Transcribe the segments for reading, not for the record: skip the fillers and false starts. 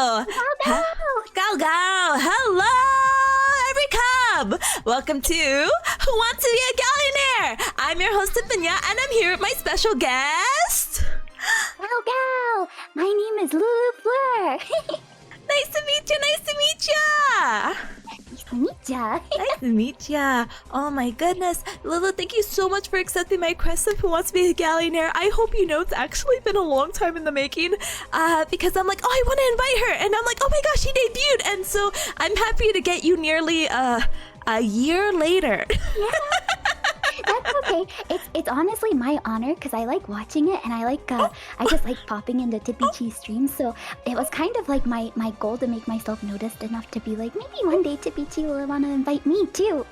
Go! Go, go! Hello, every cub! Welcome to Who Wants to Be a Gaollionaire? I'm your host, Tipanya, and I'm here with my special guest. Go! My name is Lulu Fleur. Nice to meet you, nice to meet ya! Nice to meet ya. Nice to meet ya. Oh my goodness. Lulu, thank you so much for accepting my request of Who Wants to Be a Gaollionaire. I hope you know it's actually been a long time in the making because I'm like, oh, I want to invite her. And I'm like, oh my gosh, she debuted. And so I'm happy to get you nearly a year later. Yeah. That's okay. It's honestly my honor because I like watching it and I just like popping into Tippy's streams. So it was kind of like my goal to make myself noticed enough to be like, maybe one day Tippy will want to invite me too.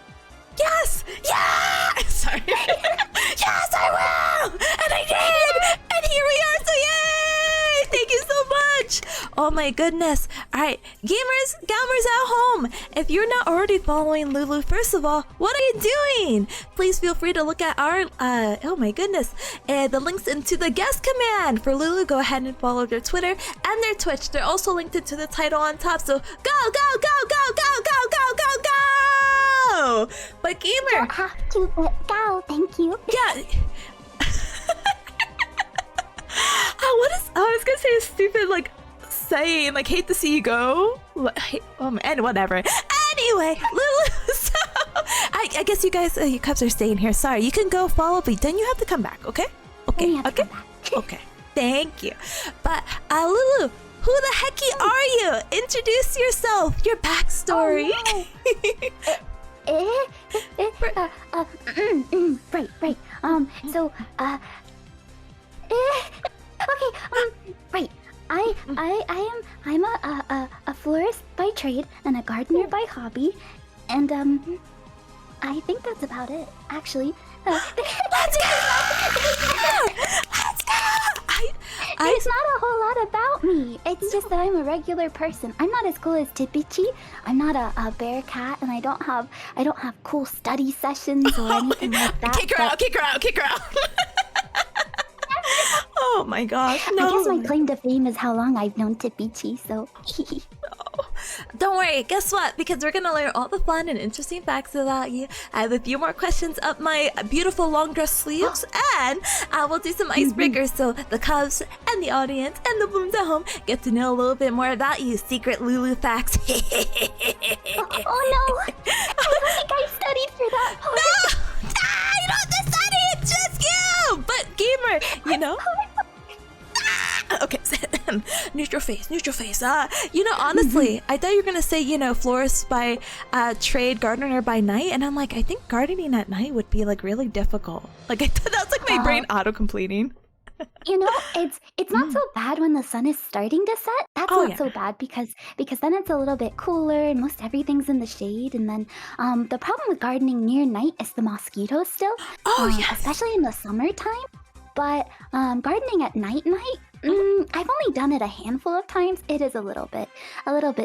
Yes! Yeah! Sorry. Yes, I will! And I did! And here we are, so yay! Thank you so much! Oh my goodness. Alright, gamers at home, if you're not already following Lulu, first of all, what are you doing? Please feel free to look at our, oh my goodness, the links into the guest command for Lulu. Go ahead and follow their Twitter and their Twitch. They're also linked into the title on top, so go, go, go, go, go, go, go, go, go! But gamer, You don't have to, but go, thank you. yeah. I was gonna say a stupid like saying like hate to see you go. And whatever. Anyway, Lulu. So I guess you guys, you cubs are staying here. Sorry, you can go follow, but then you have to come back. Okay? Okay. You have to Okay. come back. Okay. Thank you. But Lulu, who the hecky are you? Introduce yourself. Your backstory. Oh, no. Right. So, okay, right. I'm a florist by trade and a gardener by hobby, and I think that's about it, actually. Let's go! Let's go! There's not a whole lot about me. It's just that I'm a regular person. I'm not as cool as Tipitchi. I'm not a bear cat, and I don't have cool study sessions or anything like that. Kick her out! Oh my gosh, no. I guess my claim to fame is how long I've known Tipitchi, so... Don't worry, guess what? Because we're gonna learn all the fun and interesting facts about you. I have a few more questions up my beautiful long dress sleeves, and we'll do some icebreakers so the cubs and the audience and the booms at home get to know a little bit more about you. Secret Lulu facts. Oh no! I don't think I studied for that part. No! You don't have to study, it's just you! But gamer, you know? Okay, neutral face. Honestly, I thought you were gonna say, florist by trade, gardener by night, and I'm like, I think gardening at night would be like really difficult. Like I thought that's like my brain auto-completing. It's not so bad when the sun is starting to set. That's not so bad because then it's a little bit cooler and most everything's in the shade. And then the problem with gardening near night is the mosquitoes still. Especially in the summertime. But gardening at night, I've only done it a handful of times. It is a little bit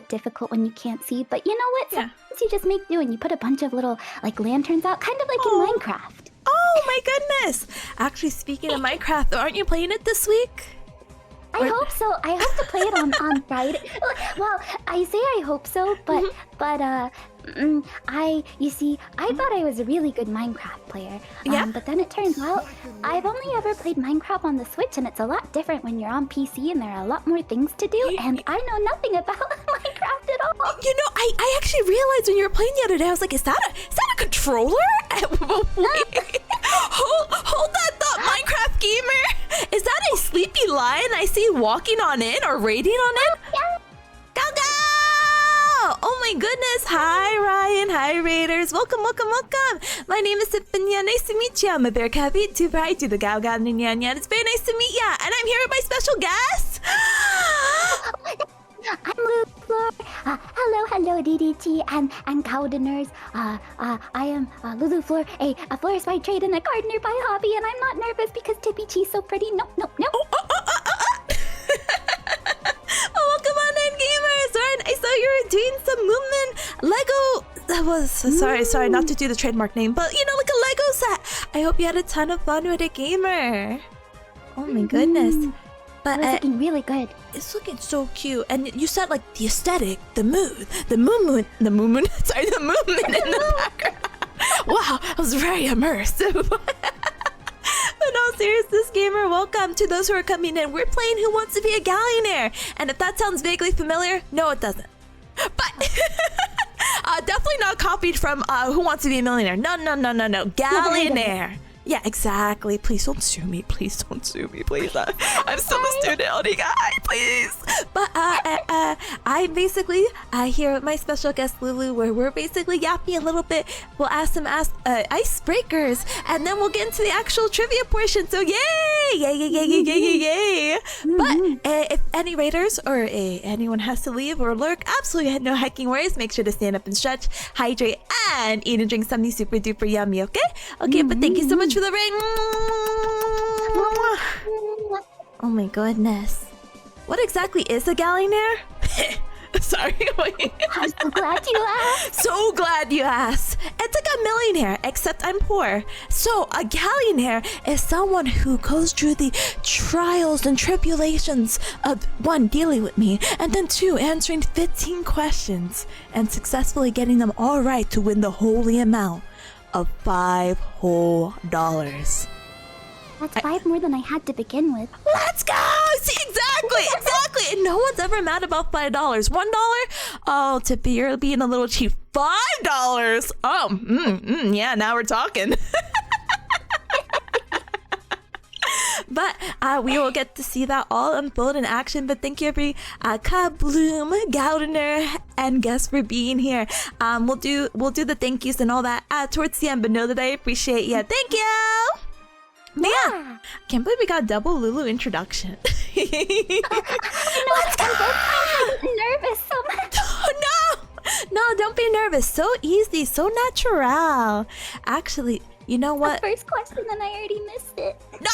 difficult when you can't see. But you know what? Sometimes you just make do and you put a bunch of little like lanterns out, kind of like in Minecraft. Oh my goodness! Actually, speaking of Minecraft, aren't you playing it this week? I hope so. I hope to play it on Friday. Well, I say I hope so, but I thought I was a really good Minecraft player. But then it turns out I've only ever played Minecraft on the Switch, and it's a lot different when you're on PC, and there are a lot more things to do, and I know nothing about Minecraft at all. I actually realized when you were playing the other day, I was like, is that a controller? Wait. Hold that thought, Minecraft gamer. Is that a sleepy lion I see walking on in or raiding on in? Go, go! Oh my goodness. Hi, Ryan. Hi, Raiders. Welcome. My name is Tipanya. Nice to meet you. I'm a bear cat VTuber. I do the Gao Gao Nyan Nyan. It's very nice to meet ya. And I'm here with my special guest. I'm Lulu Fleur. Hello, DDT and gardeners. I am Lulu Fleur, a florist by trade and a gardener by hobby, and I'm not nervous because Tippy's so pretty. No. Welcome on in, gamers. Right, I saw you were doing some movement Lego. That was sorry not to do the trademark name, but like a Lego set. I hope you had a ton of fun with it, gamer. Oh my goodness. But It was looking really good. it's looking so cute. And you said like the aesthetic, the mood, the moon, sorry, the movement in the background. Wow, I was very immersive. But no, seriousness, gamer, welcome to those who are coming in. We're playing Who Wants to Be a Gaollionaire. And if that sounds vaguely familiar, no, it doesn't. But definitely not copied from Who Wants to Be a Millionaire. No. Gaollionaire. Yeah, exactly. Please don't sue me. Please don't sue me. Please. I'm still a student, only guy. Please. But I basically here with my special guest Lulu, where we're basically yapping a little bit. We'll ask some icebreakers, and then we'll get into the actual trivia portion. So yay! But if any raiders or anyone has to leave or lurk, absolutely no hacking worries. Make sure to stand up and stretch, hydrate, and eat and drink something super duper yummy. Okay. But thank you so much for the rain. Oh my goodness. What exactly is a Gaollionaire? Sorry, wait. I'm so glad you asked. So glad you asked. It's like a millionaire, except I'm poor. So a Gaollionaire is someone who goes through the trials and tribulations of 1, dealing with me, and then 2, answering 15 questions and successfully getting them all right to win the holy amount of $5 whole. That's 5 more than I had to begin with. Let's go! See, exactly. And no one's ever mad about $5. $1? Oh, Tippy, you're being a little cheap. $5? Oh, yeah, now we're talking. But we will get to see that all unfold in action. But thank you, every Kabloom, Gaollionaire, and guest for being here. We'll do the thank yous and all that towards the end. But know that I appreciate you. Thank you. Yeah. Can't believe we got double Lulu introduction. Let's go. I'm nervous so much. No, don't be nervous. So easy, so natural. Actually, you know what? The first question and I already missed it. No!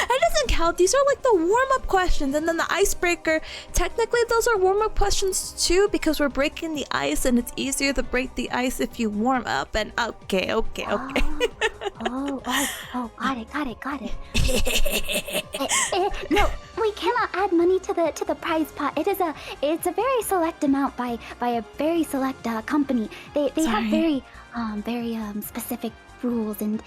That doesn't count. These are like the warm-up questions, and then the icebreaker. Technically, those are warm-up questions too, because we're breaking the ice, and it's easier to break the ice if you warm up. And okay. Oh, got it. No, we cannot add money to the prize pot. It's a very select amount by a very select company. They have very specific rules and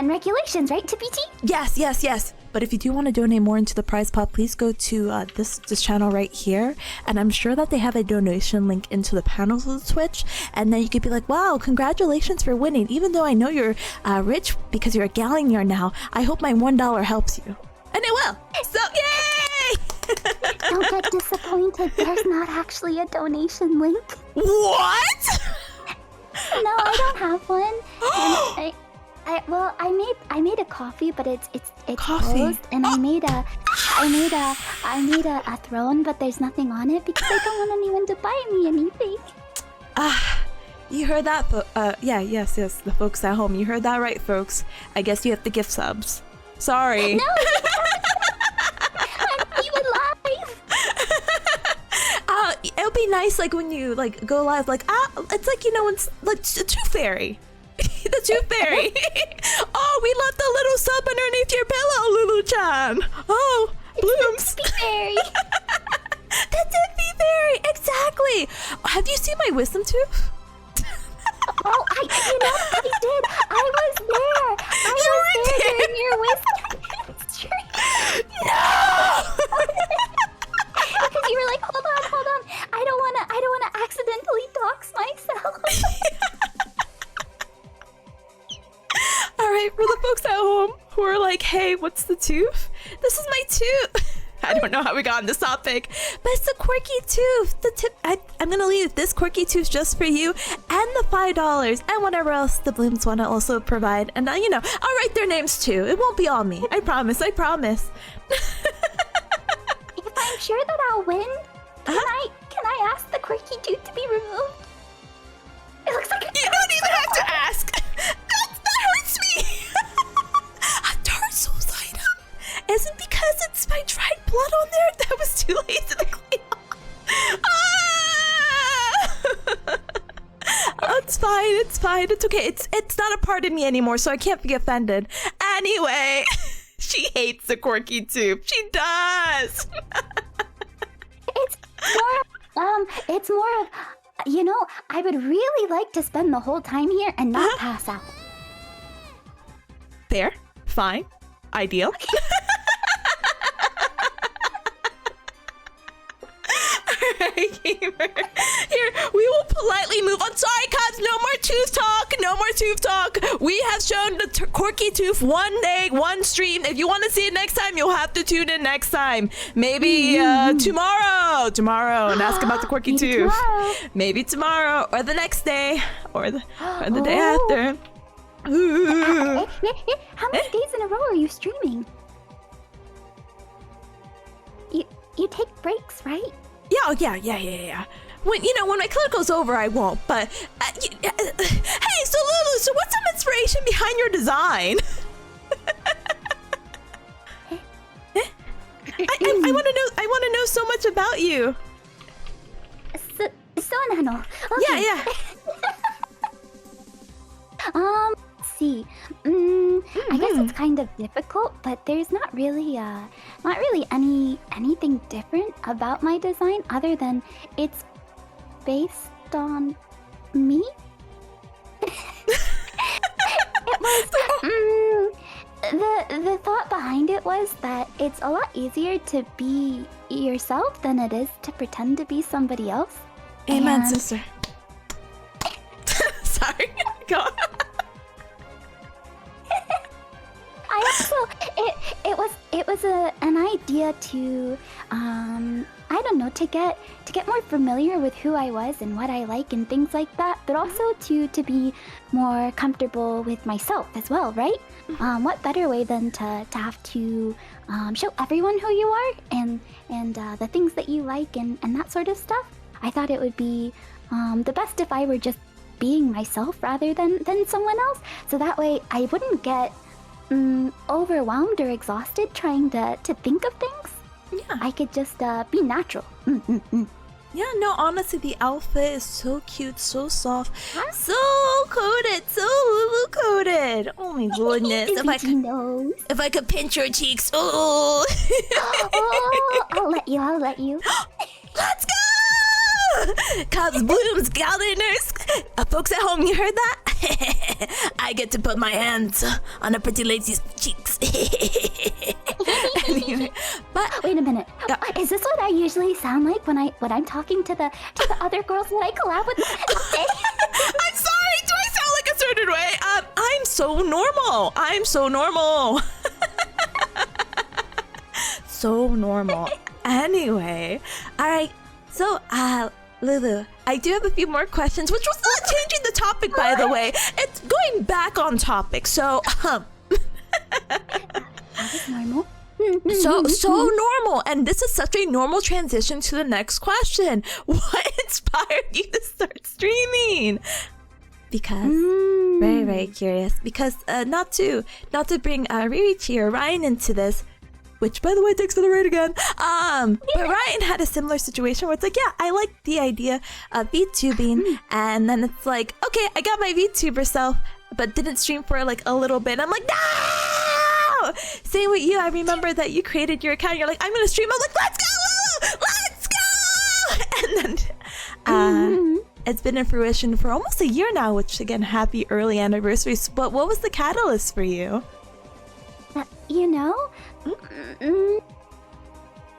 regulations, right, TPT? Yes. But if you do want to donate more into the prize pot, please go to this channel right here, and I'm sure that they have a donation link into the panels of the Twitch, and then you could be like, wow, congratulations for winning. Even though I know you're rich because you're a Gaollionaire now, I hope my $1 helps you. And it will. So yay! Don't get disappointed. There's not actually a donation link. What? No, I don't have one. And I made a coffee, but it's closed, and I made a throne, but there's nothing on it because I don't want anyone to buy me anything. You heard that? Yes, the folks at home. You heard that right, folks. I guess you have to gift subs. Sorry. No, I'm even live. It'll be nice, like when you like go live, like it's like, you know, it's like the Tooth Fairy. The Tooth Fairy. Oh, we left a little sub underneath your pillow, Lulu-chan. Oh, blooms. It's fairy. The Tooth Fairy, exactly. Have you seen my wisdom tooth? Oh, I did. I was there. I was there during your wisdom stream. No. Because you were like, hold on. I don't wanna accidentally dox myself. All right, for the folks at home who are like, hey, what's the tooth? This is my tooth. I don't know how we got on this topic, but it's the quirky tooth. I'm gonna leave this quirky tooth just for you, and the $5, and whatever else the blooms want to also provide. And you know, I'll write their names too. It won't be all me. I promise. If I'm sure that I'll win, can I ask the quirky tooth to be removed? It looks like you don't even have to ask. That hurts me. A Dark Souls item. Isn't because it's my dried blood on there? That was too lazy to clean off. Oh, it's fine. It's okay. It's not a part of me anymore, so I can't be offended. Anyway, she hates the quirky tooth. She does. us. It's more of, you know, I would really like to spend the whole time here and not pass out. Fair, fine, ideal. Alright, gamer. Here, we will politely move on. Sorry, Cubs, no more tooth talk. No more tooth talk. We have shown the quirky tooth one day, one stream. If you want to see it next time, you'll have to tune in next time. Maybe tomorrow, and ask about the quirky tooth. Tomorrow. Maybe tomorrow, or the next day, or the day after. Ooh. How many days in a row are you streaming? You take breaks, right? Yeah. When my clinical's over, I won't. But hey, so Lulu, so what's some inspiration behind your design? I want to know so much about you. So nano. Okay. Yeah. Let's see. I guess it's kind of difficult, but there's not really anything different about my design other than it's based on me. It was the thought behind it was that it's a lot easier to be yourself than it is to pretend to be somebody else. Amen, And- sister. Sorry. Go on. It was an idea to I don't know, to get more familiar with who I was and what I like and things like that, but also to be more comfortable with myself as well, right? What better way than to have to show everyone who you are and the things that you like and that sort of stuff. I thought it would be the best if I were just being myself rather than someone else, so that way I wouldn't get overwhelmed or exhausted trying to think of things. Yeah. I could just be natural. Yeah, no, honestly, the outfit is so cute, so soft, so coated, so Lulu coated. Oh my goodness. If I could pinch your cheeks, oh. Oh, I'll let you. Let's go! Cubs, blooms, Gaollionaires. Folks at home, you heard that? I get to put my hands on a pretty lady's cheeks. But wait a minute. Is this what I usually sound like when I'm talking to the other girls that I collab with? I'm sorry. Do I sound like a certain way? I'm so normal. So normal. Anyway, all right. So, Lulu, I do have a few more questions, which was not changing the topic, by the way. It's going back on topic. So, That's normal. so normal, and this is such a normal transition to the next question. What inspired you to start streaming? Because very, very curious. Because not to bring Ririchi or Ryan into this, which, by the way, thanks for the raid again. But Ryan had a similar situation where it's like, yeah, I like the idea of VTubing, and then it's like, okay, I got my VTuber self, but didn't stream for like a little bit. I'm like, no! Same with you. I remember that you created your account. You're like, I'm gonna stream. I was like, let's go, Lulu! Let's go! And then it's been in fruition for almost a year now, which again, happy early anniversary. But what was the catalyst for you? You know,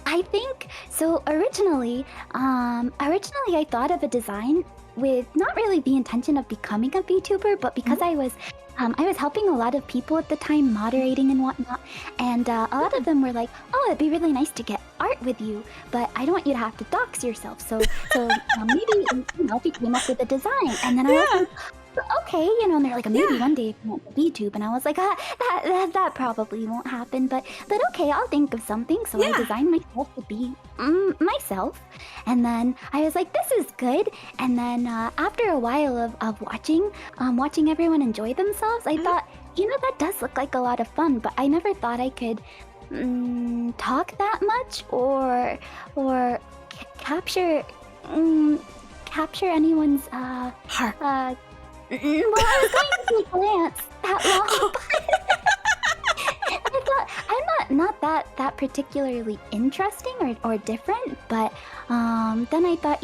I think so. Originally, I thought of a design with not really the intention of becoming a VTuber, but because I was helping a lot of people at the time, moderating and whatnot, and a lot of them were like, "Oh, it'd be really nice to get art with you, but I don't want you to have to dox yourself." So maybe we came up with a design, and then I was like, okay, and they're like, maybe one day if you want VTube, and I was like, that probably won't happen, but okay, I'll think of something. So I designed myself to be myself, and then I was like, this is good. And then after a while of watching everyone enjoy themselves, I thought, that does look like a lot of fun, but I never thought I could talk that much or capture anyone's Heart. Well, I was going to glance that long. I thought I'm not that particularly interesting or different, but then I thought,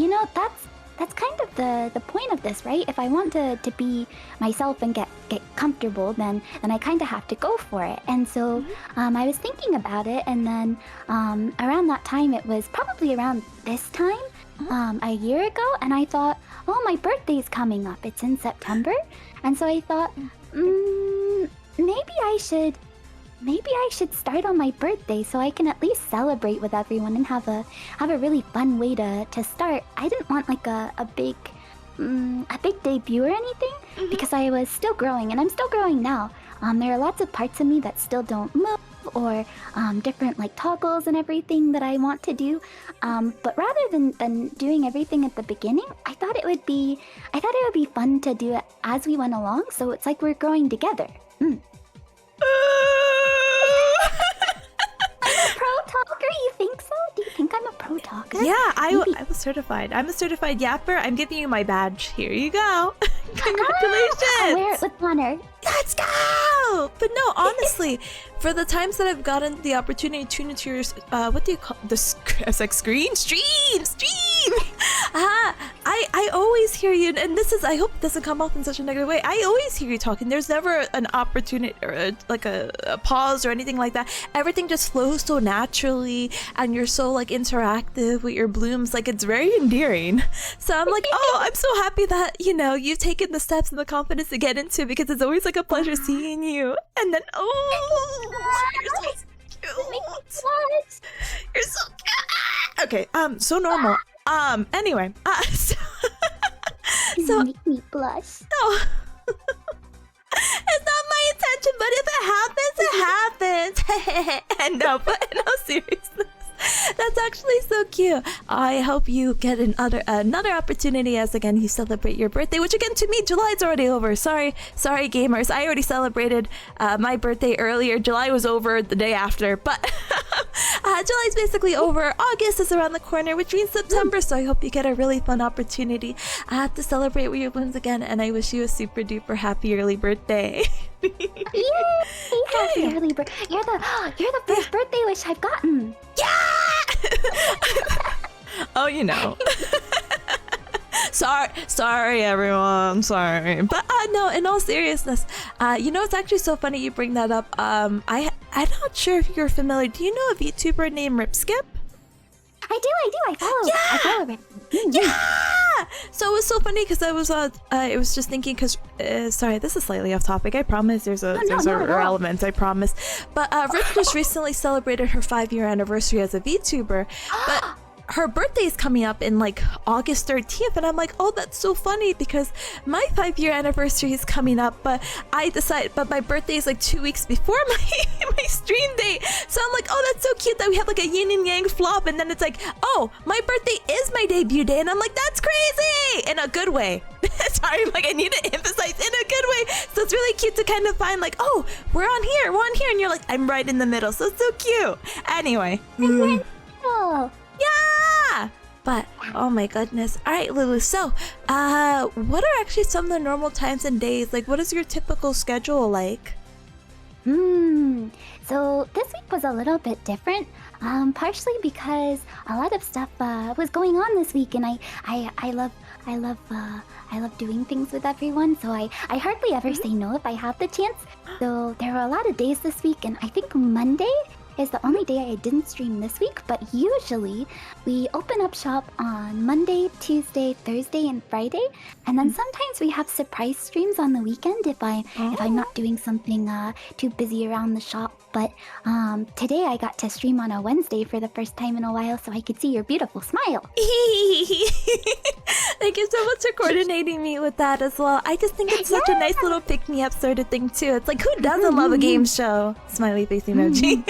that's kind of the point of this, right? If I want to be myself and get comfortable, then I kind of have to go for it. And so I was thinking about it, and then around that time, it was probably around this time, a year ago, and I thought, oh, my birthday's coming up. It's in September. And so I thought, maybe I should start on my birthday so I can at least celebrate with everyone and have a really fun way to start. I didn't want like a big debut or anything because I was still growing, and I'm still growing now. There are lots of parts of me that still don't move, or different like toggles and everything that I want to do. But rather than doing everything at the beginning, I thought it would be fun to do it as we went along. So it's like we're growing together. I'm a pro talker. You think so? Do you think I'm a pro talker? Yeah, I was certified. I'm a certified yapper. I'm giving you my badge. Here you go. Congratulations. I'll wear it with honor. Let's go! But no, honestly, for the times that I've gotten the opportunity to tune into your, what do you call the? I was like stream. I always hear you, and this is, I hope it doesn't come off in such a negative way. I always hear you talking. There's never an opportunity or a pause or anything like that. Everything just flows so naturally, and you're so like interactive with your blooms. Like, it's very endearing. So I'm like, oh, I'm so happy that you've taken the steps and the confidence to get into it, because it's always like a pleasure seeing you. And then you're so cute. You're so cute. Okay, so normal. Anyway, so make me blush. No. It's not my intention, but if it happens, it happens. And no, but in all seriousness, that's actually so cute. I hope you get another opportunity as again you celebrate your birthday, which again to me July's already over. Sorry gamers, I already celebrated my birthday earlier. July was over the day after, but July's basically over. August is around the corner, which means September, so I hope you get a really fun opportunity to celebrate with your blooms again, and I wish you a super duper happy early birthday. Yay! Happy early birthday. You're the first birthday wish I've gotten. Yeah! Oh, Sorry everyone, sorry. But no, in all seriousness, it's actually so funny you bring that up. I'm not sure if you're familiar. Do you know a VTuber named Ripskip? I do. I follow Rip. Yeah! So it was so funny because I was just thinking, because sorry, this is slightly off topic. I promise there's a relevance, I promise. But Rip just recently celebrated her 5-year anniversary as a VTuber. But her birthday is coming up in like August 13th, and I'm like, oh, that's so funny because my 5-year anniversary is coming up, but my birthday is like 2 weeks before my stream date. So I'm like, oh, that's so cute that we have like a yin and yang flop, and then it's like, oh, my birthday is my debut day, and I'm like, that's crazy in a good way. Sorry, like I need to emphasize in a good way. So it's really cute to kind of find like, oh, we're on here, and you're like, I'm right in the middle. So it's so cute. Anyway. Oh. Yeah! But, oh my goodness. Alright, Lulu, so, what are actually some of the normal times and days? Like, what is your typical schedule like? So this week was a little bit different, partially because a lot of stuff was going on this week, and I love doing things with everyone, so I hardly ever say no if I have the chance. So there were a lot of days this week, and I think Monday is the only day I didn't stream this week, but usually we open up shop on Monday, Tuesday, Thursday, and Friday, and then sometimes we have surprise streams on the weekend if I'm not doing something too busy around the shop. But today I got to stream on a Wednesday for the first time in a while, so I could see your beautiful smile. Thank you so much for coordinating me with that as well. I just think it's such a nice little pick-me-up sort of thing too. It's like, who doesn't love a game show? Smiley face emoji.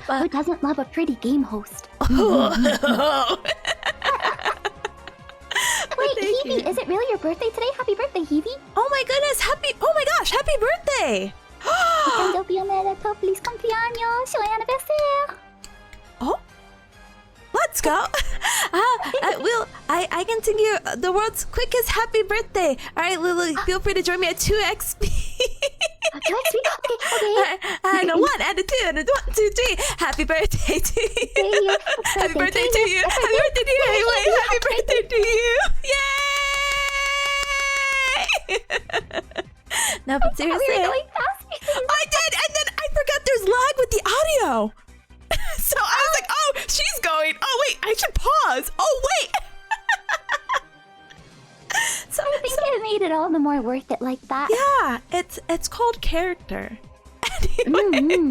But who doesn't love a pretty game host? Wait, Hebe, is it really your birthday today? Happy birthday, Hebe! Oh my goodness, oh my gosh, happy birthday! Feliz cumpleaños, soy aniversario. Oh, let's go! I can sing you the world's quickest happy birthday. All right, Lulu, feel free to join me at 2xp. Do I speak? Okay. And a 1 and a 2 and a 1, 2, 3. Happy birthday to you. Happy birthday to you. Happy birthday to you. Anyway, happy birthday to you. Yay! No, but seriously. I did, and then I forgot there's lag with the audio. So I was like, oh, she's going. Oh, wait, I should pause. Oh, wait. So I think it made it all the more worth it like that. Yeah, it's called character. Anyway,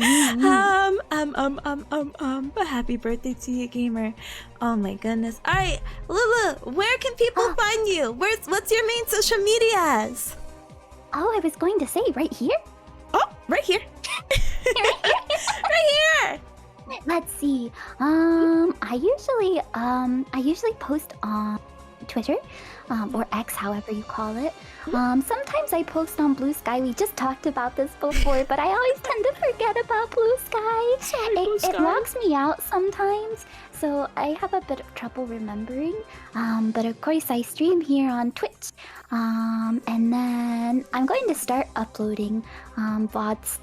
happy birthday to you, gamer. Oh my goodness. All right, Lulu, where can people find you? What's your main social medias? Oh, I was going to say right here. Oh, right here. Right here. Let's see. I usually post on Twitter, or X, however you call it. Sometimes I post on Blue Sky. We just talked about this before, but I always tend to forget about Blue Sky. It locks me out sometimes, so I have a bit of trouble remembering. But of course, I stream here on Twitch. And then I'm going to start uploading VODs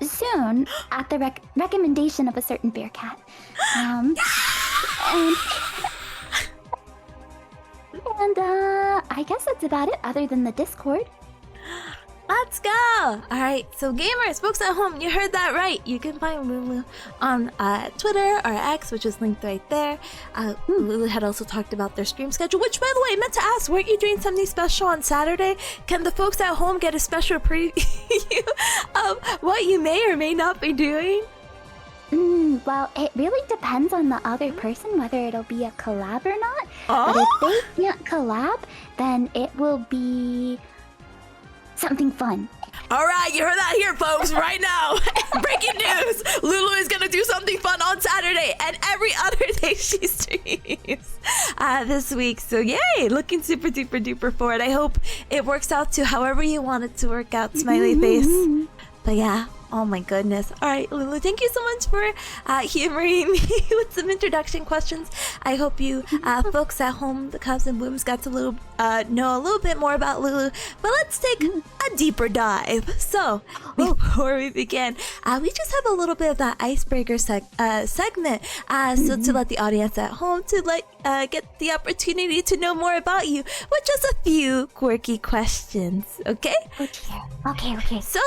soon at the recommendation of a certain bear cat. And I guess that's about it, other than the Discord. Let's go! Alright, so gamers, folks at home, you heard that right. You can find Lulu on Twitter or X, which is linked right there. Lulu had also talked about their stream schedule, which, by the way, I meant to ask, weren't you doing something special on Saturday? Can the folks at home get a special preview of what you may or may not be doing? Well, it really depends on the other person whether it'll be a collab or not. But if they can't collab, then it will be something fun. All right, you heard that here, folks, right now. Breaking news. Lulu is going to do something fun on Saturday and every other day she streams this week. So yay, looking super duper duper forward. I hope it works out to however you want it to work out, smiley face. But yeah. Oh my goodness. All right, Lulu, thank you so much for humoring me with some introduction questions. I hope you folks at home, the Cubs and Blooms, got to know a little bit more about Lulu. But let's take a deeper dive. So, before we begin, we just have a little bit of that icebreaker segment. So to let the audience at home get the opportunity to know more about you with just a few quirky questions, okay? Okay. So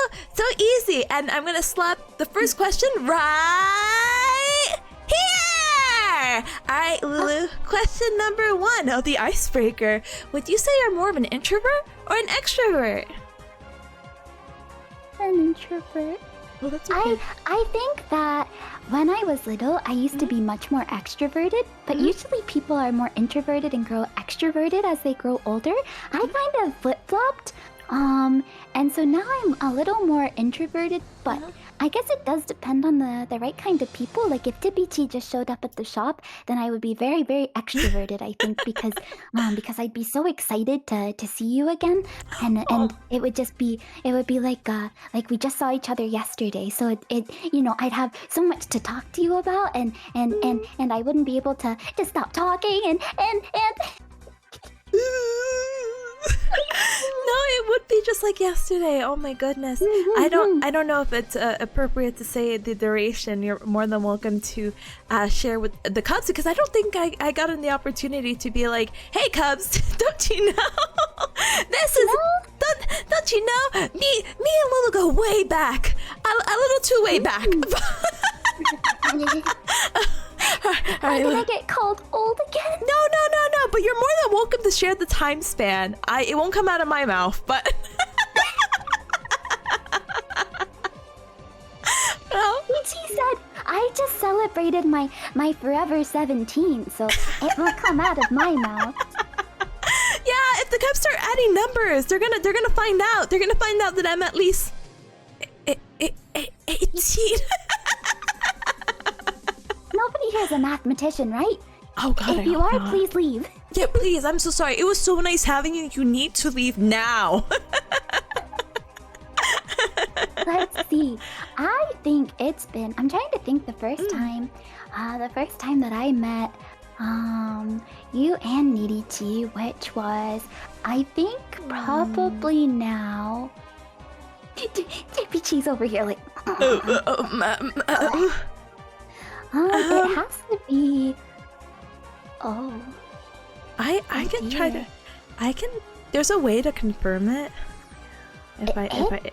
easy, and I'm gonna slap the first question right here! Alright, Lulu, question number 1 of the icebreaker. Would you say you're more of an introvert or an extrovert? An introvert. Well, that's okay. I think that when I was little, I used to be much more extroverted, but usually people are more introverted and grow extroverted as they grow older. I kind of flip-flopped. And so now I'm a little more introverted, but I guess it does depend on the right kind of people. Like if Tipanya just showed up at the shop, then I would be very, very extroverted, I think, because I'd be so excited to see you again, and it would be like we just saw each other yesterday. So it I'd have so much to talk to you about, and I wouldn't be able to stop talking and No, it would be just like yesterday. Oh my goodness. I don't know if it's appropriate to say the duration. You're more than welcome to share with the Cubs, because I don't think I got in the opportunity to be like, hey Cubs, don't you know? Don't you know? Me and Lulu go way back. A little too way back. Am I gonna get called old again? No. But you're more than welcome to share the time span. It won't come out of my mouth, but Ichi said I just celebrated my forever 17, so it won't come out of my mouth. Yeah, if the Cubs start adding numbers, they're gonna find out. They're gonna find out that I'm at least 18. Nobody here's a mathematician, right? Oh God! If you are, please leave. Yeah, please. I'm so sorry. It was so nice having you. You need to leave now. Let's see. I think it's been. I'm trying to think the first time. The first time that I met you and Nidichi, which was, I think, probably now Tippy Cheese over here, like. It has to be. Oh. I can try to. I can. There's a way to confirm it. If I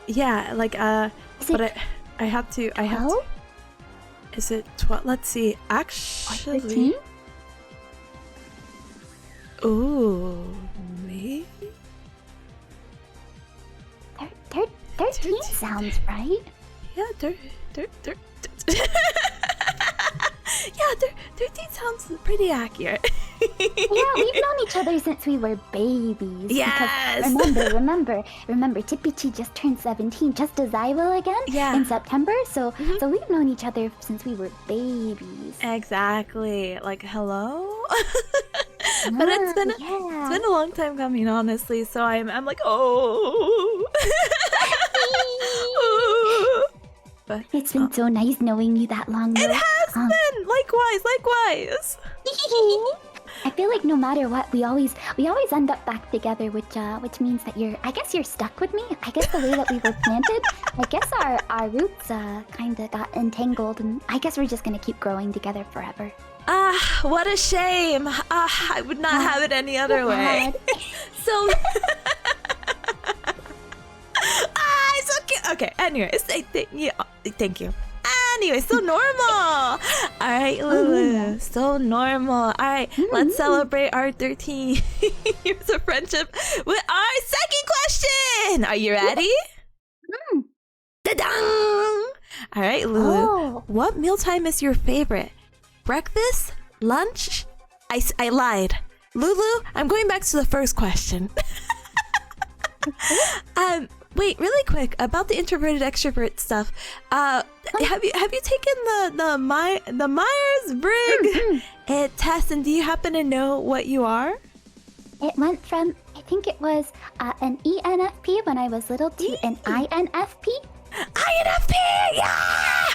yeah, like but I have to. Is it 12? Let's see. Actually. Ooh, maybe. 13 sounds right. Yeah, 13 sounds pretty accurate. Yeah, we've known each other since we were babies. Yes. Because remember, Tippy just turned 17, just as I will again in September. So we've known each other since we were babies. Exactly. Like, hello. But it's been a long time coming, honestly. So I'm like, oh. But it's been so nice knowing you that long. It has been. Likewise. I feel like no matter what, we always end up back together, which means that you're stuck with me. I guess the way that we were planted, I guess our roots kind of got entangled, and I guess we're just gonna keep growing together forever. What a shame. I would not have it any other way. So it's okay. Okay, anyways, thank you. Anyway, so normal. Alright, Lulu. So normal. Alright, let's celebrate our 13 years of friendship with our second question. Are you ready? Da-dang! Alright, Lulu. What mealtime is your favorite? Breakfast? Lunch? I lied. Lulu, I'm going back to the first question. Wait, really quick about the introverted extrovert stuff. Have you taken the Myers-Briggs test, and do you happen to know what you are? It went from, I think it was an ENFP when I was little to an INFP. INFP, yeah.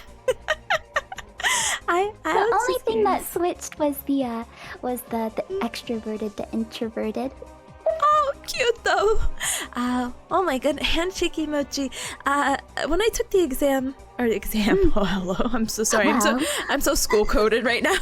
The only thing that switched was the extroverted to introverted. Oh, cute though. Oh my goodness, handshake emoji. When I took the exam, oh hello, I'm so sorry. I'm so school coded right now.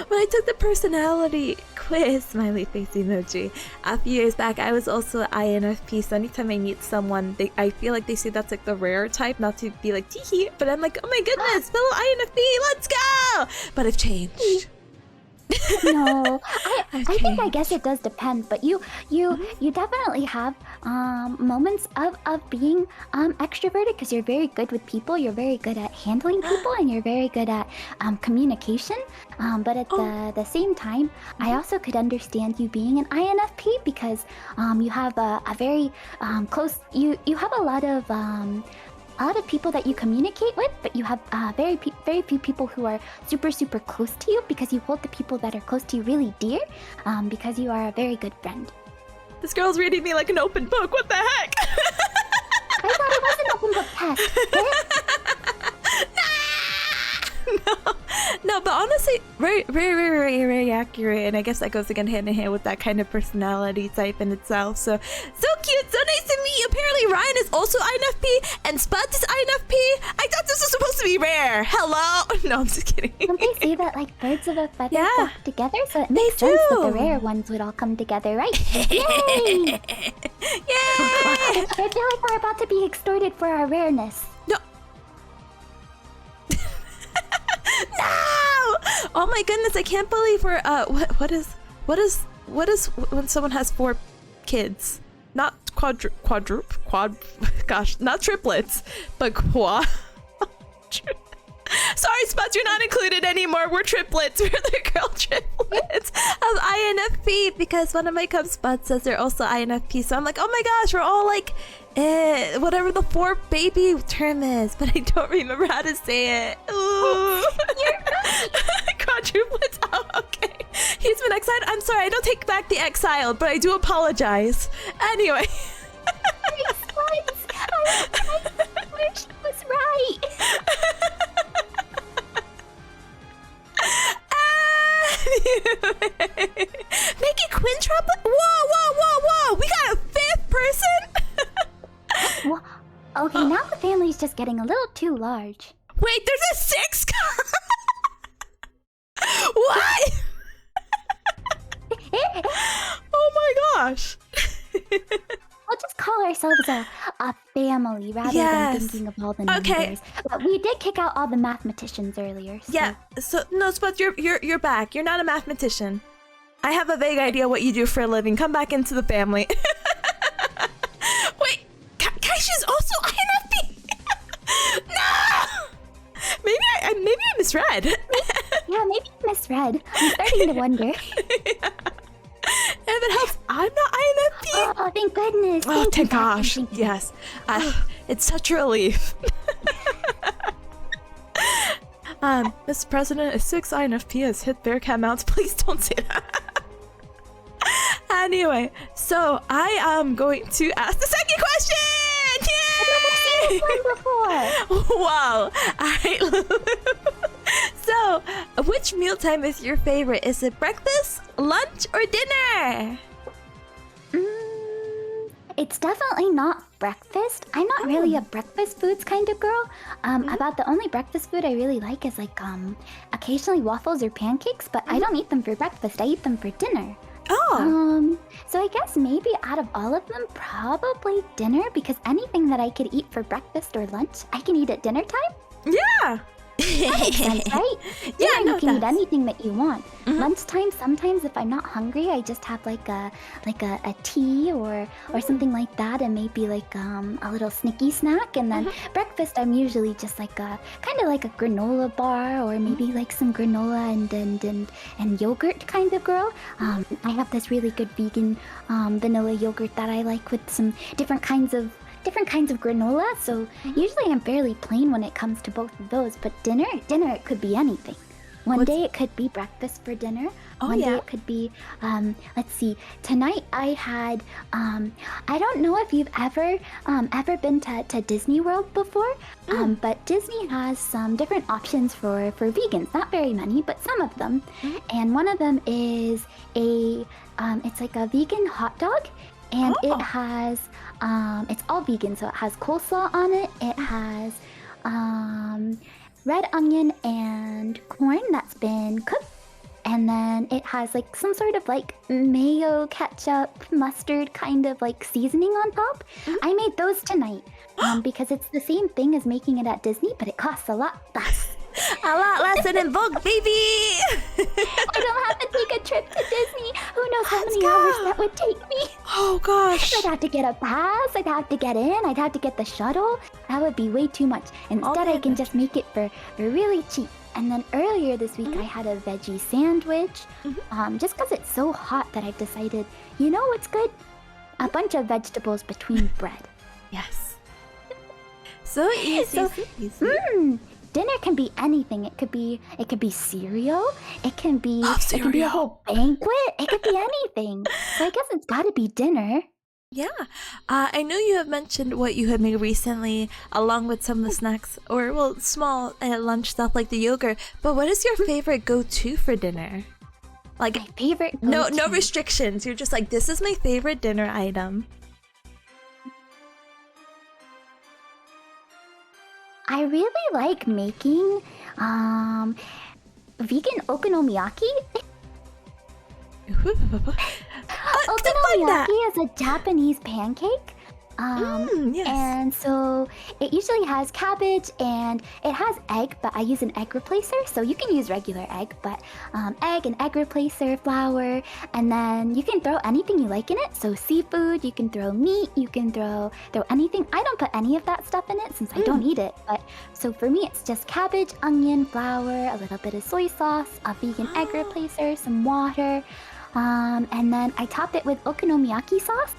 When I took the personality quiz, smiley face emoji, a few years back, I was also INFP. So anytime I meet someone, I feel like they say that's like the rare type, not to be like teehee, but I'm like, oh my goodness, fellow INFP, let's go. But I've changed. No, I guess it does depend, but you definitely have moments of being extroverted because you're very good with people, you're very good at handling people, and you're very good at communication. But at the same time, I also could understand you being an INFP because you have a very close. You have a lot of people that you communicate with, but you have very few people who are super close to you because you hold the people that are close to you really dear because you are a very good friend. This girl's reading me like an open book. What the heck? I thought it was an open book test. No, but honestly, very accurate, and I guess that goes again hand in hand with that kind of personality type in itself. So cute, so nice to meet you. Apparently, Ryan is also INFP, and Spuds is INFP. I thought this was supposed to be rare. Hello? No, I'm just kidding. Don't they say that like birds of a feather flock together? So it makes sense that the rare ones would all come together, right? Yay! Yay! I feel like we're about to be extorted for our rareness. No. No! Oh my goodness, I can't believe we're what is when someone has 4 kids? Not gosh, not triplets, but quad. Sorry, Spuds, you're not included anymore. We're triplets. We're the girl triplets of INFP because one of my cubs, Spuds, says they're also INFP. So I'm like, oh my gosh, we're all like, whatever the 4 baby term is, but I don't remember how to say it. Ooh. Quadruplets. Oh, okay. He's been exiled. I'm sorry. I don't take back the exiled, but I do apologize. Anyway. I wish I was right. Make it quintuplet? Whoa! We got a 5th person? Well, okay, family's just getting a little too large. Wait, there's a sixth? What? Oh my gosh. We'll just call ourselves a family rather than thinking of all the numbers. Okay. But we did kick out all the mathematicians earlier. So. Yeah. So no, Spuds, you're back. You're not a mathematician. I have a vague idea what you do for a living. Come back into the family. Wait, Kaishi's also INFP. No. Maybe I misread. Yeah, maybe you misread. I'm starting to wonder. Yeah. If it helps, I'm not INFP. Oh, thank goodness. Oh, thank you, gosh. thank you. Yes. It's such a relief. Mr. President, if 6 INFP has hit Bearcat Mounts, please don't say that. Anyway, so I am going to ask the second question! Yay! I've never seen this one before. Wow. Alright, Lulu. So, which mealtime is your favorite? Is it breakfast, lunch, or dinner? It's definitely not breakfast. I'm not really a breakfast foods kind of girl. About the only breakfast food I really like is like occasionally waffles or pancakes, but I don't eat them for breakfast. I eat them for dinner. Oh. So I guess maybe out of all of them, probably dinner, because anything that I could eat for breakfast or lunch, I can eat at dinner time. Yeah. That makes sense, right? Yeah, Dinner, no, you can eat that's- anything that you want. Lunchtime, sometimes if I'm not hungry, I just have like a tea or something like that, and maybe like a little snicky snack. And then breakfast, I'm usually just like a kind of like a granola bar, or maybe like some granola and yogurt kind of girl. I have this really good vegan vanilla yogurt that I like with some different kinds of granola, so usually I'm fairly plain when it comes to both of those. But dinner, it could be anything. One day it could be breakfast for dinner. One day it could be, let's see. Tonight I had, I don't know if you've ever been to Disney World before, but Disney has some different options for vegans. Not very many, but some of them. And one of them is it's like a vegan hot dog. And it has, it's all vegan, so it has coleslaw on it. It has red onion and corn that's been cooked. And then it has like some sort of like mayo, ketchup, mustard kind of like seasoning on top. I made those tonight because it's the same thing as making it at Disney, but it costs a lot less. A lot less than in bulk, baby! I don't have to take a trip to Disney. Who knows how many hours that would take me? Oh gosh. I'd have to get a pass, I'd have to get in, I'd have to get the shuttle. That would be way too much. Instead, I can just make it for really cheap. And then earlier this week, I had a veggie sandwich. Just because it's so hot that I've decided, you know what's good? A bunch of vegetables between bread. Yes. So easy. Dinner can be anything. It could be cereal. It can be a whole banquet. It could be anything. So I guess it's got to be dinner. Yeah. I know you have mentioned what you had made recently, along with some of the snacks, or well, small lunch stuff like the yogurt. But what is your favorite go-to for dinner? Like My favorite. no go-to. restrictions. You're just like, this is my favorite dinner item. I really like making vegan okonomiyaki. Okonomiyaki is a Japanese pancake. Yes. And so it usually has cabbage and it has egg, but I use an egg replacer, so you can use regular egg, but egg and egg replacer, flour, and then you can throw anything you like in it. So seafood, you can throw meat, you can throw anything. I don't put any of that stuff in it since I don't eat it, but so for me it's just cabbage, onion, flour, a little bit of soy sauce, a vegan egg replacer, some water, and then I top it with okonomiyaki sauce.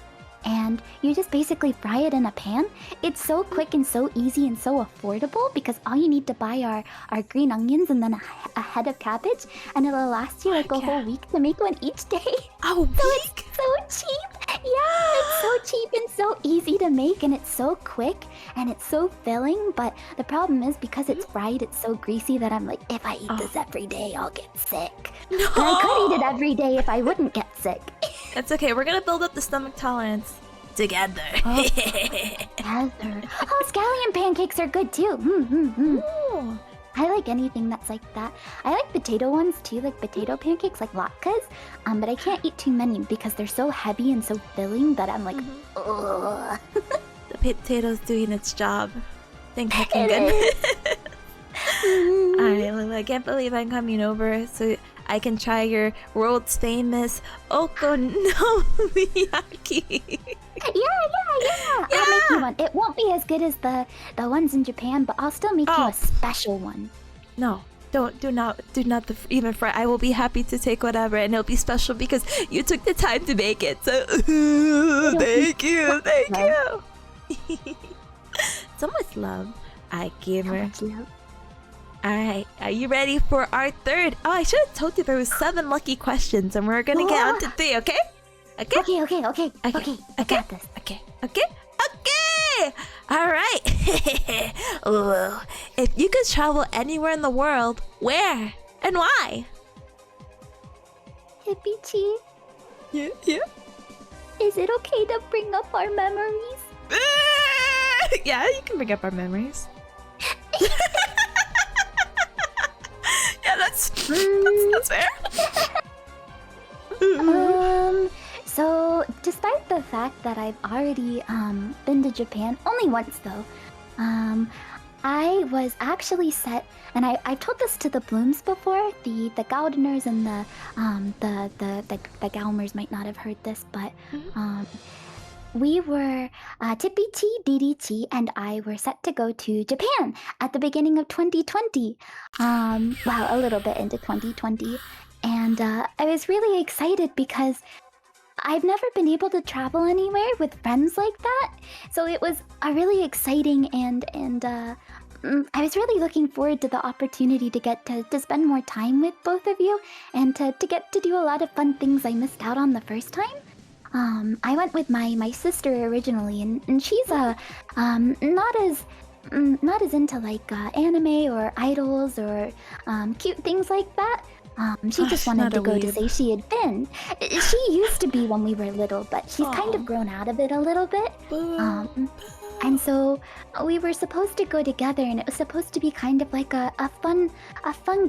And you just basically fry it in a pan. It's so quick and so easy and so affordable because all you need to buy are green onions and then a head of cabbage, and it'll last you like a whole week to make one each day. A week? So cheap. Yeah, it's so cheap and so easy to make, and it's so quick and it's so filling. But the problem is because it's fried, it's so greasy that I'm like, if I eat this every day, I'll get sick. No. And I could eat it every day if I wouldn't get sick. It's okay. We're gonna build up the stomach tolerance. together. Together. Oh, scallion pancakes are good too. Ooh. I like anything that's like that. I like potato ones too, like potato pancakes, like latkes. But I can't eat too many because they're so heavy and so filling that I'm like, ugh. The potato's doing its job. Thank fucking goodness. Alright, Lulu, I can't believe I'm coming over so I can try your world's famous okonomiyaki. Yeah. I'll make you one. It won't be as good as the ones in Japan, but I'll still make you a special one. No, do not even fret. I will be happy to take whatever, and it'll be special because you took the time to make it. So thank you. So much love. Alright, gamer. Alright, are you ready for our third? Oh, I should have told you there was 7 lucky questions, and we're gonna get on to 3, okay? Okay. I got this. Okay. Alright. Ooh. If you could travel anywhere in the world, where and why? Hippie-chi, Yeah. is it okay to bring up our memories? Yeah, you can bring up our memories. Yeah, that's fair. So despite the fact that I've already been to Japan only once though, I was actually set, and I've told this to the Blooms before. The Gaollionaires and the Gaomers might not have heard this, but we were Tipity, DDT, and I were set to go to Japan at the beginning of 2020. Well, a little bit into 2020, and I was really excited because I've never been able to travel anywhere with friends like that. So it was a really exciting and I was really looking forward to the opportunity to get to spend more time with both of you and to get to do a lot of fun things I missed out on the first time. I went with my sister originally, and she's not as into like anime or idols or cute things like that. She just wanted to go to say she had been. She used to be when we were little, but she's kind of grown out of it a little bit. And so we were supposed to go together, and it was supposed to be kind of like a fun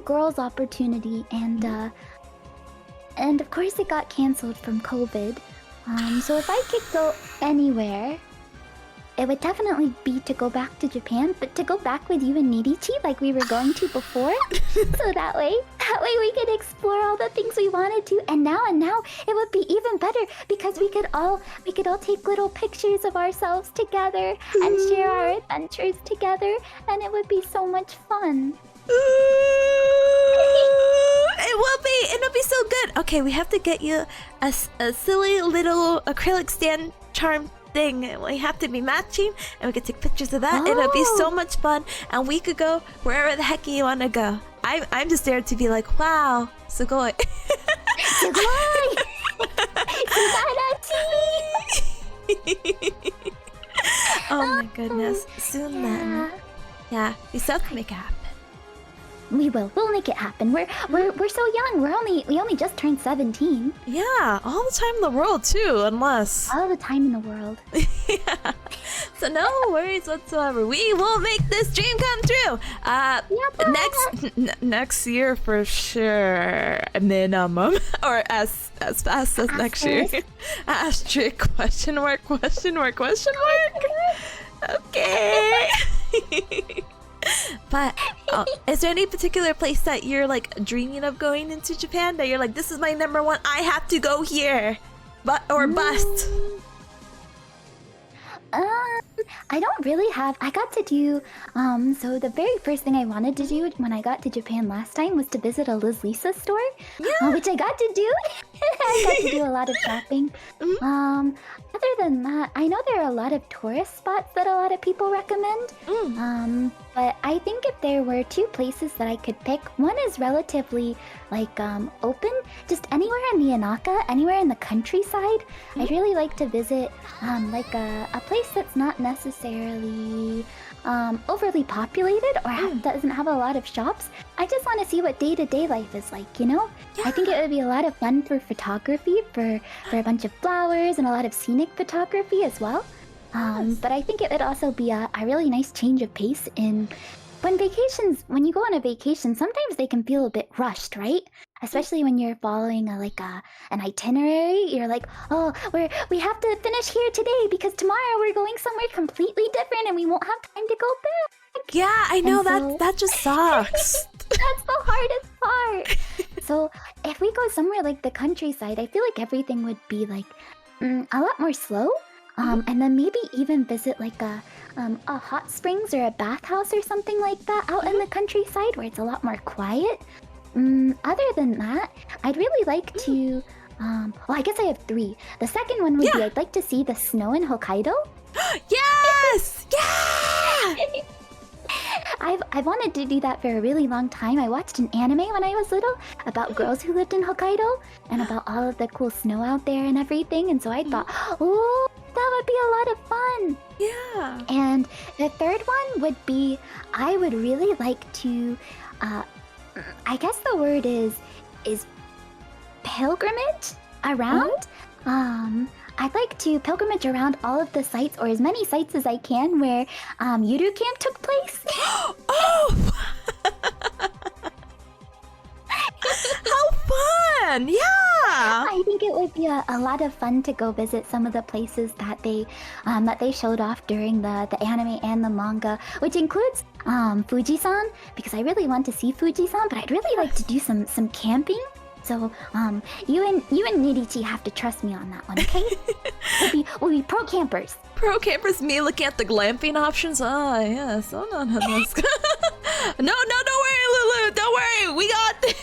girls' opportunity, and of course it got canceled from COVID. So if I could go anywhere, it would definitely be to go back to Japan, but to go back with you and Nidichi like we were going to before. So that way we could explore all the things we wanted to. And now it would be even better because we could all take little pictures of ourselves together and share our adventures together, and it would be so much fun. It'll be so good. Okay, we have to get you a silly little acrylic stand charm thing. We have to be matching, and we could take pictures of that. It'll be so much fun, and we could go wherever the heck you want to go. I'm just there to be like, wow, sugoi. Sugoi! Oh my goodness. Soon then. Yeah, we still have to make it happen. We will. We'll make it happen. We're so young. We only just turned 17. Yeah, all the time in the world too, unless all the time in the world. Yeah. So no worries whatsoever. We will make this dream come true. Next year for sure. Minimum, or as fast as next year. Asterisk question mark. Okay. But is there any particular place that you're like dreaming of going into Japan that you're like, this is my number one, I have to go here, bust? I don't really have. I got to do so the very first thing I wanted to do when I got to Japan last time was to visit a Liz Lisa store, which I got to do. I got to do a lot of shopping. Other than that, I know there are a lot of tourist spots that a lot of people recommend. But I think if there were 2 places that I could pick, one is relatively like open, just anywhere in the Inaka, anywhere in the countryside. I'd really like to visit like a place that's not necessarily overly populated or doesn't have a lot of shops. I just want to see what day-to-day life is like, you know? Yeah. I think it would be a lot of fun for photography, for a bunch of flowers and a lot of scenic photography as well. But I think it would also be a really nice change of pace in when you go on a vacation, sometimes they can feel a bit rushed, right? Especially when you're following an itinerary. You're like, oh, we have to finish here today because tomorrow we're going somewhere completely different and we won't have time to go back. Yeah, I know, so... that just sucks. That's the hardest part. So if we go somewhere like the countryside, I feel like everything would be like a lot more slow. And then maybe even visit like a hot springs or a bathhouse or something like that out in the countryside where it's a lot more quiet. Other than that, I'd really like to... well, I guess I have 3. The second one would be I'd like to see the snow in Hokkaido. Yes! Yeah! I've wanted to do that for a really long time. I watched an anime when I was little about girls who lived in Hokkaido and about all of the cool snow out there and everything. And so I thought, oh, that would be a lot of fun. Yeah. And the third one would be, I would really like to, I guess the word is pilgrimage around. I'd like to pilgrimage around all of the sites, or as many sites as I can, where Yuru Camp took place. Oh! How fun! Yeah! I think it would be a lot of fun to go visit some of the places that they showed off during the anime and the manga, which includes Fujisan, because I really want to see Fujisan, but I'd really like to do some camping. So, you and Nidichi have to trust me on that one, okay? we'll be pro campers. Pro campers, me looking at the glamping options. Ah, yes. Oh, no. No, don't worry, Lulu. Don't worry. We got this.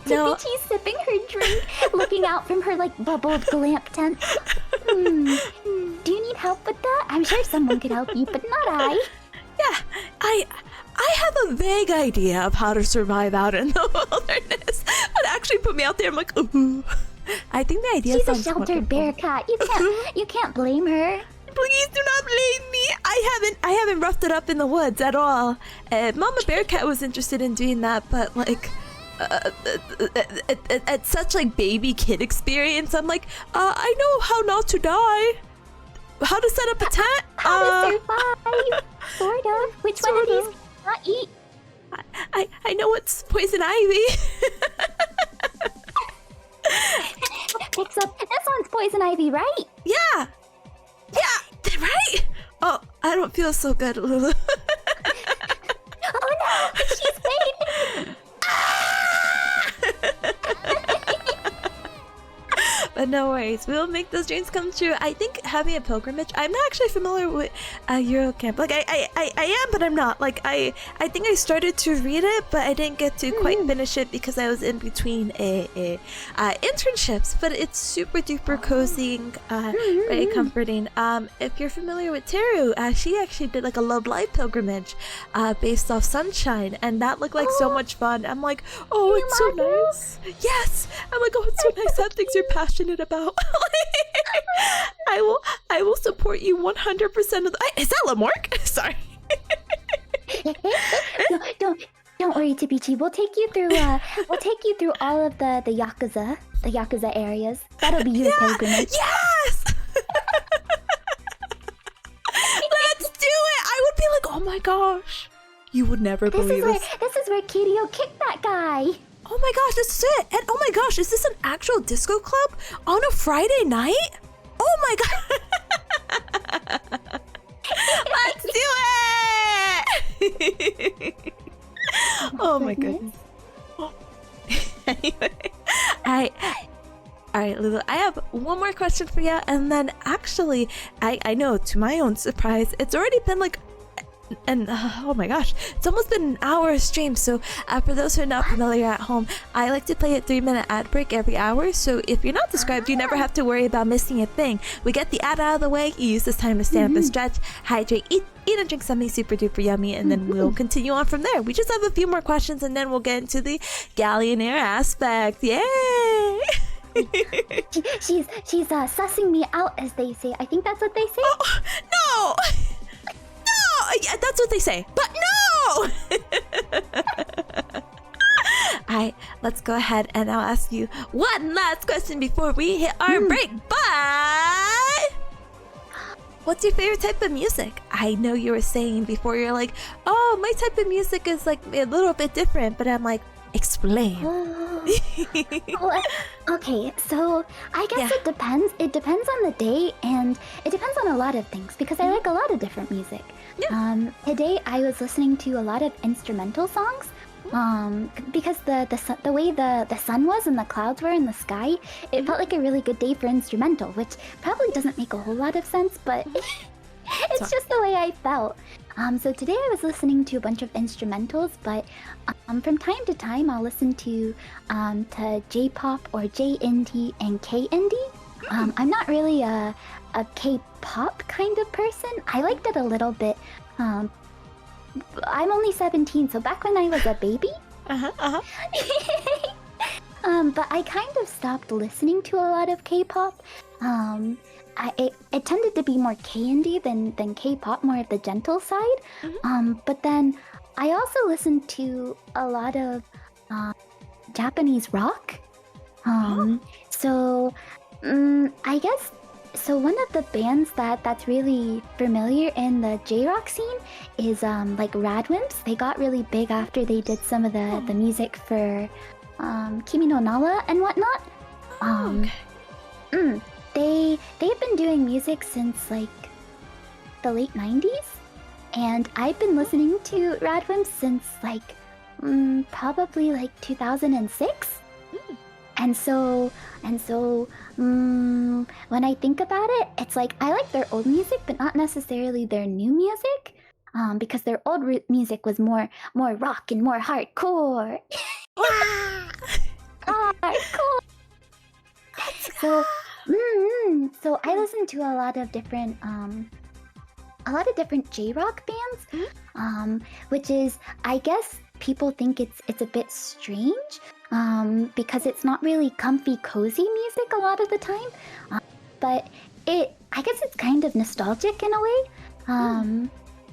No. Nidichi's sipping her drink, looking out from her, like, bubbled glamp tent. Do you need help with that? I'm sure someone could help you, but not I. Yeah, I have a vague idea of how to survive out in the wilderness. But actually put me out there, I'm like, ooh. I think the idea sounds She's a sheltered bear cat. You can't blame her. Please do not blame me. I haven't roughed it up in the woods at all. Mama Bear Cat was interested in doing that, but like at such like baby kid experience, I'm like, I know how not to die. How to set up a tent? How to survive? Sort of. Which one of these not eat? I know it's poison ivy. Except this one's poison ivy, right? Yeah, right. Oh, I don't feel so good, Lulu. Oh no, she's fading. But no worries, we'll make those dreams come true. I think having a pilgrimage, I'm not actually familiar with Euro Camp. Like I am, but I'm not. Like I think I started to read it, but I didn't get to quite finish it because I was in between internships. But it's super duper cozy, very comforting. If you're familiar with Teru, she actually did like a Love Live pilgrimage based off Sunshine, and that looked like so much fun. I'm like, oh, it's so nice. Yes, I'm like, oh, it's so nice. That things you're passionate about. I will support you 100% of the... Is that Lamork? Sorry. Don't worry, Tipichi. We'll take you through all of the Yakuza areas. That'll be your pilgrimage. Yes. Let's do it. I would be like, oh my gosh, you would never believe this. This is where Kirio kicked that guy. Oh my gosh, this is it! And oh my gosh, is this an actual disco club on a Friday night? Oh my god! Let's do it! Oh my goodness. Anyway, Alright, Lulu, I have one more question for you, and then actually, I know, to my own surprise, it's already been like oh my gosh, it's almost been an hour of stream. So for those who are not familiar at home, I like to play a 3-minute ad break every hour. So if you're not subscribed, you never have to worry about missing a thing. We get the ad out of the way, you use this time to stand up and stretch, hydrate, eat and drink something super duper yummy, and then we'll continue on from there. We just have a few more questions, and then we'll get into the Gaollionaire aspect. Yay! she's sussing me out, as they say. I think that's what they say. Oh, no! yeah, that's what they say. But no! Alright, let's go ahead and I'll ask you one last question before we hit our break. But what's your favorite type of music? I know you were saying before, you're like, oh, my type of music is like a little bit different, but I'm like, explain. Well, okay, so I guess it depends. It depends on the day, and it depends on a lot of things because I like a lot of different music. Today I was listening to a lot of instrumental songs. Because the way the sun was and the clouds were in the sky, it felt like a really good day for instrumental, which probably doesn't make a whole lot of sense, but it's just the way I felt. So today I was listening to a bunch of instrumentals, but from time to time I'll listen to J-pop or J-indie and K-indie. I'm not really a K-pop kind of person. I liked it a little bit. I'm only 17, so back when I was a baby. But I kind of stopped listening to a lot of K-pop. It tended to be more K-indie than K-pop, more of the gentle side. But then I also listened to a lot of Japanese rock. So I guess. So one of the bands that's really familiar in the J-rock scene is like Radwimps. They got really big after they did some of the music for Kimi no Nawa and whatnot. They've been doing music since like the late 90s, and I've been listening to Radwimps since like probably like 2006. And so, when I think about it, it's like I like their old music, but not necessarily their new music, because their old music was more rock and more hardcore. Hardcore. So I listen to a lot of different J-rock bands, which is, I guess people think it's a bit strange. Because it's not really comfy, cozy music a lot of the time. But I guess it's kind of nostalgic in a way.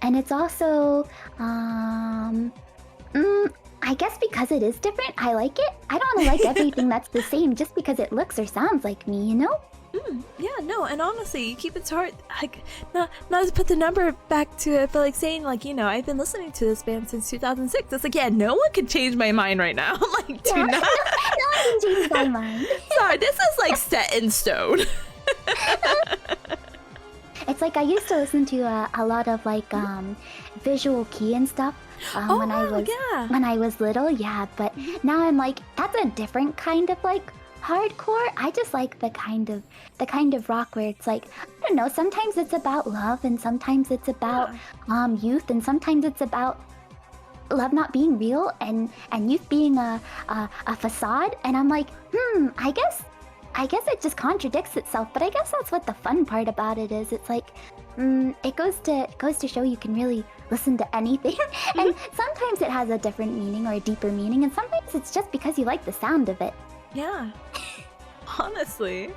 And it's also, I guess because it is different, I like it. I don't want to like everything that's the same just because it looks or sounds like me, you know? Yeah, no, and honestly, you keep it short, like, not to put the number back to it, but like saying, like, you know, I've been listening to this band since 2006. It's like, yeah, no one can change my mind right now. Like, do not. No one can change my mind. Sorry, this is like set in stone. It's like I used to listen to a lot of like Visual Kei and stuff when I was little, but now I'm like, that's a different kind of like hardcore. I just like the kind of rock where it's like, I don't know, sometimes it's about love and sometimes it's about youth and sometimes it's about love not being real and youth being a facade, and I'm like, I guess it just contradicts itself, but I guess that's what the fun part about it is. It's like it goes to show you can really listen to anything. And sometimes it has a different meaning or a deeper meaning, and sometimes it's just because you like the sound of it. Yeah, honestly.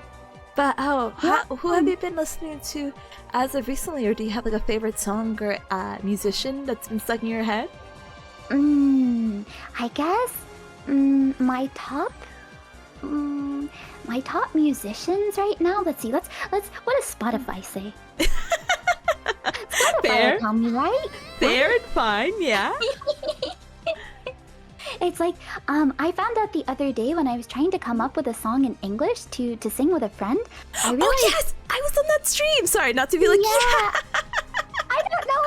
But who have you been listening to as of recently, or do you have like a favorite song or musician that's been stuck in your head? I guess my top musicians right now. Let's see. Let's. What does Spotify say? Spotify Fair. will tell me, right? Fair and fine, yeah. It's like, I found out the other day when I was trying to come up with a song in English to sing with a friend. I realized, oh yes, I was on that stream. Sorry, not to be like, yeah. I don't know.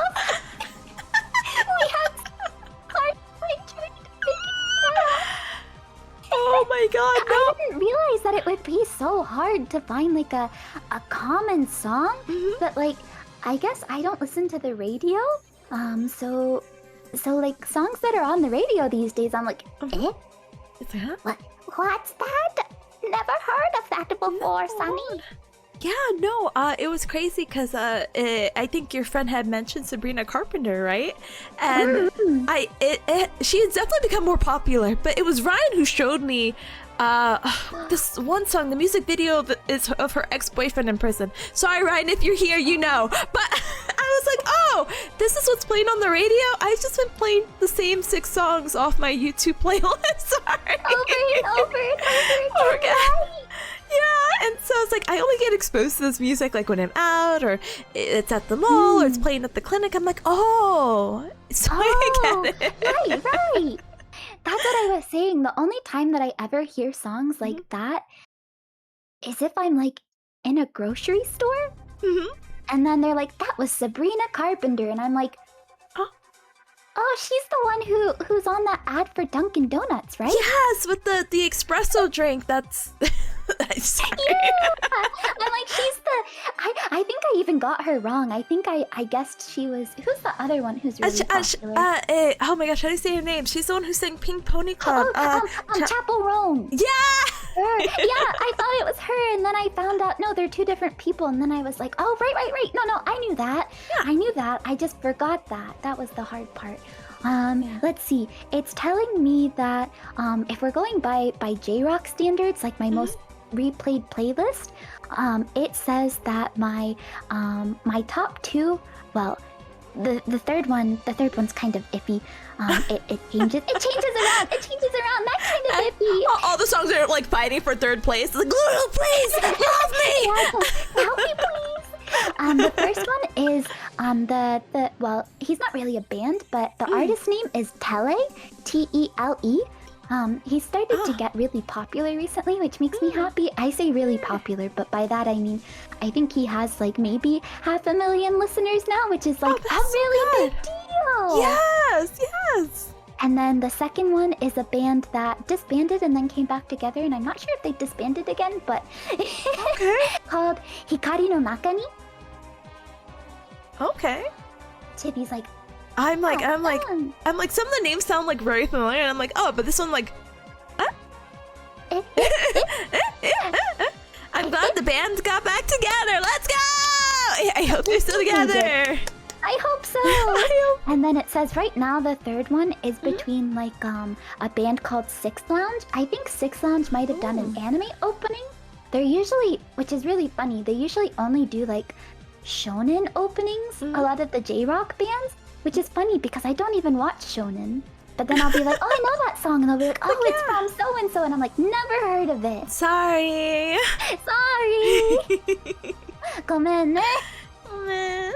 We had hard time trying to figure it out. Oh my god, no. I didn't realize that it would be so hard to find like a common song. But like, I guess I don't listen to the radio. So like songs that are on the radio these days, I'm like, eh? What's that? Never heard of that before, Sunny. Yeah, no, it was crazy because I think your friend had mentioned Sabrina Carpenter, right? And she has definitely become more popular, but it was Ryan who showed me this one song. The music video is of her ex-boyfriend in prison. Sorry, Ryan, if you're here, you know. But I was like, oh, oh, this is what's playing on the radio? I've just been playing the same 6 songs off my YouTube playlist. Sorry. Over Oh, God. Yeah, and so it's like I only get exposed to this music like when I'm out or it's at the mall or it's playing at the clinic. I'm like, oh, so I get it. Right. That's what I was saying. The only time that I ever hear songs like that is if I'm like in a grocery store, and then they're like, "That was Sabrina Carpenter," and I'm like, "Oh, she's the one who's on that ad for Dunkin' Donuts, right?" Yes, with the espresso drink. That's. Sorry. Yeah, I'm like, she's the. I think I even got her wrong. I think I guessed she was. Who's the other one who's really popular? Oh my gosh, how do you say her name? She's the one who sang Pink Pony Club. Chapel Roan. Yeah. Her. Yeah, I thought it was her, and then I found out no, they're 2 different people, and then I was like, oh, right. No, I knew that. Yeah. I knew that. I just forgot that. That was the hard part. Let's see. It's telling me that if we're going by J-Rock standards, like my most replayed playlist, it says that my my top 2, well, the third one's kind of iffy. It changes around. That kind of iffy. All the songs are like fighting for 3rd place. It's like, Lulu, please love me. Yeah, help me, please. The first one is the well, he's not really a band, but the artist name is Tele, Tele. He started to get really popular recently, which makes me happy. I say really popular, but by that I mean I think he has like maybe 500,000 listeners now, which is like a really big deal. Yes. And then the second one is a band that disbanded and then came back together, and I'm not sure if they disbanded again, but called Hikari no Nakani. Okay. Chibi's like, I'm like, some of the names sound like very familiar, and I'm like, oh, but this one, like, I'm glad the band got back together. Let's go! I hope they're still together. I hope so. And then it says right now the third one is between like a band called Six Lounge. I think Six Lounge might have done an anime opening. They're usually, which is really funny, they usually only do like shonen openings. A lot of the J-Rock bands. Which is funny because I don't even watch shonen. But then I'll be like, oh, I know that song. And they'll be like, oh, it's from so-and-so. And I'm like, never heard of it. Sorry. Gomen ne. Gomen.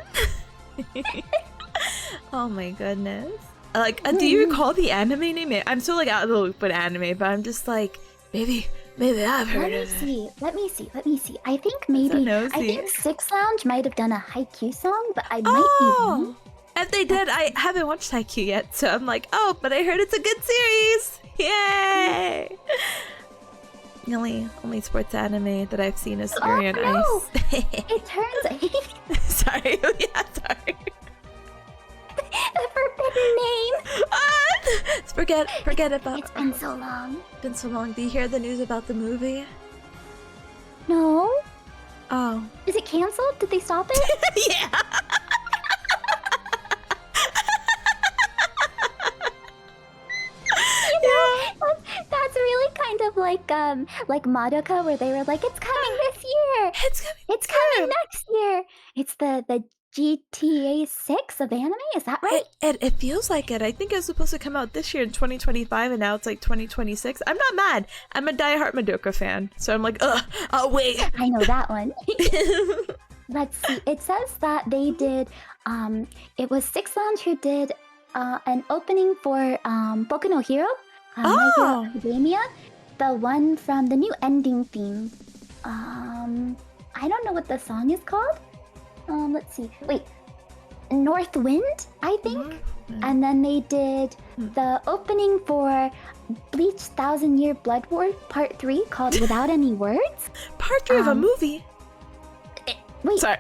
Oh my goodness. Like, do you recall the anime name? I'm so like out of the loop with anime, but I'm just like, maybe I've heard of it. Let me see. I think Six Lounge might have done a Haikyuu song, but I might be wrong. If they did, I haven't watched Haikyuu yet, so I'm like, oh, but I heard it's a good series! Yay! The only sports anime that I've seen is Yuri on Ice. It turns... Sorry. Yeah, sorry. The forbidden name! Forget about... It's been so long. Been so long. Do you hear the news about the movie? No. Oh. Is it canceled? Did they stop it? Yeah! That's really kind of like Madoka, where they were like, it's coming this year. It's coming next year. It's the GTA 6 of anime. Is that right? It feels like it. I think it was supposed to come out this year in 2025, and now it's like 2026. I'm not mad. I'm a diehard Madoka fan, so I'm like, oh wait. I know that one. Let's see. It says that they did. It was Six Lounge who did an opening for Boku no Hero. My Hero Academia, the one from the new ending theme. I don't know what the song is called. Let's see. Wait, North Wind, I think. And then they did the opening for Bleach 1000-Year Blood War Part 3 called Without Any Words. Part 3 of a movie? Wait, sorry.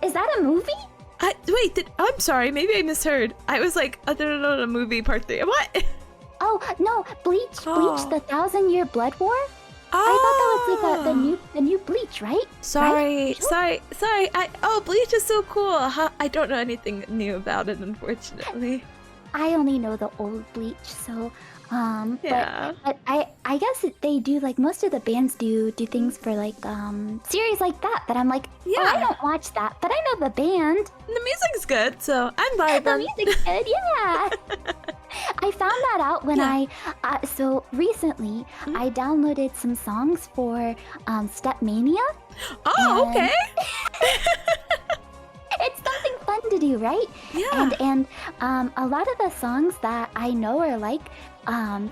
Is that a movie? I'm sorry, maybe I misheard. I was like, I don't know the movie Part 3. What? Oh, no, Bleach, the 1000-Year Blood War? I thought that was like the new Bleach, right? Sorry. Bleach is so cool. I don't know anything new about it, unfortunately. I only know the old Bleach, so yeah. But I I guess they do, like, most of the bands do things for, like, series like that I'm like, oh, I don't watch that, but I know the band. The music's good, so I'm The vibing. music's good, yeah. I found that out when so recently I downloaded some songs for Stepmania. Oh, and okay. It's something fun to do, right? Yeah. And a lot of the songs that I know are like,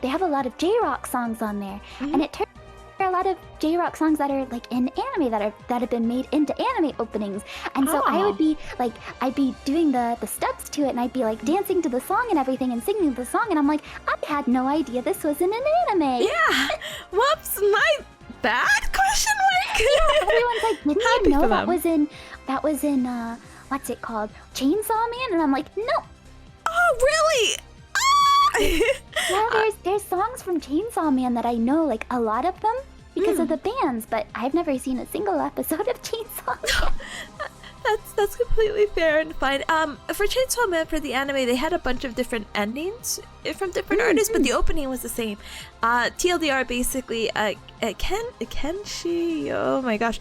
they have a lot of J-rock songs on there, and it turns out there are a lot of J-rock songs that are like in anime that have been made into anime openings, and so I would be like, I'd be doing the steps to it, and I'd be like dancing to the song and everything, and singing the song, and I'm like, I had no idea this was in an anime. Yeah. Whoops, my bad? Question mark. Yeah, everyone's like, didn't Happy you know for that them. was in what's it called? Chainsaw Man? And I'm like, no. Oh, really? Yeah, there's songs from Chainsaw Man that I know, like a lot of them because of the bands, but I've never seen a single episode of Chainsaw Man. That's completely fair and fine. For Chainsaw Man, for the anime, they had a bunch of different endings from different artists, but the opening was the same. TLDR, basically, Kenshi. Oh my gosh.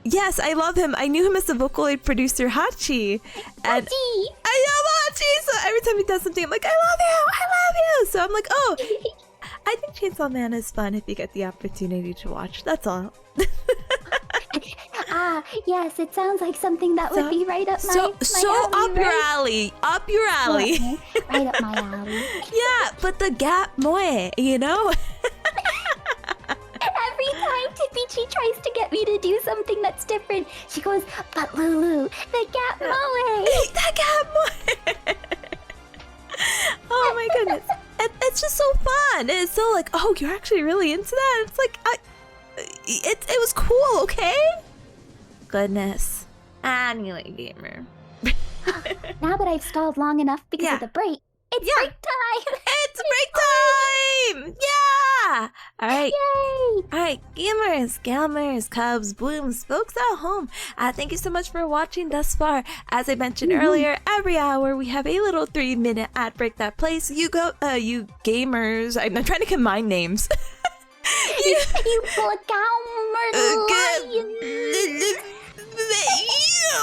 Yes, I love him. I knew him as the Vocaloid producer Hachi. And Hachi! I love Hachi! So every time he does something, I'm like, I love you! I love you! So I'm like, oh, I think Chainsaw Man is fun if you get the opportunity to watch. That's all. Yes, it sounds like something that would be right up my alley. Up your alley. Right up my alley. Yeah, but the gap moe, you know? Every time Tipichi tries to get me to do something that's different, she goes, but Lulu, the gap moe. The gap moe. Oh my goodness. It's just so fun. It's so like, oh, you're actually really into that? It's like, it was cool, okay? Goodness. Anyway, gamer. Now that I've stalled long enough because of the break, it's break time! It's break time! Yeah! Alright. Yay! Alright, gamers, cubs, blooms, folks at home. Thank you so much for watching thus far. As I mentioned earlier, every hour we have a little 3-minute ad break that plays. You gamers. I'm trying to combine names. you black lion. You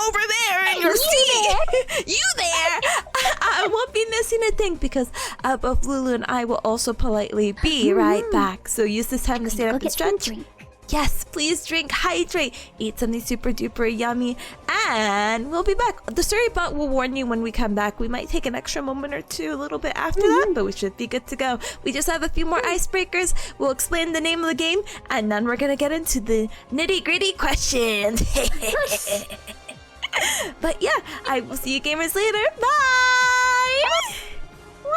over there in your seat. You there. I won't be missing a thing because both Lulu and I will also politely be right back. So use this time to stand up and stretch. Yes, please drink, hydrate, eat something super duper yummy, and we'll be back. The story bot will warn you when we come back. We might take an extra moment or two a little bit after that, but we should be good to go. We just have a few more icebreakers. We'll explain the name of the game, and then we're gonna get into the nitty-gritty questions. But yeah, I will see you gamers later. Bye! Wow!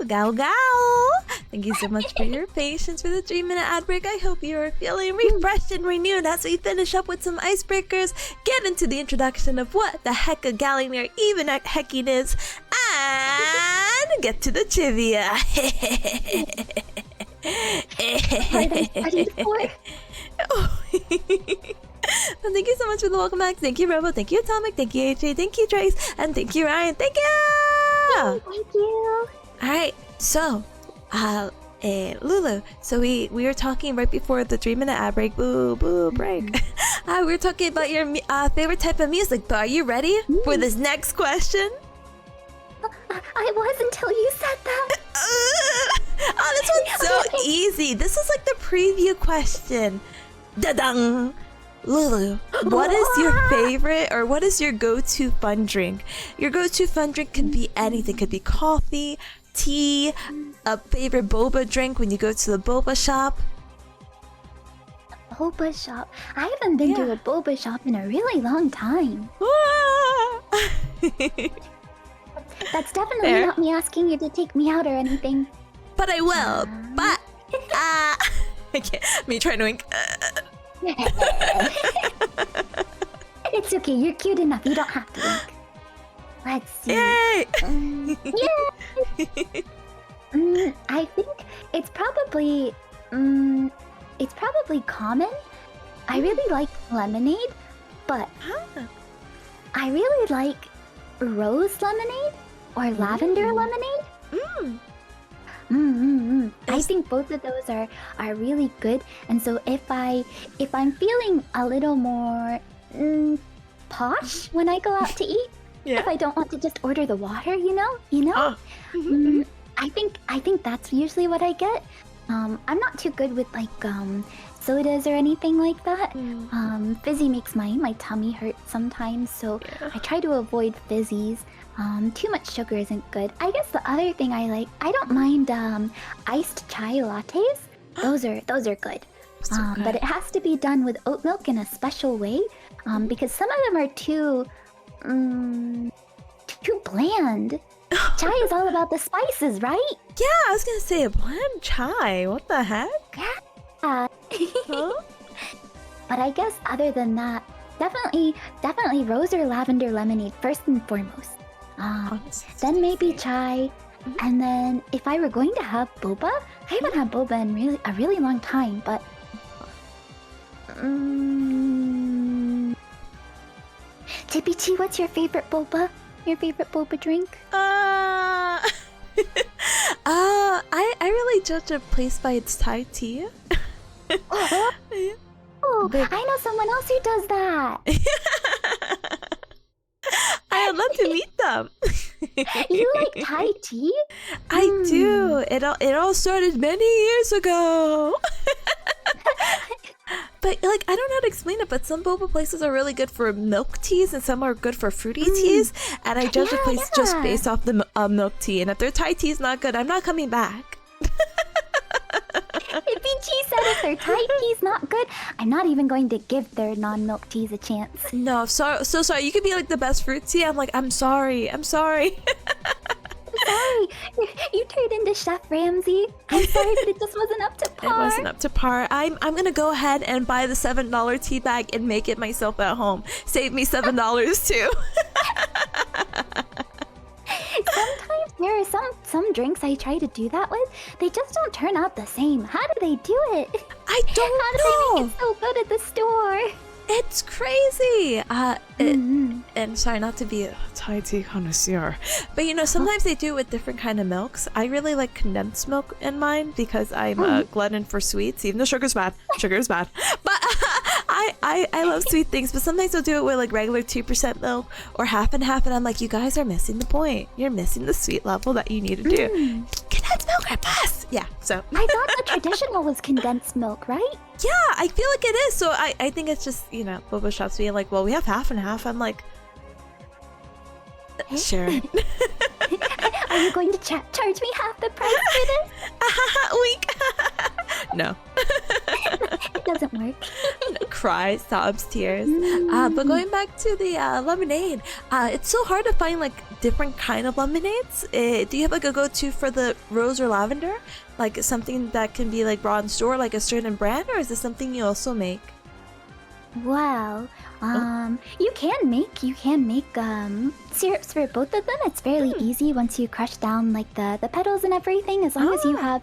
Gao Gao. Thank you so much for your patience for the 3-minute ad break. I hope you are feeling refreshed and renewed as we finish up with some icebreakers, get into the introduction of what the heck a Gaollionaire even hecking is, and get to the trivia. What I studied for. Well, thank you so much for the welcome back. Thank you, Robo. Thank you, Atomic. Thank you, AJ. Thank you, Trace. And thank you, Ryan. Thank you! Thank you. Alright, so, Lulu, so we were talking right before the 3-minute ad break. Boo, boo, break. We were talking about your favorite type of music, but are you ready for this next question? I was until you said that. Oh, this one's so easy. This is like the preview question. Da-dang! Lulu, what is your favorite or what is your go-to fun drink? Your go-to fun drink could be anything. Could be coffee, tea, a favorite boba drink when you go to the boba shop. Boba shop. I haven't been to a boba shop in a really long time. That's definitely Fair. not me asking you to take me out or anything. But I will. But I can't. Me trying to wink. It's okay, you're cute enough. You don't have to wink. Let's see. Yay! Yay! I think it's probably common. I really like lemonade, but I really like rose lemonade or lavender lemonade. I think both of those are really good, and so if I'm feeling a little more posh when I go out to eat, if I don't want to just order the water, you know, I think that's usually what I get. I'm not too good with like sodas or anything like that. Fizzy makes my tummy hurt sometimes, so I try to avoid fizzies. Too much sugar isn't good. I guess the other thing I like, I don't mind iced chai lattes. Those are good. But it has to be done with oat milk in a special way, because some of them are too bland. Chai is all about the spices, right? Yeah, I was gonna say a bland chai. What the heck? Yeah. But I guess other than that, definitely rose or lavender lemonade first and foremost. Then maybe chai, and then if I were going to have boba, I haven't had boba in a really long time, but Tippy Chi, what's your favorite boba? Your favorite boba drink? I really judge a place by its Thai tea. Oh, I know someone else who does that. I'd love to meet them. You like Thai tea? I do. It all started many years ago. But like, I don't know how to explain it, but some boba places are really good for milk teas and some are good for fruity teas. And I judge a place just based off the milk tea. And if their Thai tea is not good, I'm not coming back. If Chi said if their Thai tea's not good, I'm not even going to give their non-milk teas a chance. No, so sorry. You could be like the best fruit tea. I'm like, I'm sorry. I'm sorry. You turned into Chef Ramsay. I'm sorry, but it just wasn't up to par. It wasn't up to par. I'm gonna go ahead and buy the $7 tea bag and make it myself at home. Save me $7 too. Sometimes there are some drinks I try to do that with. They just don't turn out the same. How do they do it? I don't know. How do they make it so good at the store? It's crazy. And sorry, not to be a Thai tea connoisseur, but you know, sometimes they do it with different kind of milks. I really like condensed milk in mine because I'm a glutton for sweets, even though sugar's bad. Sugar is bad. But I love sweet things, but sometimes they'll do it with like regular 2% milk or half and half, and I'm like, you guys are missing the point. You're missing the sweet level that you need to do. Condensed milk are best. Yeah, so. I thought the traditional was condensed milk, right? Yeah, I feel like it is. So I think it's just, you know, boba shops being like, well, we have half and half. I'm like, sure. Are you going to charge me half the price for this? Wink. No. It doesn't work. Cries, sobs, tears. But going back to the lemonade, it's so hard to find like different kind of lemonades. Do you have like a go-to for the rose or lavender? Like something that can be like brought in store, like a certain brand, or is this something you also make? Well, you can make syrups for both of them. It's fairly easy once you crush down like the petals and everything. As long as you have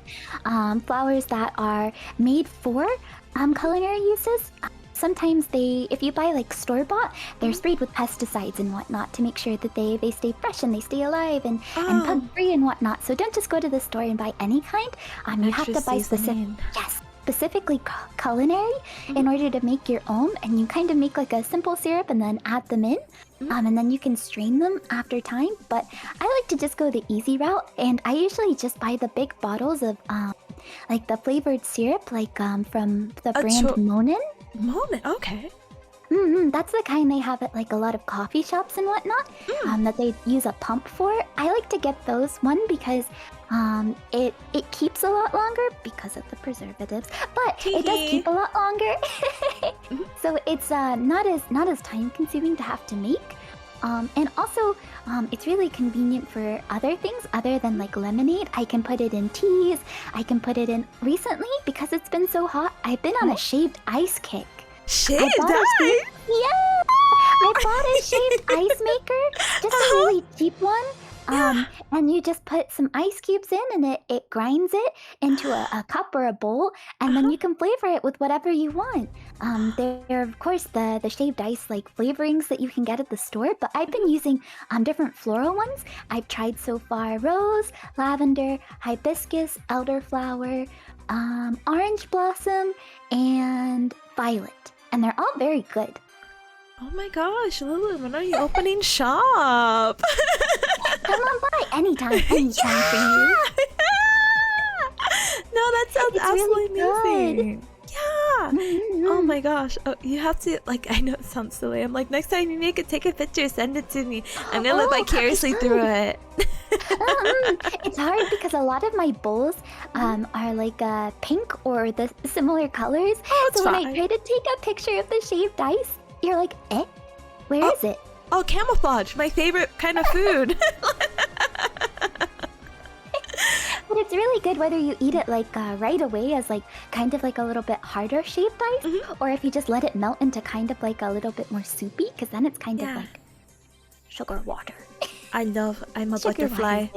flowers that are made for culinary uses. Sometimes if you buy like store-bought, they're sprayed with pesticides and whatnot to make sure that they stay fresh and they stay alive and bug-free and whatnot. So don't just go to the store and buy any kind. You have to buy specifically culinary in order to make your own, and you kind of make like a simple syrup and then add them in, and then you can strain them after time. But I like to just go the easy route, and I usually just buy the big bottles of like the flavored syrup, like from the brand Monin. Monin, okay. That's the kind they have at like a lot of coffee shops and whatnot, that they use a pump for. I like to get those because it keeps a lot longer because of the preservatives, but it does keep a lot longer. So it's not as time consuming to have to make. And also, it's really convenient for other things other than like lemonade. I can put it in teas. I can put it in. Recently, because it's been so hot, I've been on a shaved ice kick. Shaved ice? Yeah! I bought a shaved ice maker, just a really cheap one. And you just put some ice cubes in, and it grinds it into a cup or a bowl, and then you can flavor it with whatever you want. There are of course the shaved ice like flavorings that you can get at the store, but I've been using different floral ones. I've tried so far rose, lavender, hibiscus, elderflower, orange blossom, and violet, and they're all very good. Oh my gosh, Lulu, when are you opening shop? Come on by anytime for you. No, that sounds absolutely really amazing. Yeah. Oh my gosh. Oh, you have to, like, I know it sounds silly. I'm like, next time you make it, take a picture, send it to me. I'm gonna live vicariously through it. It's hard because a lot of my bowls are like pink or the similar colors. So when I try to take a picture of the shaved ice, you're like, where is it? Oh, camouflage, my favorite kind of food. But it's really good whether you eat it like right away as like kind of like a little bit harder shaved ice, or if you just let it melt into kind of like a little bit more soupy, because then it's kind of like sugar water. I'm a sugar butterfly.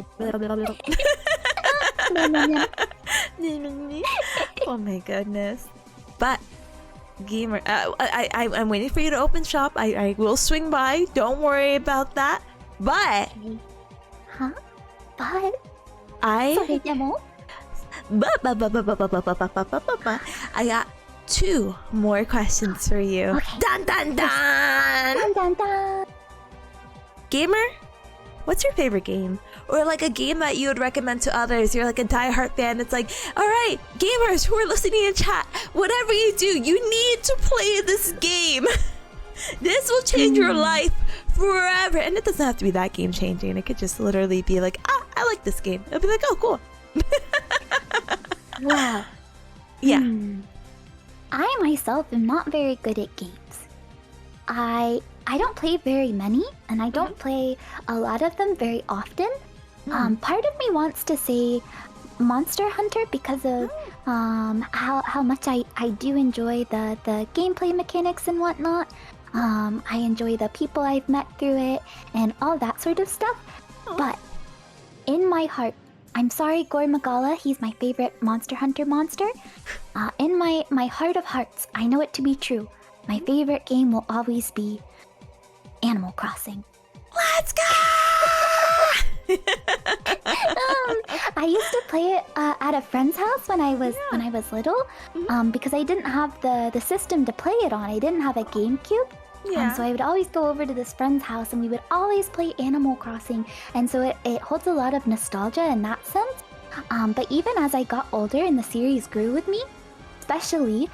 Oh my goodness. But gamer, I'm waiting for you to open shop. I will swing by. Don't worry about that. But I got 2 more questions for you. Okay. Dun dun dun! Dun, dun, dun. Gamer, what's your favorite game? Or like a game that you would recommend to others? You're like a diehard fan. It's like, all right, gamers who are listening in chat, whatever you do, you need to play this game. This will change your life forever. And it doesn't have to be that game changing. It could just literally be like, I like this game. It'll be like, oh, cool. Wow. Yeah. I myself am not very good at games. I don't play very many, and I don't play a lot of them very often. Part of me wants to say Monster Hunter because of how much I do enjoy the gameplay mechanics and whatnot. I enjoy the people I've met through it and all that sort of stuff. But in my heart, I'm sorry, Gore Magala, he's my favorite Monster Hunter monster. In my heart of hearts, I know it to be true. My favorite game will always be Animal Crossing. Let's go! I used to play it at a friend's house when I was little, because I didn't have the system to play it on. I didn't have a GameCube. So I would always go over to this friend's house and we would always play Animal Crossing, and so it holds a lot of nostalgia in that sense. But even as I got older and the series grew with me, especially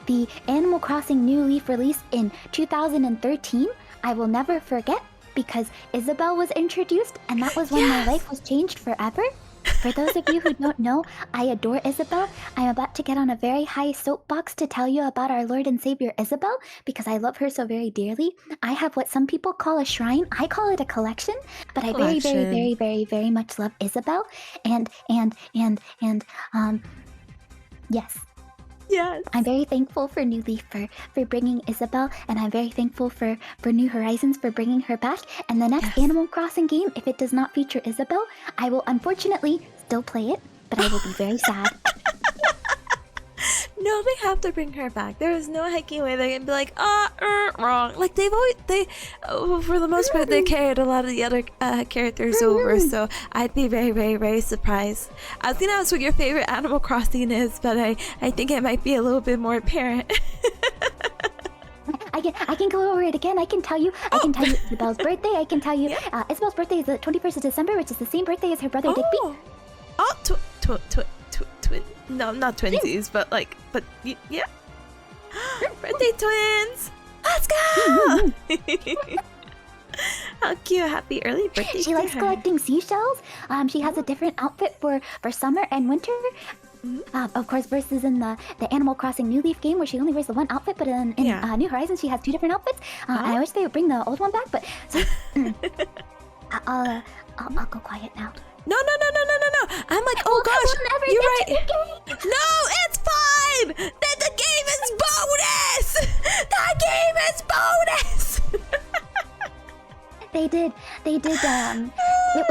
the Animal Crossing New Leaf release in 2013, I will never forget, because Isabelle was introduced, and that was when my life was changed forever. For those of you who don't know, I adore Isabel. I'm about to get on a very high soapbox to tell you about our Lord and Savior Isabel because I love her so very dearly. I have what some people call a shrine. I call it a collection, but I very, very, very, very, very much love Isabel. And yes. Yes. I'm very thankful for New Leaf for bringing Isabel, and I'm very thankful for New Horizons for bringing her back. And the next Animal Crossing game, if it does not feature Isabel, I will unfortunately still play it, but I will be very sad. No, they have to bring her back. There is no hiking way they can be like, wrong. Like they for the most part, they carried a lot of the other characters over. So I'd be very, very, very surprised. I was gonna ask what your favorite Animal Crossing is, but I think it might be a little bit more apparent. I can go over it again. I can tell you Isabel's birthday. I can tell you Isabel's birthday is the 21st of December, which is the same birthday as her brother Digby. No, not twinsies, but yeah. Birthday twins! Let's go! How cute! Happy early birthday! She likes collecting seashells. She has a different outfit for summer and winter. Of course, versus in the Animal Crossing New Leaf game where she only wears the one outfit, but in New Horizons she has two different outfits. I wish they would bring the old one back, but so, I'll go quiet now. No. I'm like, oh gosh, you're right. No, it's fine. The game is bonus. The game is bonus. They did. It was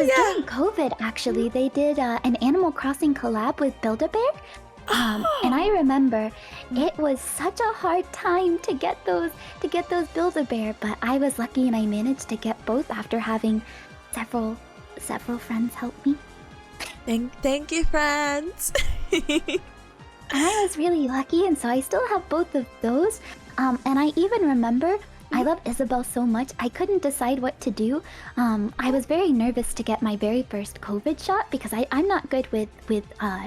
during COVID, actually. They did an Animal Crossing collab with Build-A-Bear. And I remember it was such a hard time to get those Build-A-Bear, but I was lucky and I managed to get both after having several friends help me. Thank you, friends. I was really lucky, and so I still have both of those. And I even remember I love Isabel so much, I couldn't decide what to do. I was very nervous to get my very first COVID shot because I'm not good with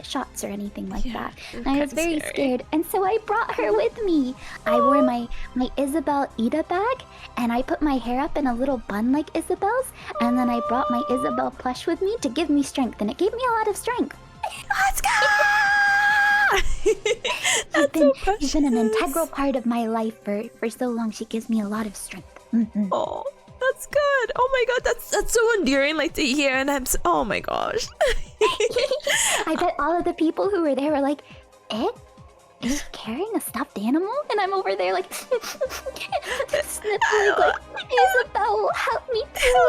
shots or anything like that. And I was very scared, and so I brought her with me. I wore my Isabel Ida bag, and I put my hair up in a little bun like Isabel's, and then I brought my Isabel plush with me to give me strength, and it gave me a lot of strength. Let's go! She's been an integral part of my life for so long. She gives me a lot of strength. Oh, that's good. Oh my god, that's so endearing, like to hear. And oh my gosh. I bet all of the people who were there were like, "Eh, is she carrying a stuffed animal?" And I'm over there like sniffling, like, "Isabel will help me too."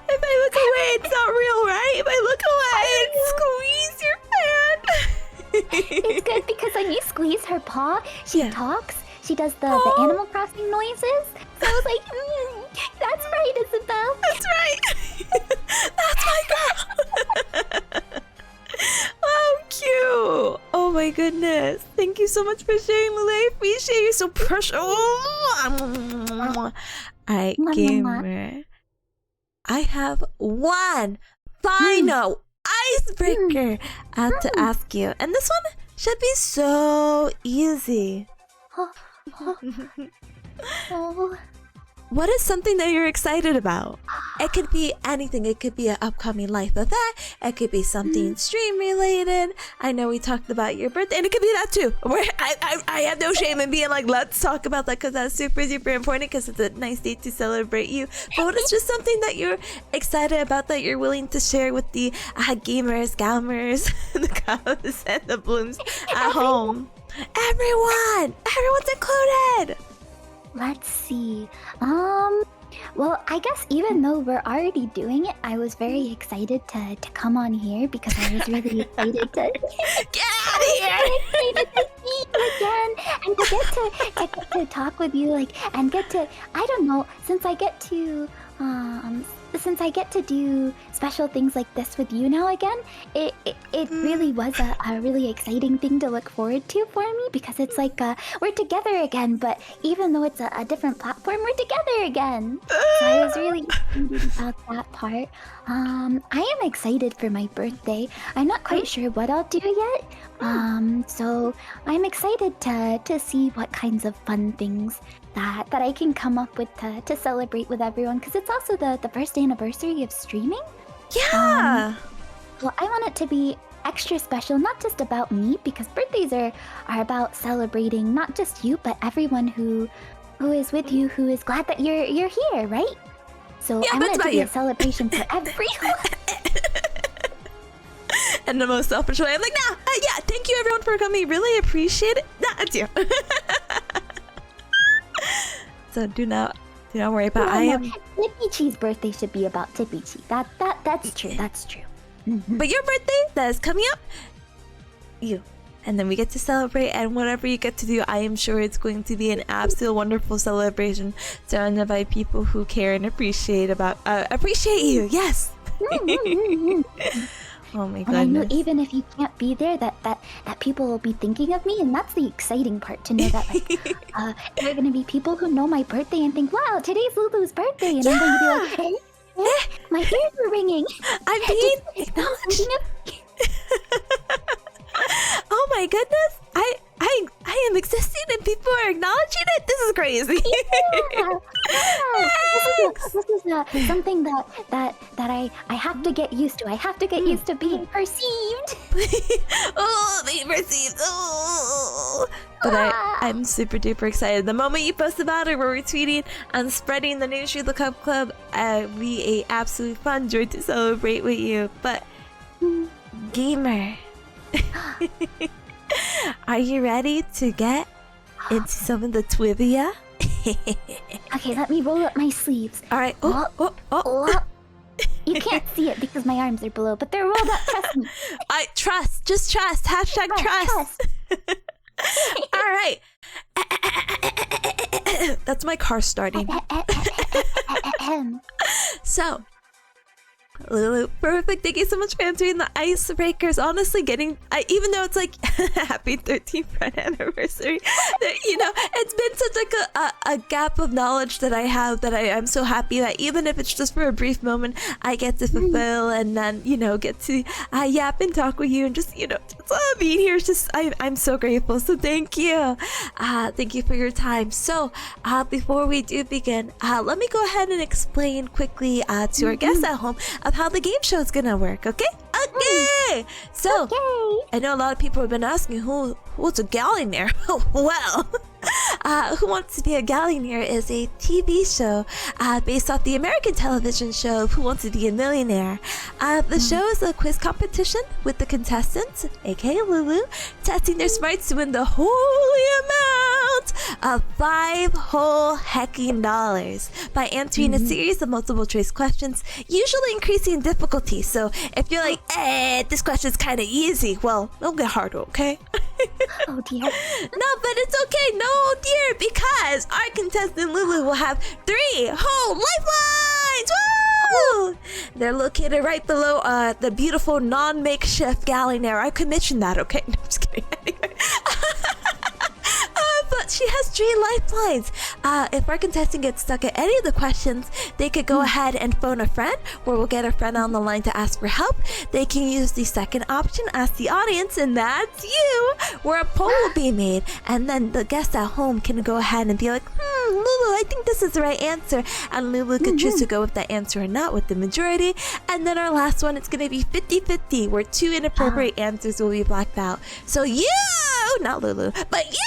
If I look away, it's not real, right? If I look away and squeeze your hand. It's good because when you squeeze her paw, she talks. She does the Animal Crossing noises. So I was like, that's right, Isabel. That's right. That's my girl. Oh, cute. Oh my goodness. Thank you so much for sharing, Lulu. I appreciate you so precious. Alright, gamer. I have one final icebreaker I have to ask you. And this one should be so easy. What is something that you're excited about? It could be anything. It could be an upcoming life event. It could be something stream related. I know we talked about your birthday, and it could be that too. Where I have no shame in being like, let's talk about that because that's super, super important because it's a nice day to celebrate you. But what is just something that you're excited about that you're willing to share with the gamers, galmers, the cows, and the blooms at home? Everyone's included. Let's see. Well, I guess even though we're already doing it, I was very excited to come on here because I was really excited to get out of here. Excited to see you again and to get to talk with you, like, and get to, I don't know, since I get to do special things like this with you now again, it really was a really exciting thing to look forward to for me because it's like we're together again, but even though it's a different platform, we're together again. So I was really excited about that part. I am excited for my birthday. I'm not quite sure what I'll do yet. So I'm excited to see what kinds of fun things that I can come up with to celebrate with everyone because it's also the first anniversary of streaming. Yeah. Well, I want it to be extra special, not just about me, because birthdays are about celebrating not just you, but everyone who is with you, who is glad that you're here, right? So Yeah, I but want it's it to about be you. a celebration for everyone. In the most selfish way, I'm like, nah, yeah, thank you everyone for coming. Really appreciate it. Nah, it's you. So do not worry about. I am. Tippy Chee's birthday should be about Tippy Chee. That's true. That's true. But your birthday that is coming up, you. And then we get to celebrate, and whatever you get to do, I am sure it's going to be an absolute wonderful celebration surrounded by people who care and appreciate you. Yes. Oh my goodness. And I know even if you can't be there, that people will be thinking of me, and that's the exciting part, to know that like there are gonna be people who know my birthday and think, "Wow, today's Lulu's birthday," and I'm going to be like, "Hey, my ears are ringing." I'm being acknowledged. Oh my goodness! I am existing and people are acknowledging it. This is crazy. Yeah. This is something that I have to get used to. I have to get used to being perceived. Oh, being perceived. Oh. But I'm super duper excited. The moment you post about it, we're retweeting and spreading the news through the Cup Club. We a absolute fun joy to celebrate with you. But gamer. Are you ready to get into some of the trivia? Okay, let me roll up my sleeves. All right. Oh. You can't see it because my arms are below, but they're rolled up. Trust me. Just trust. Hashtag trust. All right. That's my car starting. So. Lulu, perfect. Thank you so much for answering the icebreakers. Honestly, even though it's like happy 13th friend anniversary, it's been such like a gap of knowledge that I have that I'm so happy that even if it's just for a brief moment, I get to fulfill and then get to yap and talk with you and just being here. It's just I'm so grateful. So thank you for your time. So before we do begin, let me go ahead and explain quickly to our guests at home of how the game show is gonna work, okay? So, I know a lot of people have been asking who's a Gaollionaire? Well, Who Wants to Be a Gaollionaire is a TV show based off the American television show Who Wants to Be a Millionaire. The show is a quiz competition with the contestants, aka Lulu, testing their smarts to win the holy amount of $5 whole hecking dollars by answering a series of multiple choice questions, usually increasing in difficulty. So if you're like, this question's kind of easy, well, it'll get harder, okay? Oh dear. No, but it's okay. No, dear, because our contestant Lulu will have 3 whole lifelines. Woo! They're located right below the beautiful non-makeshift Gaollionaire. I commissioned that, okay? No, I'm just kidding. Anyway. But she has 3 lifelines. If our contestant gets stuck at any of the questions, they could go ahead and phone a friend, where we'll get a friend on the line to ask for help. They can use the second option, ask the audience, and that's you, where a poll will be made, and then the guests at home can go ahead and be like, Lulu, I think this is the right answer, and Lulu could choose to go with that answer or not with the majority. And then our last one, it's going to be 50-50, where 2 inappropriate answers will be blacked out. So you, not Lulu, but you,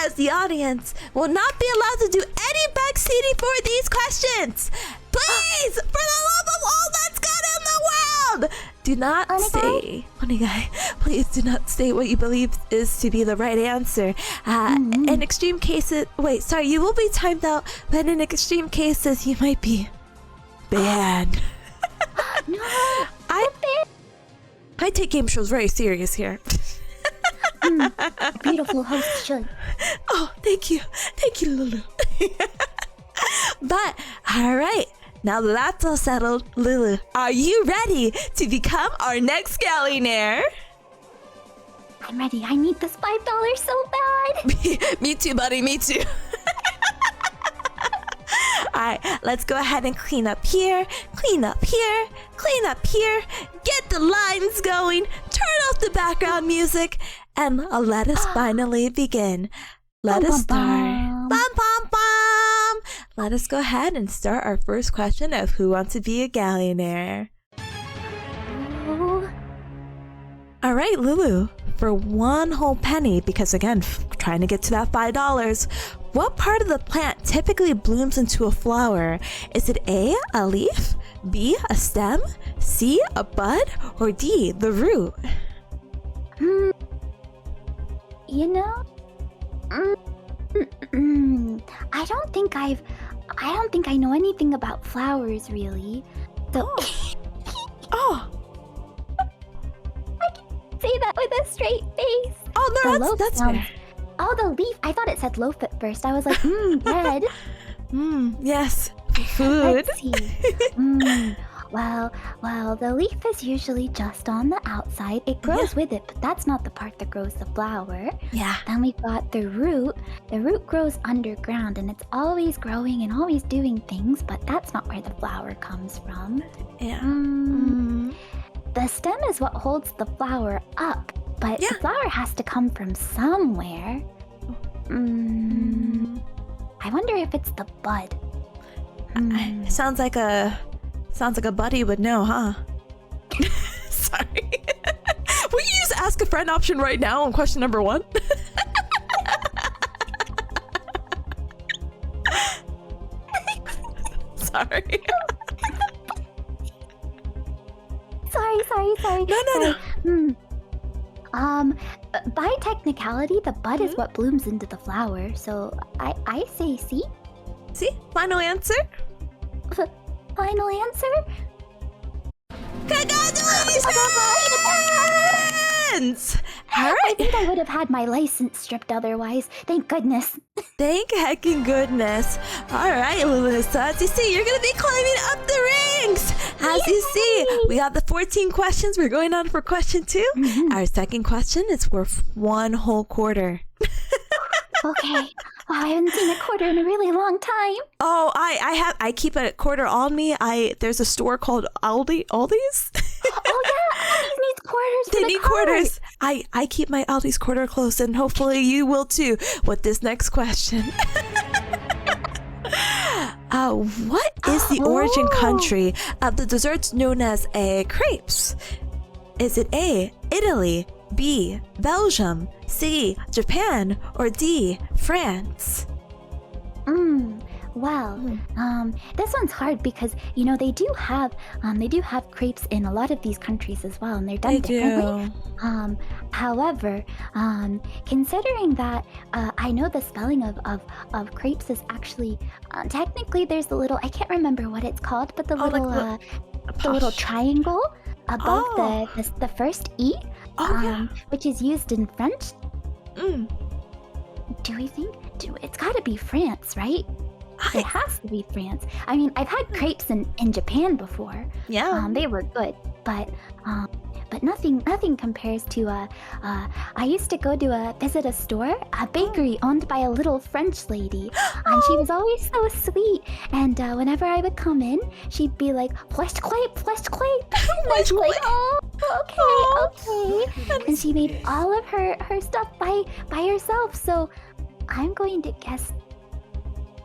as the audience, will not be allowed to do any backseating for these questions. Please, for the love of all that's good in the world, do not say, please do not say what you believe is to be the right answer. In extreme cases, you will be timed out, but in extreme cases, you might be banned. No, I take game shows very serious here. beautiful host should. Oh, thank you, Lulu. But all right, now that that's all settled, Lulu, are you ready to become our next Gaollionaire? I'm ready. I need this $5 so bad. Me too, buddy. Me too. Alright, let's go ahead and clean up here, clean up here, clean up here, get the lines going, turn off the background music, and let us finally begin. Let us start. Let us go ahead and start our first question of Who Wants to Be a Gaollionaire? Oh, All right, Lulu, for one whole penny, because again, trying to get to that $5, what part of the plant typically blooms into a flower? Is it A, a leaf, B, a stem, C, a bud, or D, the root? You know, I don't think I know anything about flowers really. So Oh, I can say that with a straight face. oh The no, loaf that's sounds- fair. Oh, the leaf. I thought it said loaf at first. I was like, bread. Yes, food. Let's see. Well, the leaf is usually just on the outside. It grows with it, but that's not the part that grows the flower. Yeah. Then we've got the root. The root grows underground and it's always growing and always doing things, but that's not where the flower comes from. Yeah. The stem is what holds the flower up, but Yeah. the flower has to come from somewhere. I wonder if it's the bud. Sounds like a buddy would know, huh? Sorry. Will you use ask a friend option right now on question number 1? Sorry. Sorry. No. By technicality, the bud is what blooms into the flower, so I say C. See? Final answer? Final answer? Congratulations! All I right. think I would have had my license stripped otherwise. Thank goodness. Thank heckin' goodness. All right, Lulu. So as you see, you're going to be climbing up the ranks. As you see, we got the 14 questions. We're going on for question 2. Our second question is worth 1 whole quarter. Okay. Wow, I haven't seen a quarter in a really long time. Oh, I keep a quarter on me. There's a store called Aldi's. Oh yeah, Aldi's needs quarters. They need quarters. I keep my Aldi's quarter close, and hopefully you will too with this next question. What is the origin country of the desserts known as crepes? Is it A, Italy, B, Belgium, C, Japan, or D, France? This one's hard because they do have crepes in a lot of these countries as well, and they're done differently. However, considering that I know the spelling of crepes is actually technically there's the little, I can't remember what it's called, but the little triangle above the first E, which is used in French. Do we think? It's got to be France, right? It has to be France. I mean, I've had crepes in Japan before. Yeah. They were good, but nothing compares to I used to go to visit a store, a bakery owned by a little French lady, and she was always so sweet. And whenever I would come in, she'd be like, "Flesh clape." And I'd be like, "Oh, okay." And she made all of her stuff by herself. So I'm going to guess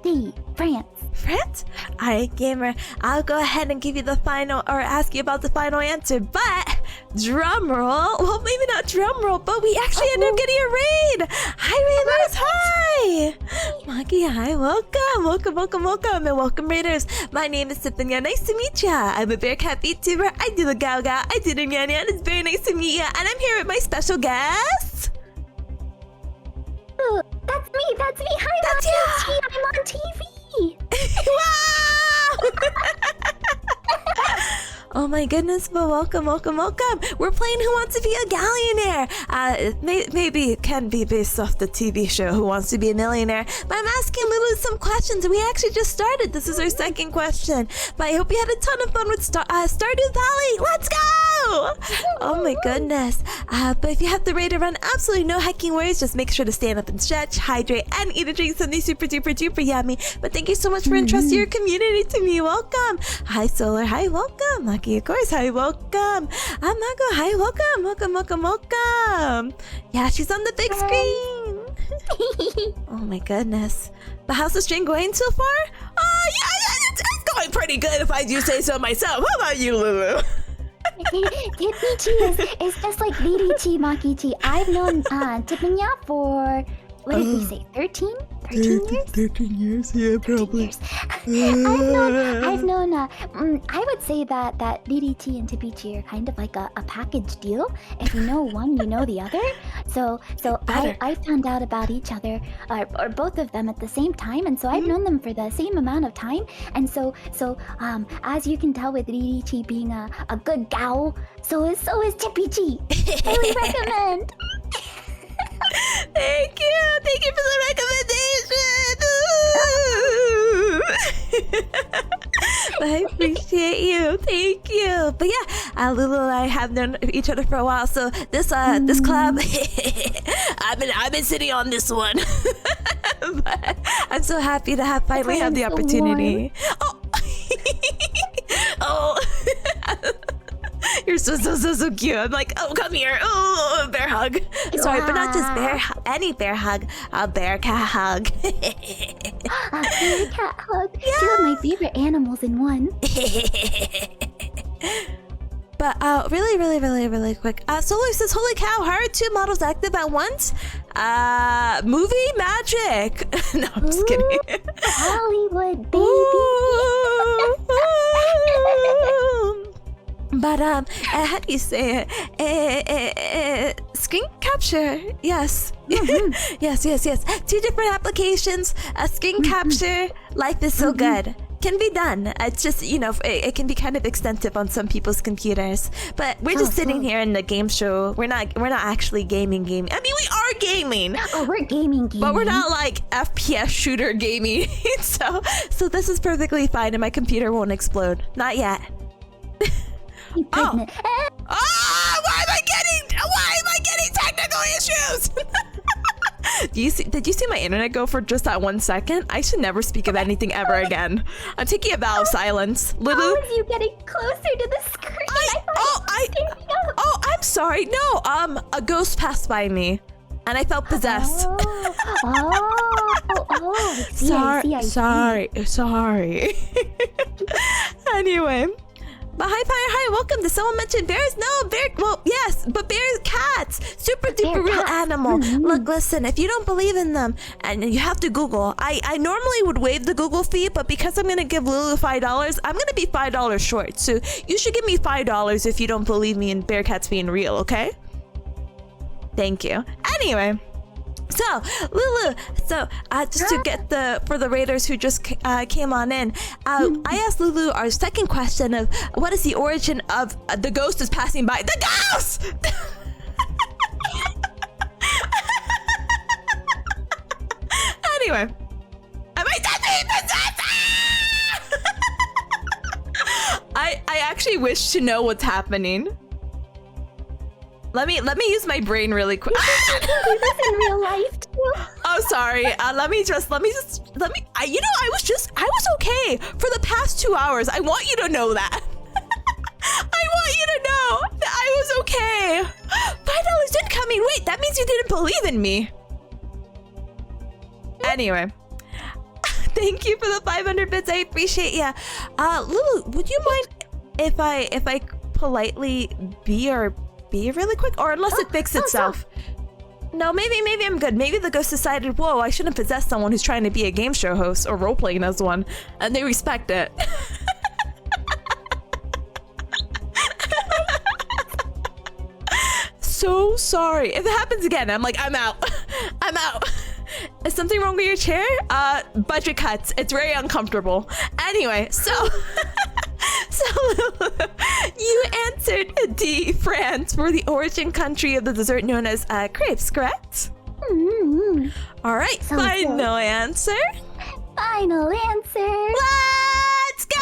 D, France. France? Alright, gamer. I'll go ahead and give you the final, or ask you about the final answer, but drum roll. Well, maybe not drum roll, but we actually ended up getting a raid. Hi, Raiders. Hi. Monkey, hi. Welcome, and welcome, Raiders. My name is Tipanya. Nice to meet ya. I'm a Bearcat VTuber. I do the Gaoga. I do the Nya. It's very nice to meet ya. And I'm here with my special guest. Oh, that's me. Hi, That's Mommy. ya. I'm on TV. Wow! Oh my goodness, but welcome. We're playing Who Wants to Be a Gaollionaire. Maybe it can be based off the TV show Who Wants to Be a Millionaire, but I'm asking Lulu some questions, and we actually just started. This is our second question, but I hope you had a ton of fun with Stardew Valley. Let's go! Oh my goodness. But if you have the raid to run, absolutely no hecking worries. Just make sure to stand up and stretch, hydrate, and eat a drink, something super duper yummy. But thank you so much for entrusting your community to me. Welcome. Hi, Solar. Hi, welcome. Lucky, of course. Hi, welcome. Mago. Hi, welcome. Yeah, she's on the big screen. Oh my goodness. But how's the stream going so far? Yeah, it's going pretty good if I do say so myself. How about you, Lulu? Tipichi is just like Lirichi Makichi. I've known Tipanya for, what did we say, 13 years? 13 years, yeah, probably. I've known, I would say that Lirichi and Tipichi are kind of like a package deal. If you know one, you know the other. So I found out about each other, or both of them at the same time, and so I've known them for the same amount of time. And so as you can tell with Lirichi being a good gal, so is Tipichi. Highly recommend. Thank you for the recommendation. I appreciate you. Thank you. But yeah, Lulu and I have known each other for a while, so this club, I've been sitting on this one. But I'm so happy to finally have the opportunity. Oh, oh. You're so cute. I'm like, oh, come here. Oh, bear hug. Sorry, but not just any bear hug. A bear cat hug. A bear cat hug. Yeah. Two of my favorite animals in one. But really quick. Solar says, holy cow, how are 2 models active at once? Movie magic. No, I'm just kidding. Hollywood, baby. But how do you say it? Screen capture, yes. Yes. 2 different applications. Screen capture, life is so good. Can be done. It's just, it can be kind of extensive on some people's computers. But we're just sitting here in the game show. We're not actually gaming. I mean, we are gaming. Oh, we're gaming. But we're not like FPS shooter gaming. So this is perfectly fine, and my computer won't explode. Not yet. Pregnant. Why am I getting technical issues? Did you see my internet go for just that 1 second? I should never speak of anything ever again. I'm taking a vow of silence. Lulu? How is you getting closer to the screen? I'm sorry. No, a ghost passed by me, and I felt possessed. Sorry. Anyway. But hi, welcome to someone mentioned bears. No, yes, but bears, cats, super duper real animal. Look, listen, if you don't believe in them, and you have to Google, I normally would waive the Google fee, but because I'm gonna give Lulu $5, I'm gonna be $5 short. So you should give me $5 if you don't believe me in bear cats being real, okay? Thank you. Anyway. So, Lulu, just to get for the raiders who just came on in, I asked Lulu our second question of what is the origin of the ghost is passing by. The ghost! Anyway, am I done being possessed? I actually wish to know what's happening. Let me use my brain really quick. You can do this in real life too. Oh, sorry. Let me. I was okay for the past 2 hours. I want you to know that. I want you to know that I was okay. $5 incoming. Wait, that means you didn't believe in me. Anyway, thank you for the 500 bits. I appreciate you. Lulu, would you mind if I politely be really quick, or unless it fixes itself? No, maybe I'm good. Maybe the ghost decided, whoa, I shouldn't possess someone who's trying to be a game show host or role-playing as one, and they respect it. So sorry. If it happens again, I'm like, I'm out. Is something wrong with your chair? Budget cuts. It's very uncomfortable. Anyway, so you answered D, France, for the origin country of the dessert known as crepes, correct? All right, final answer. Final answer. Let's go!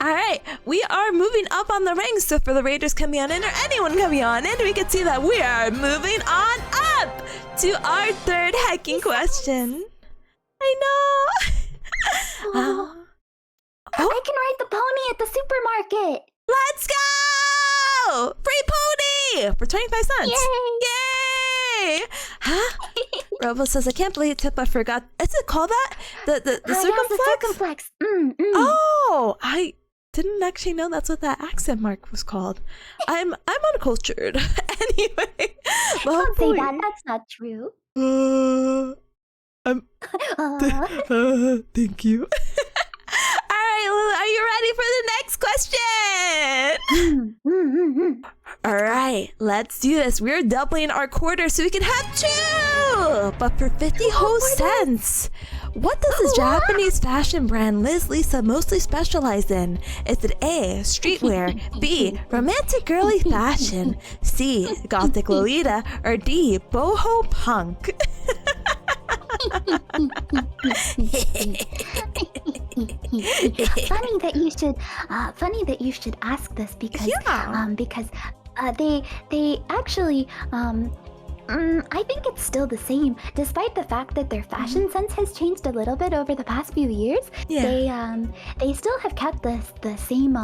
All right, we are moving up on the ranks. So for the raiders coming on in, or anyone coming on in, we can see that we are moving on up to our third hacking question. I know. I can ride the pony at the supermarket. Let's go! Free pony for 25 cents. Yay! Yay! Huh? Robo says, I can't believe Tipa forgot. Is it called that? The circumflex? Yes, the circumflex. Oh, I didn't actually know that's what that accent mark was called. I'm uncultured. Anyway. Don't say that. That's not true. Thank you. All right, Lulu, are you ready for the next question? All right, let's do this. We're doubling our quarter so we can have 2, but for 50 cents. What does the Japanese fashion brand Liz Lisa mostly specialize in? Is it A, streetwear, B, romantic girly fashion, C, gothic Lolita, or D, boho punk? Funny that you should ask this because they actually I think it's still the same, despite the fact that their fashion sense has changed a little bit over the past few years. Yeah. They still have kept the same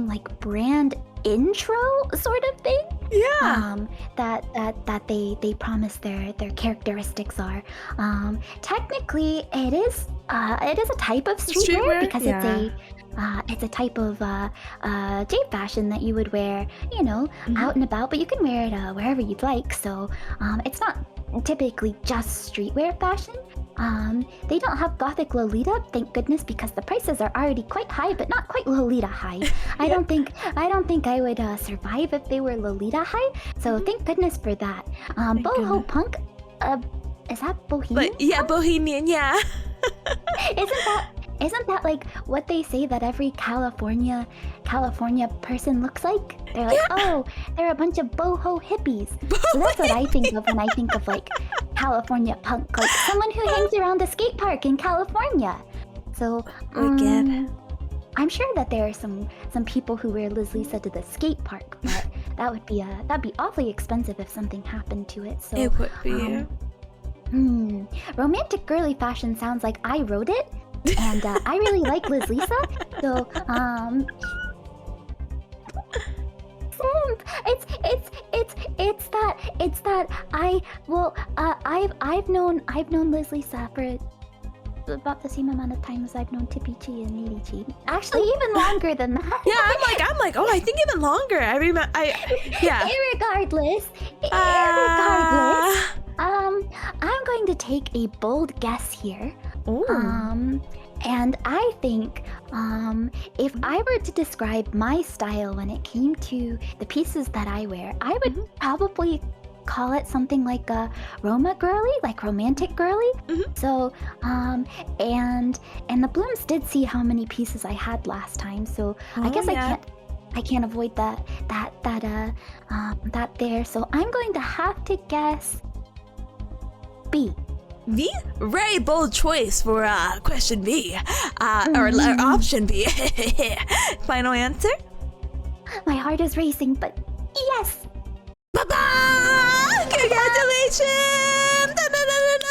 like brand intro sort of thing. Yeah. That they promise their characteristics are. Technically, it is a type of streetwear because it's a type of jade fashion that you would wear, out and about, but you can wear it wherever you'd like. So it's not typically just streetwear fashion. They don't have gothic Lolita, thank goodness, because the prices are already quite high, but not quite Lolita high. I don't think I would survive if they were Lolita high. So thank goodness for that. Boho punk, is that bohemian? Bohemian, yeah. Isn't that like what they say that every California person looks like? They're like, oh, they're a bunch of boho hippies. So that's what I think of when I think of like California punk, like someone who hangs around a skate park in California. So I'm sure that there are some people who wear Liz Lisa to the skate park, but that'd be awfully expensive if something happened to it. So it would be. Romantic girly fashion sounds like I wrote it. And I really like Liz Lisa, so it's that I've known Liz Lisa for about the same amount of time as I've known Tipichi and Nirichi. Actually, even longer than that. Yeah, I'm like, oh, I think even longer. Irregardless, I'm going to take a bold guess here. Ooh. And I think if I were to describe my style when it came to the pieces that I wear, I would probably call it something like a Roma girly, like romantic girly. So and the Blooms did see how many pieces I had last time, so I guess I can't avoid that there. So I'm going to have to guess B. B? Very bold choice for question B. Or option B. Final answer? My heart is racing, but yes! Ba-ba! Congratulations! Da-da-da-da-da!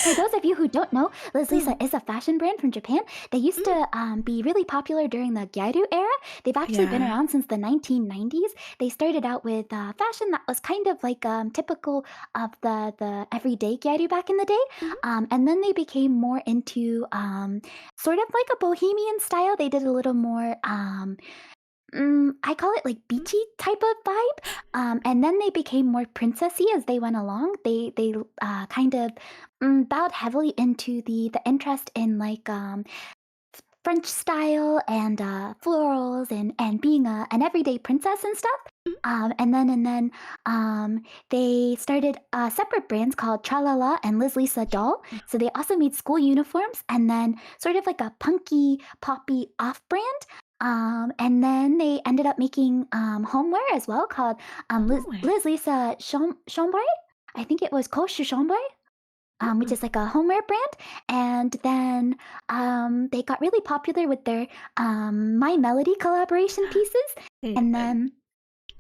For those of you who don't know, Liz Lisa is a fashion brand from Japan. They used to be really popular during the Gyaru era. They've actually been around since the 1990s. They started out with fashion that was kind of like typical of the everyday Gyaru back in the day. And then they became more into sort of like a bohemian style. They did a little more I call it like beachy type of vibe. And then they became more princessy as they went along. They kind of bowed heavily into the interest in like French style and florals and being an everyday princess and stuff. And then they started separate brands called Tralala and Liz Lisa Doll. So they also made school uniforms and then sort of like a punky, poppy off-brand. And then they ended up making homeware as well called Liz Lisa Chambray. I think it was Koshu Chambray. Which is like a homeware brand, and then they got really popular with their My Melody collaboration pieces, and then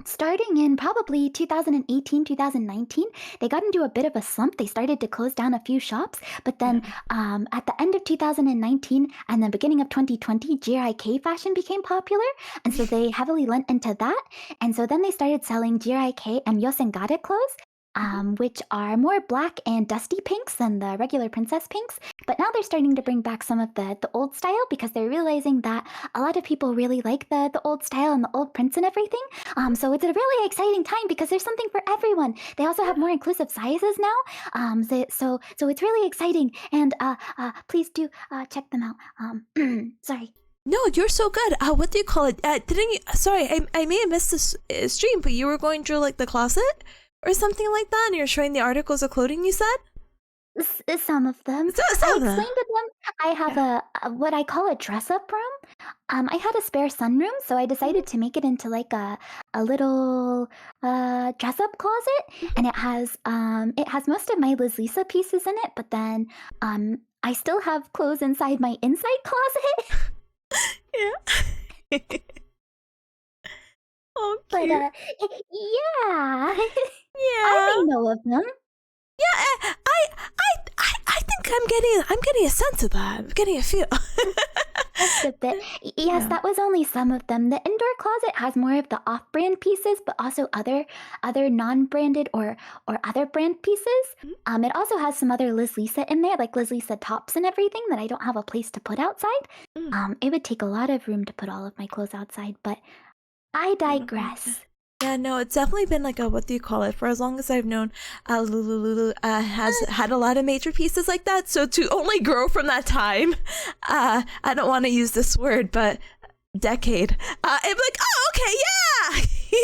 starting in probably 2018, 2019, they got into a bit of a slump. They started to close down a few shops, but then at the end of 2019 and the beginning of 2020, GRIK fashion became popular, and so they heavily lent into that. And so then they started selling GRIK and Yosengare clothes, which are more black and dusty pinks than the regular princess pinks. But now they're starting to bring back some of the old style because they're realizing that a lot of people really like the old style and the old prints and everything. So it's a really exciting time because there's something for everyone. They also have more inclusive sizes now. So it's really exciting. And please do check them out. Sorry. No, you're so good. What do you call it? Didn't you? Sorry, I may have missed this stream, but you were going through like the closet or something like that, and you're showing the articles of clothing you said. Some of them. Some I of them. explained to them I have a what I call a dress-up room. I had a spare sunroom, so I decided to make it into like a little dress-up closet, and it has most of my Liz Lisa pieces in it, but then I still have clothes inside my inside closet. Yeah. Oh, But cute. yeah, Yeah. I may know of them. Yeah, I think I'm getting a sense of that. I'm getting a feel. Just a bit. Yes, Yeah. that was only some of them. The indoor closet has more of the off-brand pieces, but also other non-branded or other brand pieces. It also has some other Liz Lisa in there, like Liz Lisa tops and everything that I don't have a place to put outside. It would take a lot of room to put all of my clothes outside, but I digress. Yeah, no, it's definitely been like a, what do you call it? For as long as I've known, Lulu has had a lot of major pieces like that. So to only grow from that time, I don't want to use this word, but decade. I'm like, oh, okay, yeah, yeah.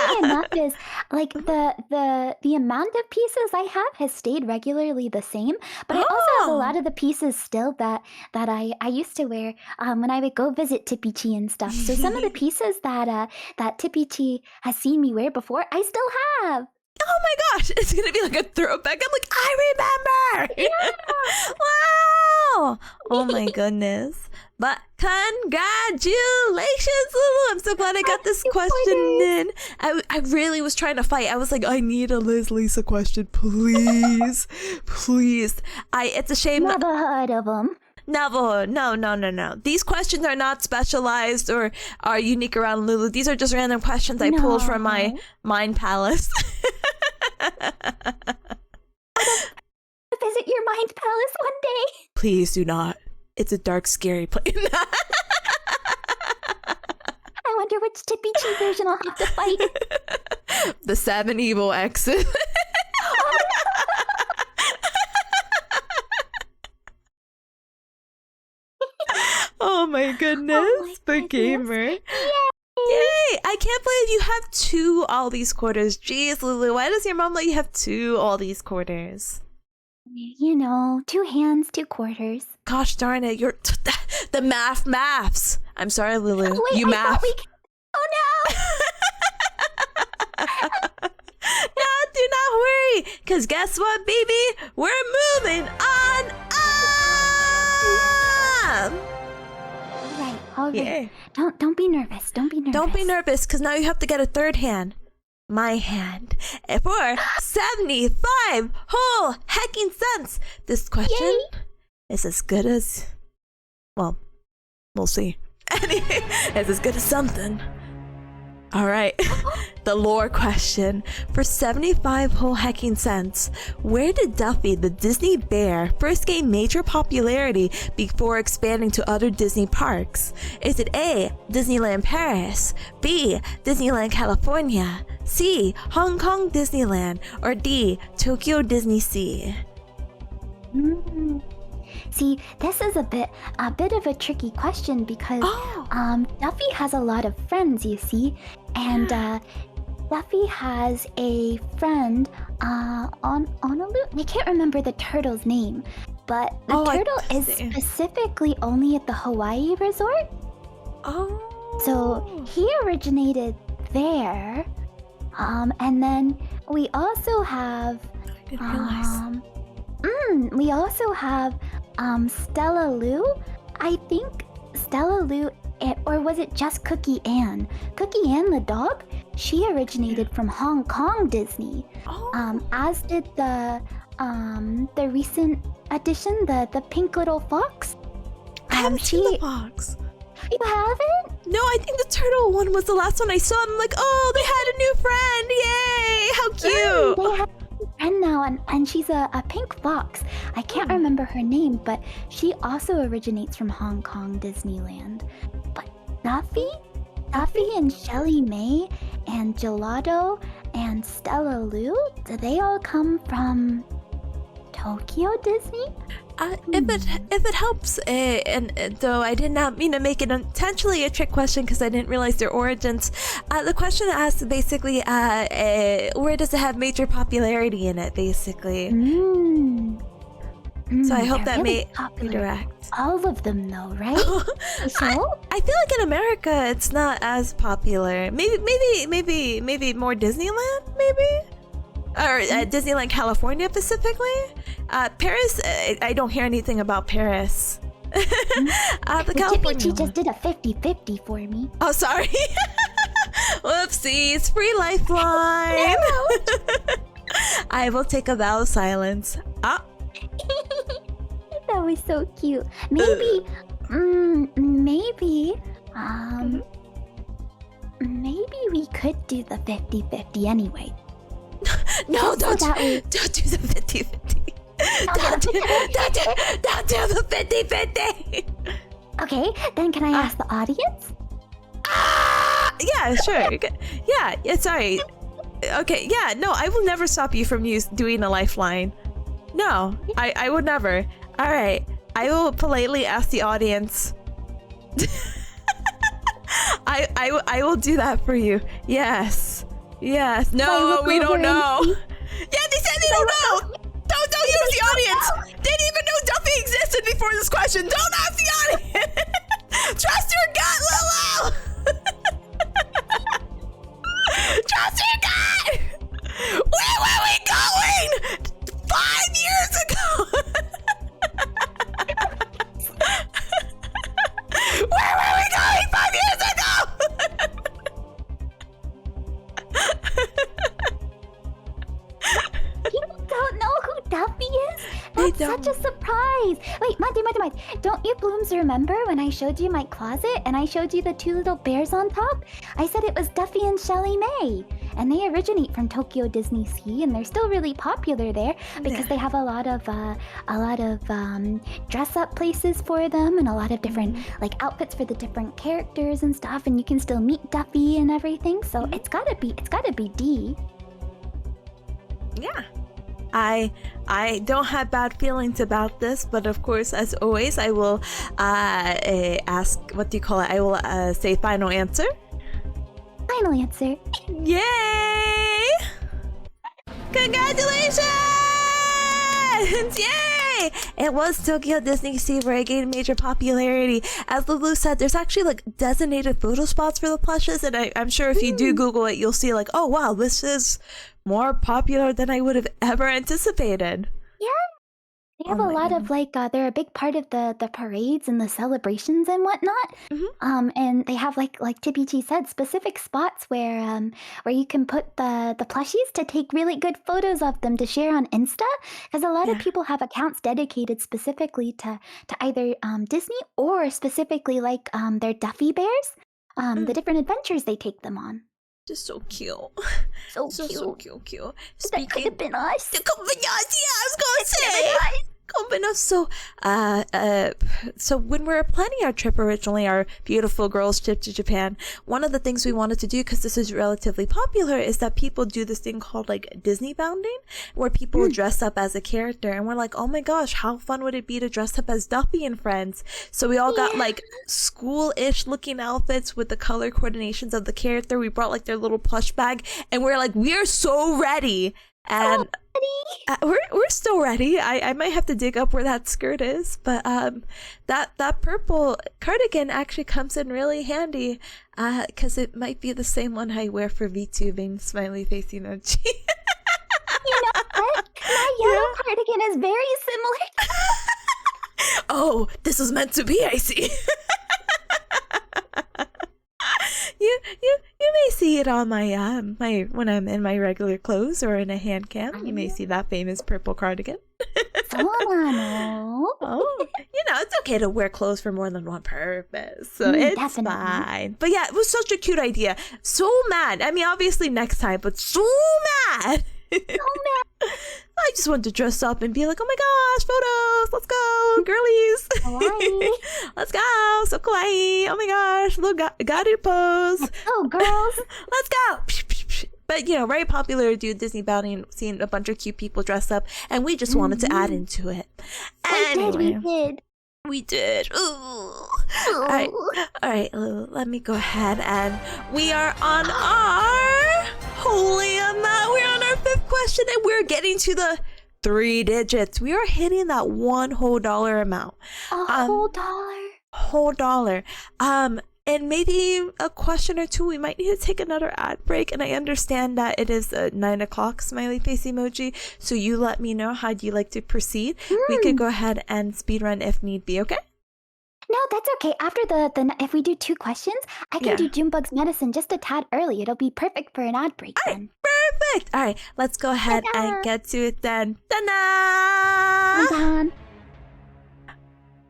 Funny enough is like the amount of pieces I have has stayed regularly the same, but I also have a lot of the pieces still that I used to wear when I would go visit Tipanya and stuff. So some of the pieces that Tipanya has seen me wear before, I still have. Oh my gosh, it's gonna be like a throwback. I'm like, I remember. Yeah. Wow. Oh my goodness. But congratulations, Lulu. I'm so glad I got this question in. I really was trying to fight. I was like, I need a Liz Lisa question, please. Please. It's a shame. Never heard of them. No. These questions are not specialized or are unique around Lulu. These are just random questions I pulled from my mind palace. Visit your mind palace one day. Please do not. It's a dark, scary place. I wonder which Tipanya version I'll have to fight. The 7 evil exes. Oh my goodness. The gamer. Yay! Yay! I can't believe you have 2 all these quarters. Jeez, Lulu, why does your mom let you have 2 all these quarters? You know, 2 hands, 2 quarters. Gosh darn it, you're the maths. I'm sorry, Lulu. Wait, you I math. thought Oh no! No, do not worry. Cause guess what, baby? We're moving on up. All right. Yeah. Don't be nervous. Don't be nervous. Don't be nervous, cause now you have to get a 3rd hand. My hand. For 75 whole hecking cents. This question is as good as, well, we'll see. It's as good as something. All right, the lore question. For 75 whole hecking cents, where did Duffy the Disney bear first gain major popularity before expanding to other Disney parks? Is it A, Disneyland Paris, B, Disneyland California, C, Hong Kong Disneyland, or D, Tokyo Disney Sea? See, this is a bit of a tricky question because Duffy has a lot of friends, you see, and Duffy has a friend on Honolulu. I can't remember the turtle's name, but the turtle is specifically only at the Hawaii resort. Oh. So he originated there, and then we also have. I didn't realize. We also have Stella Lou. I think Stella Lou, or was it just Cookie Ann? Cookie Ann the dog she originated from Hong Kong Disney. Oh. As did the recent addition, the pink little fox. I haven't seen the fox. You haven't? No, I think the turtle one was the last one I saw. I'm like, oh, they had a new friend. Yay! How cute. They have a friend now, and she's a pink fox. I can't remember her name, but she also originates from Hong Kong Disneyland. But Duffy and Shelly May and Gelato and Stella Lou, do they all come from Tokyo Disney? If it helps, and though I did not mean to make it intentionally a trick question because I didn't realize their origins, the question asks basically, where does it have major popularity in it, basically? So I hope that really may redirect. All of them, though, right? So I feel like in America it's not as popular. Maybe more Disneyland, maybe. Or Disneyland California specifically. Paris, I don't hear anything about Paris. The California She just did a 50-50 for me. Oh, sorry. Whoopsies. Free lifeline. No. I will take a vow of silence. That was so cute. Maybe, maybe we could do the 50-50 anyway. No, don't do way... the 50-50. Don't do the 50-50. Okay, then can I ask the audience? Yeah, sure. Yeah, sorry. Okay, yeah, no, I will never stop you from doing a lifeline. No, I would never. All right, I will politely ask the audience. I will do that for you. Yes. No, we don't know. Yeah, they said they don't know. Don't use the audience. They didn't even know Duffy existed before this question. Don't ask the audience. Trust your gut, Lulu. Trust your gut. Where were we going? 5 years ago. Where were we going 5 years ago? People don't know who Duffy is? That's such a surprise. Wait, Monty. Don't you Blooms remember when I showed you my closet and I showed you the two little bears on top? I said it was Duffy and Shelly May. And they originate from Tokyo Disney Sea, and they're still really popular there because they have a lot of dress-up places for them and a lot of different like outfits for the different characters and stuff. And you can still meet Duffy and everything. So it's gotta be D. Yeah. I don't have bad feelings about this, but of course, as always, I will ask, what do you call it? I will say final answer. Final answer. Yay! Congratulations! Yay! It was Tokyo Disney Sea where it gained major popularity. As Lulu said, there's actually like designated photo spots for the plushes, and I'm sure if you do Google it, you'll see like, oh wow, this is more popular than I would have ever anticipated. Yeah. They have a lot of like, they're a big part of the parades and the celebrations and whatnot. And they have like Tippy said, specific spots where you can put the plushies to take really good photos of them to share on Insta. Because a lot of people have accounts dedicated specifically to either Disney or specifically like their Duffy bears, the different adventures they take them on. Just so cute. So cute. Speaking, that could have been us. It could have been us, yeah, I was gonna say. Could have been us. So when we were planning our trip originally, our beautiful girls trip to Japan, one of the things we wanted to do, because this is relatively popular, is that people do this thing called like Disney bounding, where people dress up as a character, and we're like, oh my gosh, how fun would it be to dress up as Duffy and friends? So we all got like school-ish looking outfits with the color coordinations of the character. We brought like their little plush bag, and we're like, we are so ready. And we're still ready. I might have to dig up where that skirt is, but that purple cardigan actually comes in really handy because it might be the same one I wear for VTubing. Smiley face emoji. You know what? My yellow cardigan is very similar. Oh, this was meant to be, I see. You You may see it on my when I'm in my regular clothes or in a hand cam. You may see that famous purple cardigan. Oh, it's okay to wear clothes for more than one purpose, so it's definitely fine. But yeah, it was such a cute idea. So mad. I mean, obviously next time, but so mad. So mad. I just wanted to dress up and be like, oh my gosh, photos, let's go, girlies. Kawaii. Let's go, so kawaii. Oh my gosh, look, got it pose. Oh, girls. Let's go. But, very popular to do Disney Bounty, seeing a bunch of cute people dressed up, and we just wanted to add into it. We did. Ooh. All right, let me go ahead, and we are on our, holy amount, we're on our 5th question, and we're getting to the 3 digits. We are hitting that one whole dollar amount. A whole dollar? Whole dollar. And maybe a question or two, we might need to take another ad break. And I understand that it is a 9 o'clock smiley face emoji. So you let me know how you like to proceed. We could go ahead and speedrun if need be, okay? No, that's okay. After the if we do 2 questions, I can do Junebug's medicine just a tad early. It'll be perfect for an ad break then. Perfect. All right, let's go ahead and get to it then. Ta-da!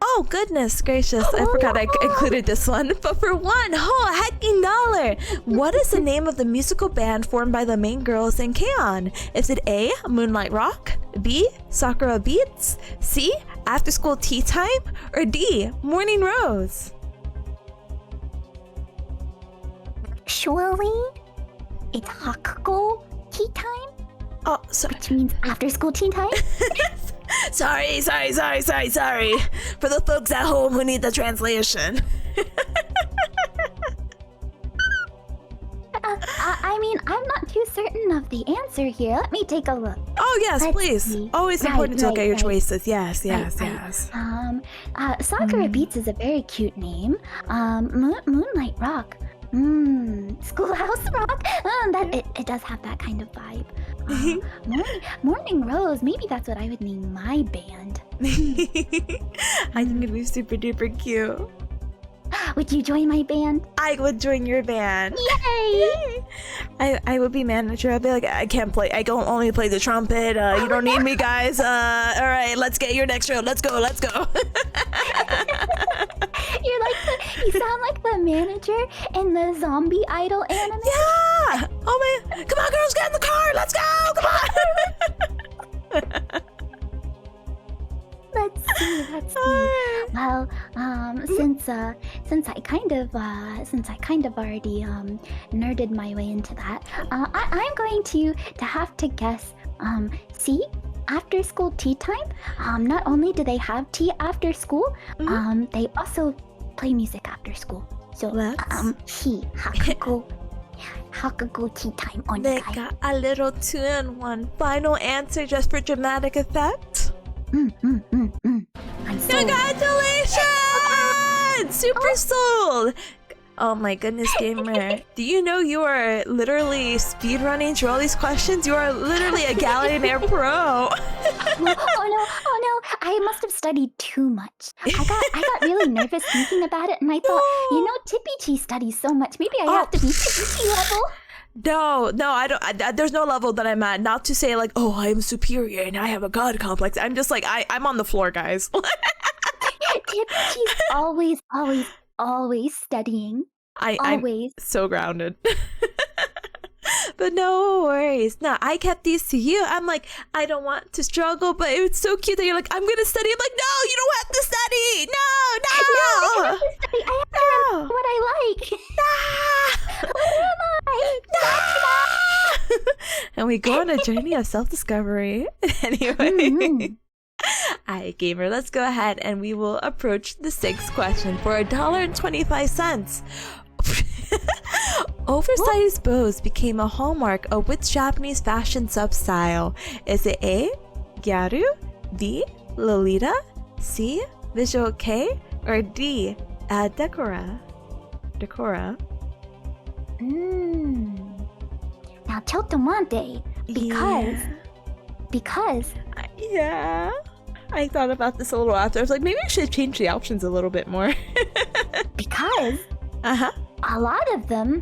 Oh, goodness gracious. I forgot I included this one. But for one whole hecking dollar, what is the name of the musical band formed by the main girls in K-On? Is it A, Moonlight Rock, B, Sakura Beats, C, After School Tea Time, or D, Morning Rose? Actually, it's Hakugo tea time. Oh, sorry. Which means after school tea time. Sorry. For the folks at home who need the translation. I mean, I'm not too certain of the answer here. Let me take a look. Oh, yes, Let's please. see. Always important to look at your right. choices. Yes. Sakura Beats is a very cute name. Moonlight Rock. Schoolhouse Rock. It does have that kind of vibe. Morning Rose. Maybe that's what I would name my band. I think it'd be super duper cute. Would you join my band? I would join your band. Yay! I would be manager. I'd be like, I can't play. I don't only play the trumpet. You don't need me, guys. All right, let's get your next show. Let's go. You sound like the manager in the Zombie Idol anime. Yeah. Oh my! Come on, girls, get in the car. Let's go. Come on. Let's see. Well, since I kind of already nerded my way into that, I'm going to have to guess C, after school tea time. Not only do they have tea after school, they also play music after school. So C, Hakugo tea time on They got a little 2-in-1. Final answer just for dramatic effect. Congratulations! Super sold! Oh my goodness, gamer. Do you know you are literally speedrunning through all these questions? You are literally a Gaollionaire pro. Oh no, I must have studied too much. I got really nervous thinking about it, and I thought, Tippy Tea studies so much. Maybe I have to be Tippy Tea level. No, I don't. There's no level that I'm at. Not to say like, oh, I am superior and I have a god complex. I'm just like, I'm on the floor, guys. Tippy Tea's always studying. I'm so grounded. But no worries. No, I kept these to you. I'm like, I don't want to struggle, but it's so cute that you're like, I'm gonna study. I'm like, no, you don't have to study. No. I have to study. I have to remember what I like. Who am I? And we go on a journey of self-discovery. Anyway. Alright, gamer, let's go ahead and we will approach the 6th question for $1.25. Oversized bows became a hallmark of which Japanese fashion sub-style? Is it A, Gyaru, B, Lolita, C, Visual Kei, or D, Decora? Now, Chotomante, because... Yeah. I thought about this a little after. I was like, maybe I should change the options a little bit more. Because... a lot of them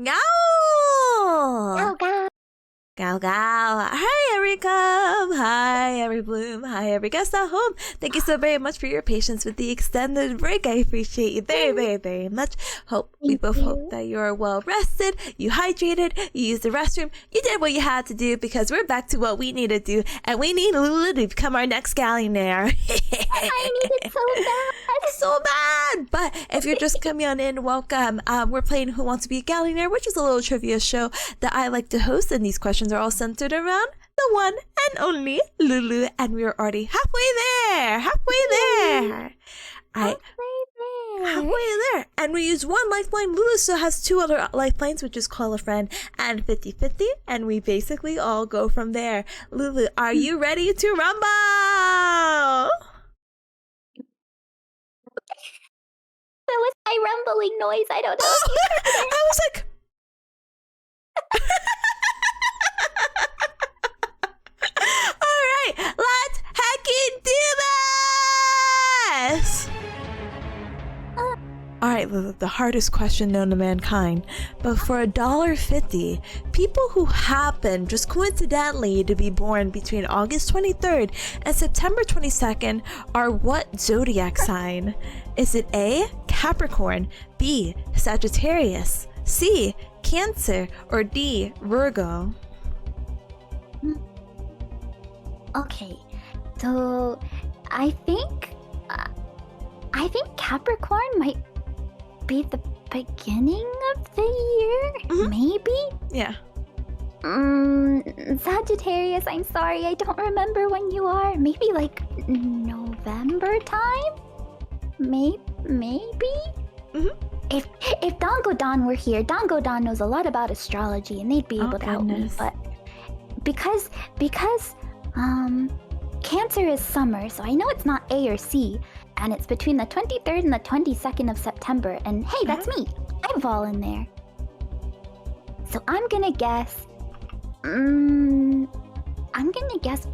Gao! Go, go. Gao Gao. Hi, every cub. Hi, every bloom. Hi, every guest at home. Thank you so very much for your patience with the extended break. I appreciate you very, very, very much. We both hope that you're well rested, you hydrated, you used the restroom, you did what you had to do because we're back to what we need to do, and we need Lulu to become our next Gaollionaire. I need it so bad. So bad! But if you're just coming on in, welcome. We're playing Who Wants to Be a Gaollionaire, which is a little trivia show that I like to host, and these questions are all centered around the one and only Lulu, and we're already halfway there. Halfway there. And we use one lifeline. Lulu still has two other lifelines, which is Call a Friend and 50-50, and we basically all go from there. Lulu, are you ready to rumble? That was my rumbling noise. I don't know if you heard it. I was like... Alright, let's heckin' do this! Alright, the hardest question known to mankind. But for $1.50, people who happen just coincidentally to be born between August 23rd and September 22nd are what zodiac sign? Is it A, Capricorn, B, Sagittarius, C, Cancer, or D, Virgo? Okay, so I think Capricorn might be the beginning of the year, maybe? Yeah. Sagittarius, I'm sorry, I don't remember when you are. Maybe like November time? Maybe? If Dango Don were here, Dango Don knows a lot about astrology and they'd be able to help me, but because Cancer is summer, so I know it's not A or C, and it's between the 23rd and the 22nd of September, and hey, that's me. I fall in there. So I'm gonna guess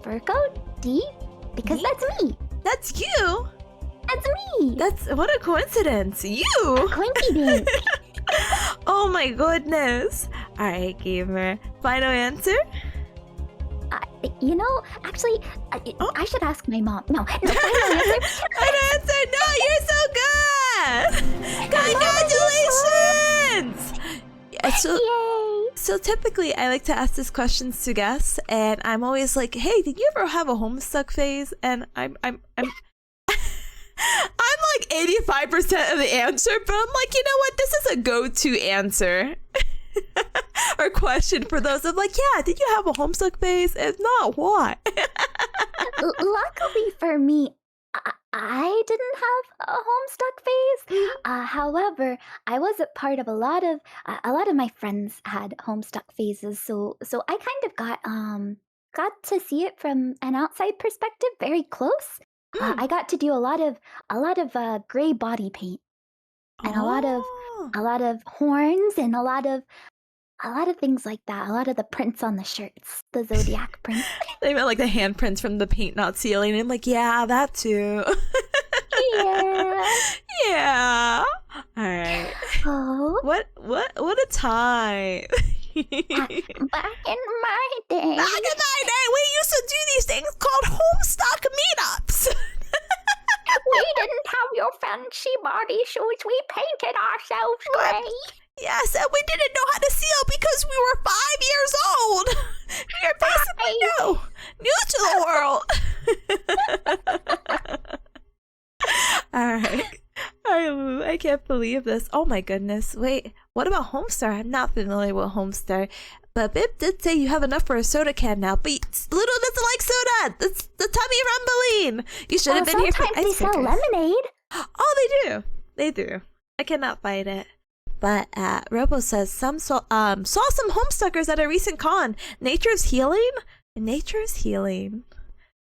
Virgo, D, because that's me. That's you? That's me. That's what a coincidence. You? Coincidence. Oh my goodness. Alright, gamer. Final answer? Actually, I should ask my mom. No, final answer. Final answer. No, you're so good. Congratulations. Yay. So typically, I like to ask these questions to guests, and I'm always like, "Hey, did you ever have a homestuck phase?" And I'm like 85% of the answer, but I'm like, you know what? This is a go-to answer or question for those of like, yeah, did you have a homestuck phase? If not, what? Luckily for me, I didn't have a homestuck phase. However, I was a part of a lot of my friends had homestuck phases, so I kind of got to see it from an outside perspective, very close. I got to do a lot of gray body paint and a lot of horns and a lot of things like that. A lot of the prints on the shirts, the zodiac print. They meant like the handprints from the paint not sealing. And I'm like, yeah, that too. Yeah. All right. Oh. What a time. Back in my day. We used to do these things called homestuck meetups. We didn't have your fancy body suits. We painted ourselves gray. Yes, and we didn't know how to seal because we were 5 years old. We are basically new to the world. All right, Lulu, I can't believe this. Oh my goodness. Wait, what about Homestar? I'm not familiar with Homestar. But Bib did say you have enough for a soda can now. But Lulu doesn't like soda. That's the tummy rumbling. You should have been here for ice Sometimes they sell lemonade. Oh, they do. I cannot fight it. But Robo says saw some homestuckers at a recent con. Nature is healing.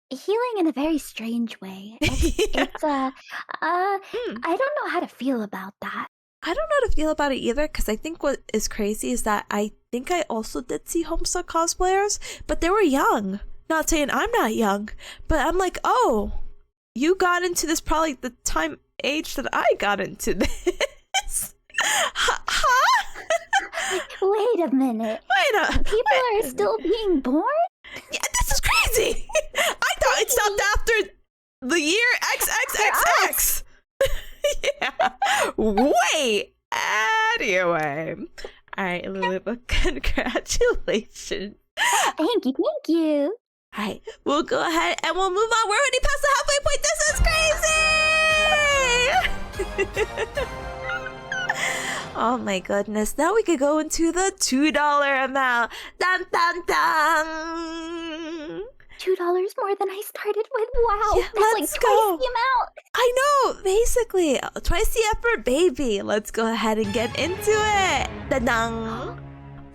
Healing in a very strange way. I don't know how to feel about that. I don't know how to feel about it either, because I think what is crazy is that I think I also did see Homestuck cosplayers, but they were young. Not saying I'm not young, but I'm like, oh, you got into this probably the age that I got into this. Huh? Wait a minute. People are still being born? Yeah, this is crazy. I thought it stopped after the year XXXX. Yeah. Wait. Anyway. All right, Lulu, but congratulations. Thank you. All right, we'll go ahead and we'll move on. We're already past the halfway point. This is crazy. Oh my goodness. Now we could go into the $2 amount. Dun, dun, dun. $2 more than I started with. Wow. Yeah, that's like let's twice go. the amount. I know, basically. Twice the effort, baby. Let's go ahead and get into it. Da-dang.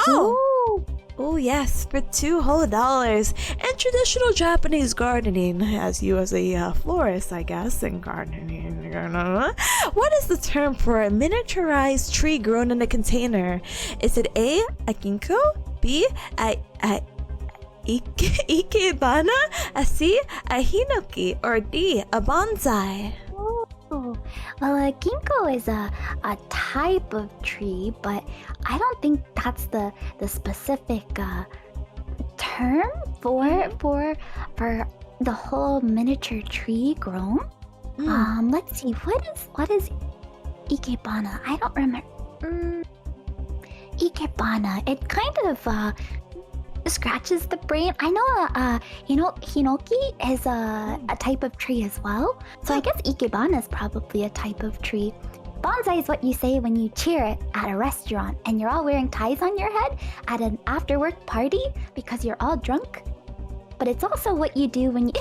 Oh. Ooh. Oh yes, for $2 whole. And traditional Japanese gardening, as you as a florist, I guess, and gardening. What is the term for a miniaturized tree grown in a container? Is it A, a ginkgo, B, a ikebana, a C, a hinoki, or D, a bonsai? Oh, well, a ginkgo is a type of tree, but I don't think that's the specific term for the whole miniature tree grown. Let's see, what is ikebana? I don't remember. Ikebana. It kind of scratches the brain. I know hinoki is a type of tree as well, so I guess ikebana is probably a type of tree. Bonsai is what you say when you cheer at a restaurant and you're all wearing ties on your head at an after-work party because you're all drunk. But it's also what you do when you...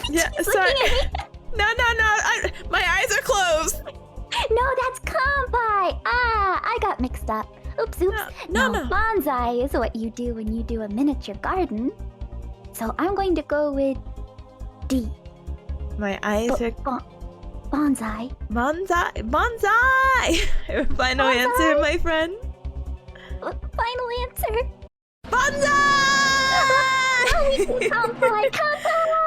Yeah, sorry. No, my eyes are closed. No, that's kampai. I got mixed up. Oops. No. Bonsai is what you do when you do a miniature garden. So I'm going to go with D. My eyes are... Bonsai. Bonsai! Final answer, my friend. Final answer. Bonsai! Kampai.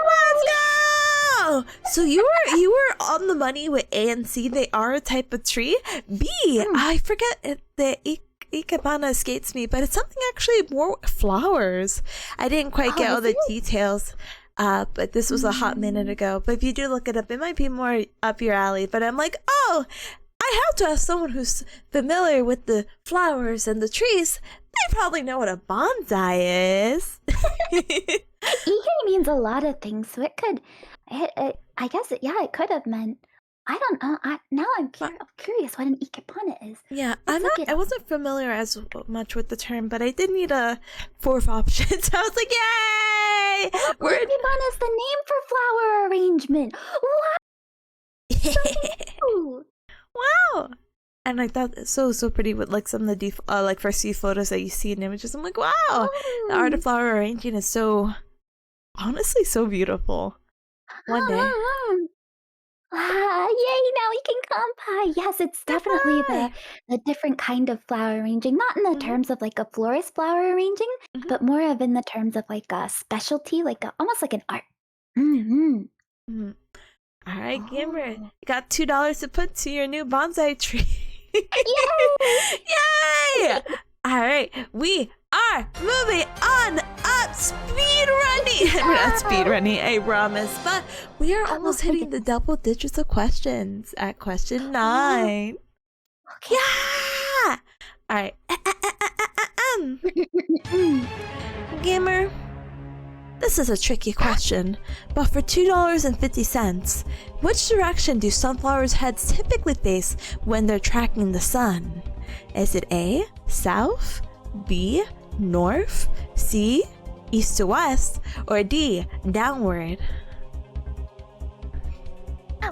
Let's go! So you were on the money with A and C. They are a type of tree. B, I forget the ikebana escapes me, but it's something actually more flowers. I didn't quite get all the details. But this was a hot minute ago. But if you do look it up, it might be more up your alley. But I'm like, oh, I have to ask someone who's familiar with the flowers and the trees. They probably know what a bonsai is. Ike means a lot of things, so it could. I guess it could have meant. I don't know. Now I'm curious what an ikebana is. Yeah, I wasn't familiar as much with the term, but I did need a fourth option, so I was like, yay! Ikebana is the name for flower arrangement. Wow! Wow! And I thought it's so pretty with like some of the like first few photos that you see in images. I'm like, wow! The art of flower arranging is so, honestly, so beautiful. One day. Yay, now we can kampai. Yes, it's definitely the different kind of flower arranging. Not in the terms of like a florist flower arranging, but more of in the terms of like a specialty, like almost like an art. All right, Gamer, you got $2 to put to your new bonsai tree. Yay! All right, we are moving on up speed running. We're not speed running, I promise, but we are almost hitting the double digits of questions at question 9. Okay. Yeah! All right. Gamer, this is a tricky question, but for $2.50, which direction do sunflowers' heads typically face when they're tracking the sun? Is it A, south, B, north, C, east to west, or D, downward?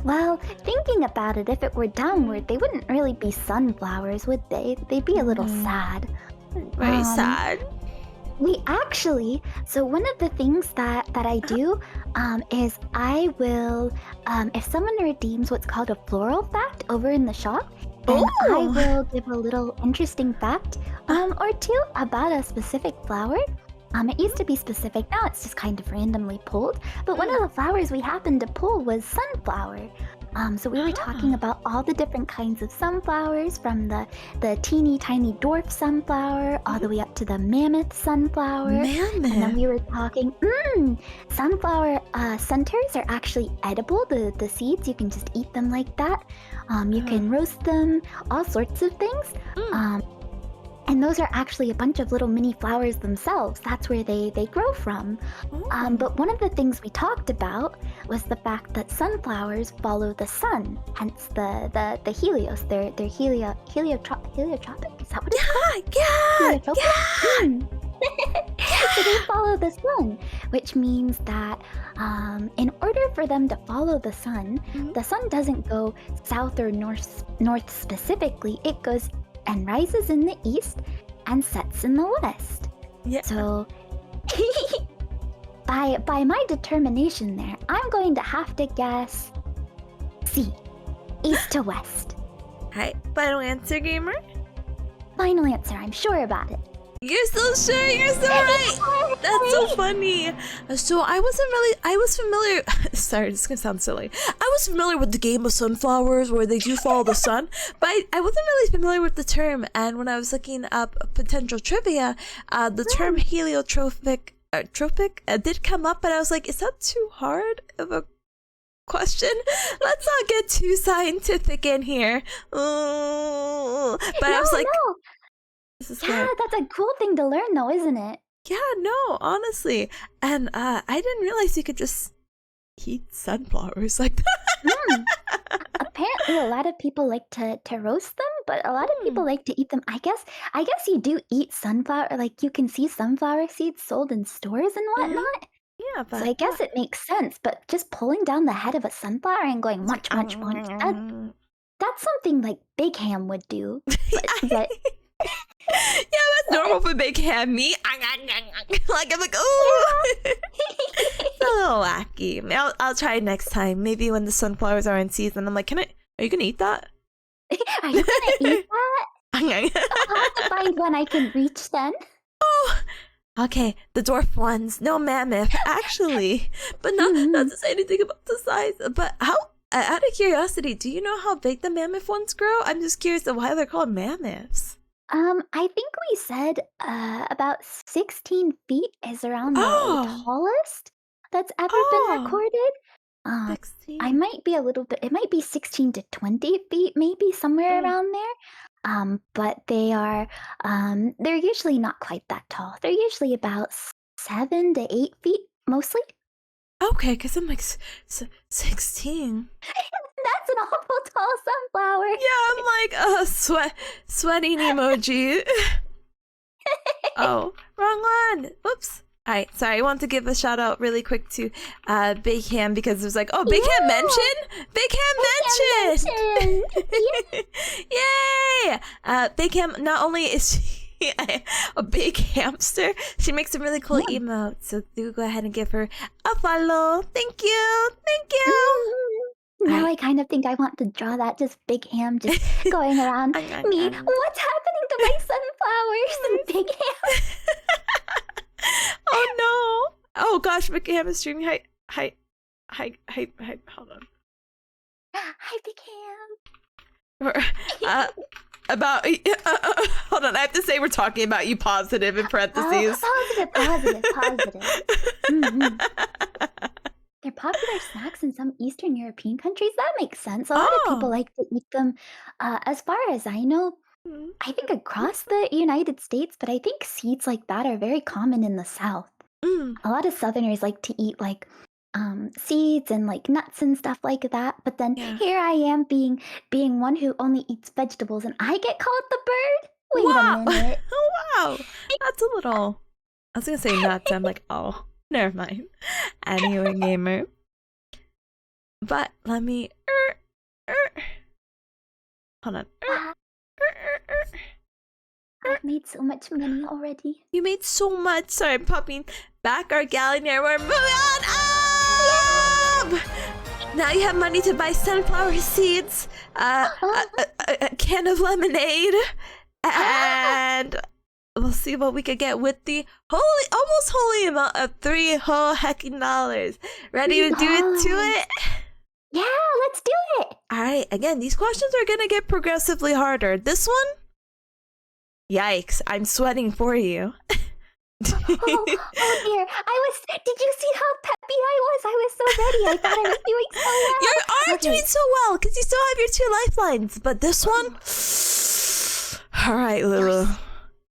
Well, thinking about it, if it were downward, they wouldn't really be sunflowers, would they? They'd be a little sad. Very sad. We actually, so one of the things that I do is I will, if someone redeems what's called a floral fact over in the shop, then I will give a little interesting fact or two about a specific flower. It used to be specific, now it's just kind of randomly pulled, but one of the flowers we happened to pull was sunflower. So we were talking about all the different kinds of sunflowers, from the teeny tiny dwarf sunflower all the way up to the mammoth sunflower. And then Mammoth. we were talking, sunflower centers are actually edible. The seeds, you can just eat them like that. You can roast them, all sorts of things. And those are actually a bunch of little mini flowers themselves. That's where they grow from. But one of the things we talked about was the fact that sunflowers follow the sun, hence the Helios. They're heliotropic. Is that what it's called? Heliotropic? So they follow the sun, which means that in order for them to follow the sun doesn't go south or north specifically. It goes and rises in the east and sets in the west. Yeah. So by my determination there, I'm going to have to guess C, east to west. Alright, final answer, gamer. Final answer, I'm sure about it. You're so sure, you're so right. That's so funny. So I was familiar, sorry, this is gonna sound silly. I was familiar with the game of sunflowers where they do follow the sun, but I wasn't really familiar with the term. And when I was looking up potential trivia, the term heliotropic did come up, but I was like, is that too hard of a question? Let's not get too scientific in here. But I was like, no. this is Yeah, good. that's a cool thing to learn though, isn't it? Yeah, no, honestly. And I didn't realize you could just eat sunflowers like that. Apparently a lot of people like to roast them, but a lot of people like to eat them. I guess you do eat sunflower, like you can see sunflower seeds sold in stores and whatnot. Yeah, but So I guess it makes sense, but just pulling down the head of a sunflower and going munch, munch, munch, that's something like Big Ham would do. But yeah, that's normal for big ham meat. Like I'm like, oh, it's a little wacky. I'll try it next time. Maybe when the sunflowers are in season, I'm like, are you gonna eat that? Are you gonna eat that? I'll have to find one I can reach then. Oh, okay, the dwarf ones, no mammoth, actually, but not to say anything about the size. But how? Out of curiosity, do you know how big the mammoth ones grow? I'm just curious of why they're called mammoths. I think we said about 16 feet is around the tallest that's ever been recorded. 16. I might be a little bit. It might be 16 to 20 feet, maybe somewhere around there. But they are. They're usually not quite that tall. They're usually about 7 to 8 feet, mostly. Okay, because I'm like 16. That's an awful tall sunflower. Yeah, I'm like, sweating emoji. Oh, wrong one. Oops. All right, sorry. I want to give a shout out really quick to Big Ham because it was like, oh, Big Ham mentioned? Big Ham mentioned! Yay! Big Ham, not only is she a big hamster, she makes some really cool emotes. So do go ahead and give her a follow. Thank you. Thank you. Now I kind of think I want to draw that, just Big Ham just going around me. What's happening to my sunflowers and Big Ham? Oh no! Oh gosh, Big Ham is streaming. Hi. Hold on. Hi, Big Ham. About hold on. I have to say we're talking about you positive in parentheses. Positive. They're popular snacks in some Eastern European countries. That makes sense. A lot of people like to eat them. As far as I know, I think across the United States, but I think seeds like that are very common in the South. A lot of Southerners like to eat like seeds and like nuts and stuff like that. But then here I am being one who only eats vegetables, and I get called the bird. Wait a minute. Wow, that's a little. I was gonna say nuts. I'm like, oh, never mind. Anyway, gamer. But let me. Hold on. I've made so much money already. You made so much. Sorry, I'm popping back our Gaollionaire. We're moving on up! Now you have money to buy sunflower seeds, a can of lemonade, and we'll see what we could get with the almost holy amount of $3 whole hecking dollars. Ready to do it to it? Yeah, let's do it. All right, again, these questions are going to get progressively harder. This one? Yikes, I'm sweating for you. Oh dear. Did you see how peppy I was? I was so ready. I thought I was doing so well. You are doing so well because you still have your 2 lifelines. But this one? All right, Lulu. Yes.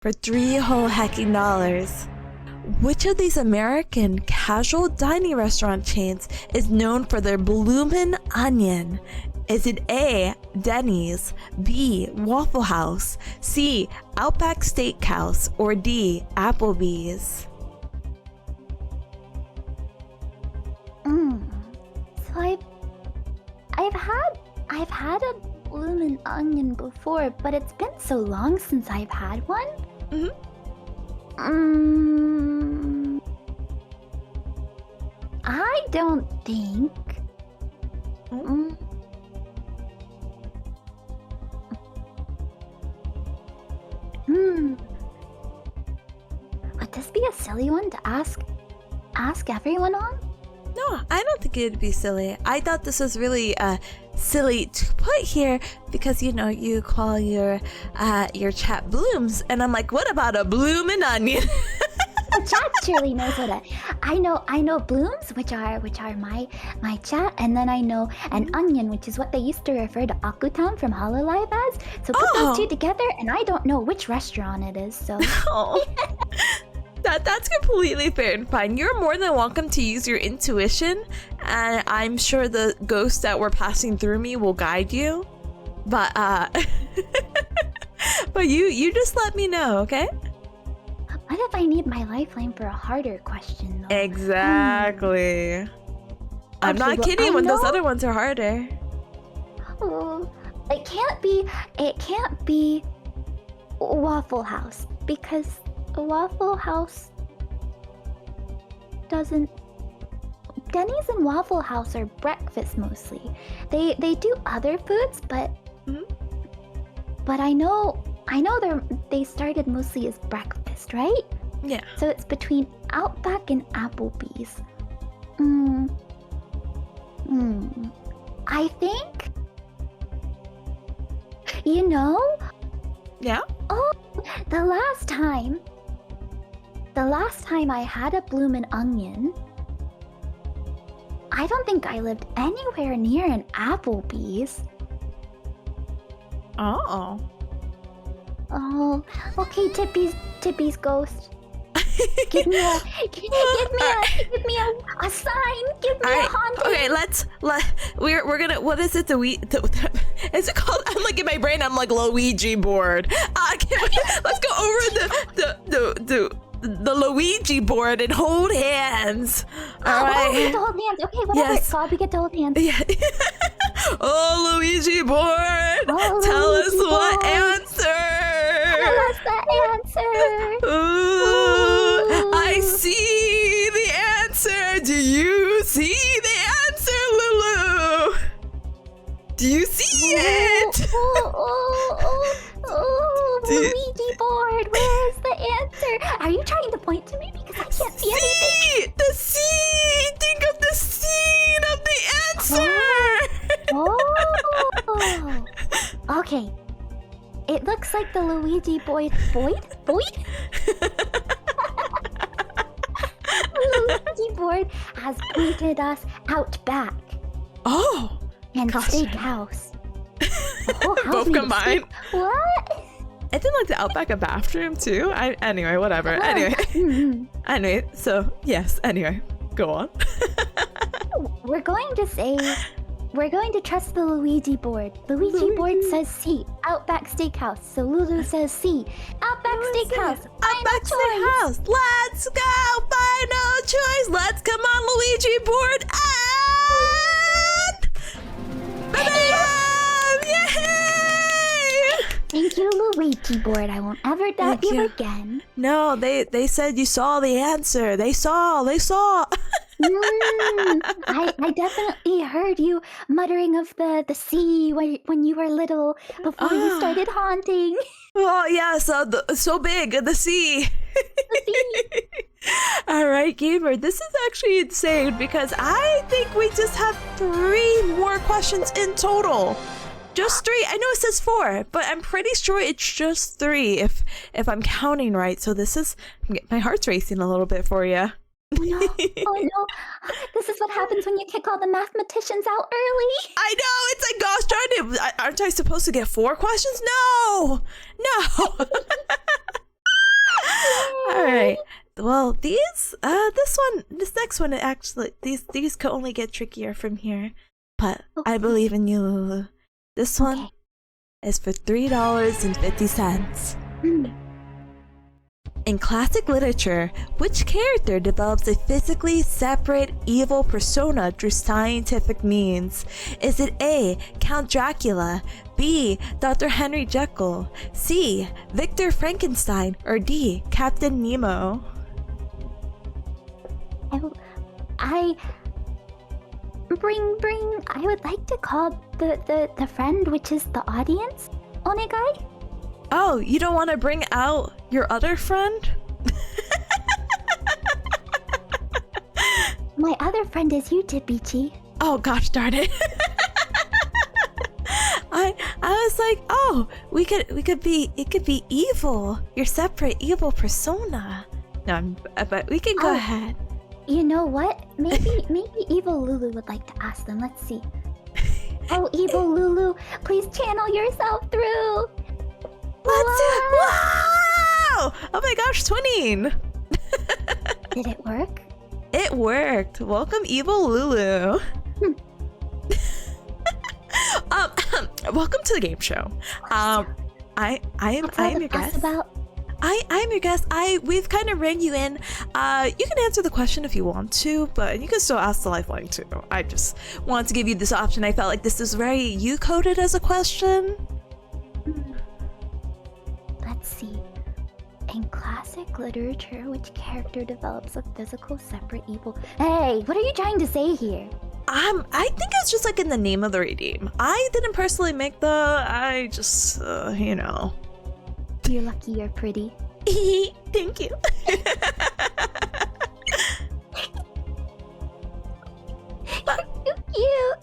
For 3 whole hecking dollars. Which of these American casual dining restaurant chains is known for their bloomin' onion? Is it A, Denny's, B, Waffle House, C, Outback Steakhouse, or D, Applebee's? So I've had a bloomin' onion before, but it's been so long since I've had one. I don't think. Would this be a silly one to ask everyone on? No, I don't think it'd be silly. I thought this was really silly to put here because you call your chat blooms, and I'm like, what about a bloomin' onion? Oh, chat surely knows what I know blooms, which are my chat, and then I know an onion, which is what they used to refer to Akutan from Hololive as. So put those two together, and I don't know which restaurant it is. So. That's completely fair and fine. You're more than welcome to use your intuition, and I'm sure the ghosts that were passing through me will guide you. But but you just let me know, okay? What if I need my lifeline for a harder question, though? Exactly. I'm Okay, not well, kidding I when those know- other ones are harder. Oh, it can't be Waffle House, because the Waffle House doesn't. Denny's and Waffle House are breakfast mostly. They do other foods, but I know they started mostly as breakfast, right? Yeah. So it's between Outback and Applebee's. I think. Yeah? Oh, the last time I had a bloomin' onion, I don't think I lived anywhere near an Applebee's. Oh. Oh, okay, Tippy's ghost. Give me a sign. Give me a haunting. Okay, we're gonna. What is it? Is it called? I'm like in my brain. I'm like Luigi board. Let's go over the Luigi board and hold hands. All right. Oh, we get to hold hands. Okay, whatever it's called, we get to hold hands. Yeah. Oh, Luigi board. Tell us Luigi what board. answer. Tell us the answer. Ooh, I see the answer. Do you see the answer, Lulu? Do you see it? Luigi board, where's the answer? Are you trying to point to me? Because I can't see anything. The seed! Think of the seed of the answer! Oh. Okay. It looks like the Luigi Boyd? Luigi board has pointed us out back. Oh! And Gosh. Steakhouse. The whole house Both needs a combined? steak- What? I did like the Outback a bathroom too. Anyway, whatever. Anyway, so yes, anyway, go on. We're going to trust the Luigi board. Luigi board says C, Outback Steakhouse. So Lulu says C, Outback Steakhouse. Outback Steakhouse. Let's go. Final choice. Let's come on, Luigi board. And bam! Yay! Thank you, Luigi board. I won't ever doubt you again. No, they said you saw the answer. They saw. I definitely heard you muttering of the sea when you were little before you started haunting. Well, yeah, so big, the sea. The sea. All right, gamer, this is actually insane because I think we just have 3 more questions in total. Just 3. I know it says 4, but I'm pretty sure it's just 3 if I'm counting right. So this is my heart's racing a little bit for you. Oh no, oh no. This is what happens when you kick all the mathematicians out early. I know, it's like, gosh darn it. Aren't I supposed to get 4 questions? No. All right. Well, this next one, actually, these could only get trickier from here. But I believe in you, Lulu. This one is for $3.50. In classic literature, which character develops a physically separate evil persona through scientific means? Is it A, Count Dracula, B, Dr. Henry Jekyll, C, Victor Frankenstein, or D, Captain Nemo? I would like to call the friend, which is the audience, onegai? Oh, you don't want to bring out your other friend? My other friend is you, Tipichi. Oh gosh darn it. I was like, oh, it could be evil. Your separate evil persona. No, but we can go ahead. You know what? Maybe evil Lulu would like to ask them. Let's see. Oh, evil Lulu, please channel yourself through. Let's do it. Wow! Oh my gosh, twinning. Did it work? It worked. Welcome, evil Lulu. Welcome to the game show. I am your guest. I'm your guest. We've kind of rang you in. You can answer the question if you want to, but you can still ask the lifeline too. I just wanted to give you this option. I felt like this is very you-coded as a question. Let's see. In classic literature, which character develops a physical separate evil? Hey, what are you trying to say here? I think it's just like in the name of the redeem. I didn't personally make I just, you know. You're lucky you're pretty. Thank you. You're cute.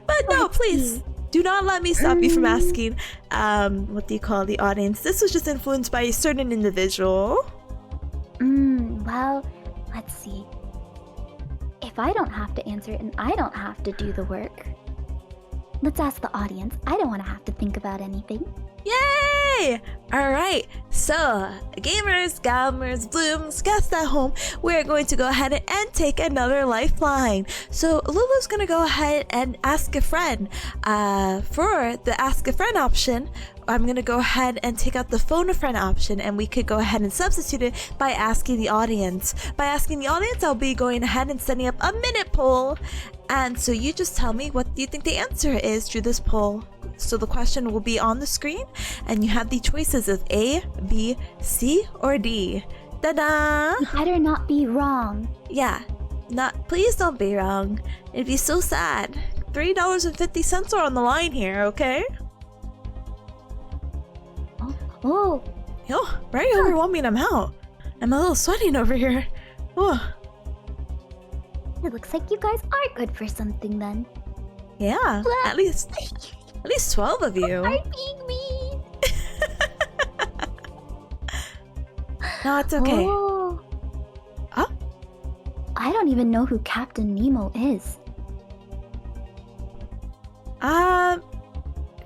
But no, please. Do not let me stop you from asking, what do you call the audience? This was just influenced by a certain individual. Well, let's see. If I don't have to answer it and I don't have to do the work, let's ask the audience. I don't want to have to think about anything. Yay! Alright, so gamers, gammers, blooms, guests at home, we're going to go ahead and take another lifeline. So Lulu's gonna go ahead and ask a friend. For the ask a friend option, I'm gonna go ahead and take out the phone a friend option, and we could go ahead and substitute it by asking the audience. By asking the audience, I'll be going ahead and setting up a minute poll. And so you just tell me what you think the answer is through this poll. So the question will be on the screen, and you have the choices of A, B, C, or D. Ta-da! You better not be wrong. Yeah, please don't be wrong. It'd be so sad. $3.50 are on the line here, okay? Oh. Yo, very overwhelming amount. I'm a little sweating over here. Oh. It looks like you guys are good for something then. Yeah, at least 12 of you. I'm being mean. No, it's okay. Oh. Huh? I don't even know who Captain Nemo is.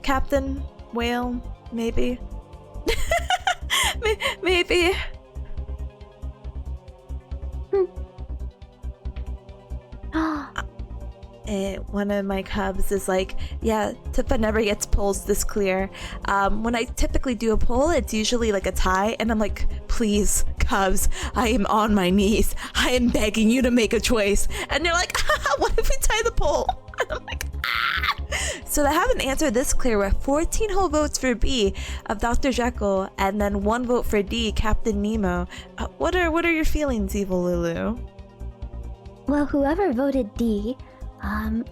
Captain Whale, maybe. Maybe. One of my cubs is like, yeah, Tippa never gets polls this clear. When I typically do a poll, it's usually like a tie, and I'm like, please, cubs, I am on my knees. I am begging you to make a choice. And they're like, what if we tie the poll? And I'm like, ah! So I have an answer this clear with 14 whole votes for B of Dr. Jekyll, and then 1 vote for D, Captain Nemo. What are your feelings, Evil Lulu? Well, whoever voted D, I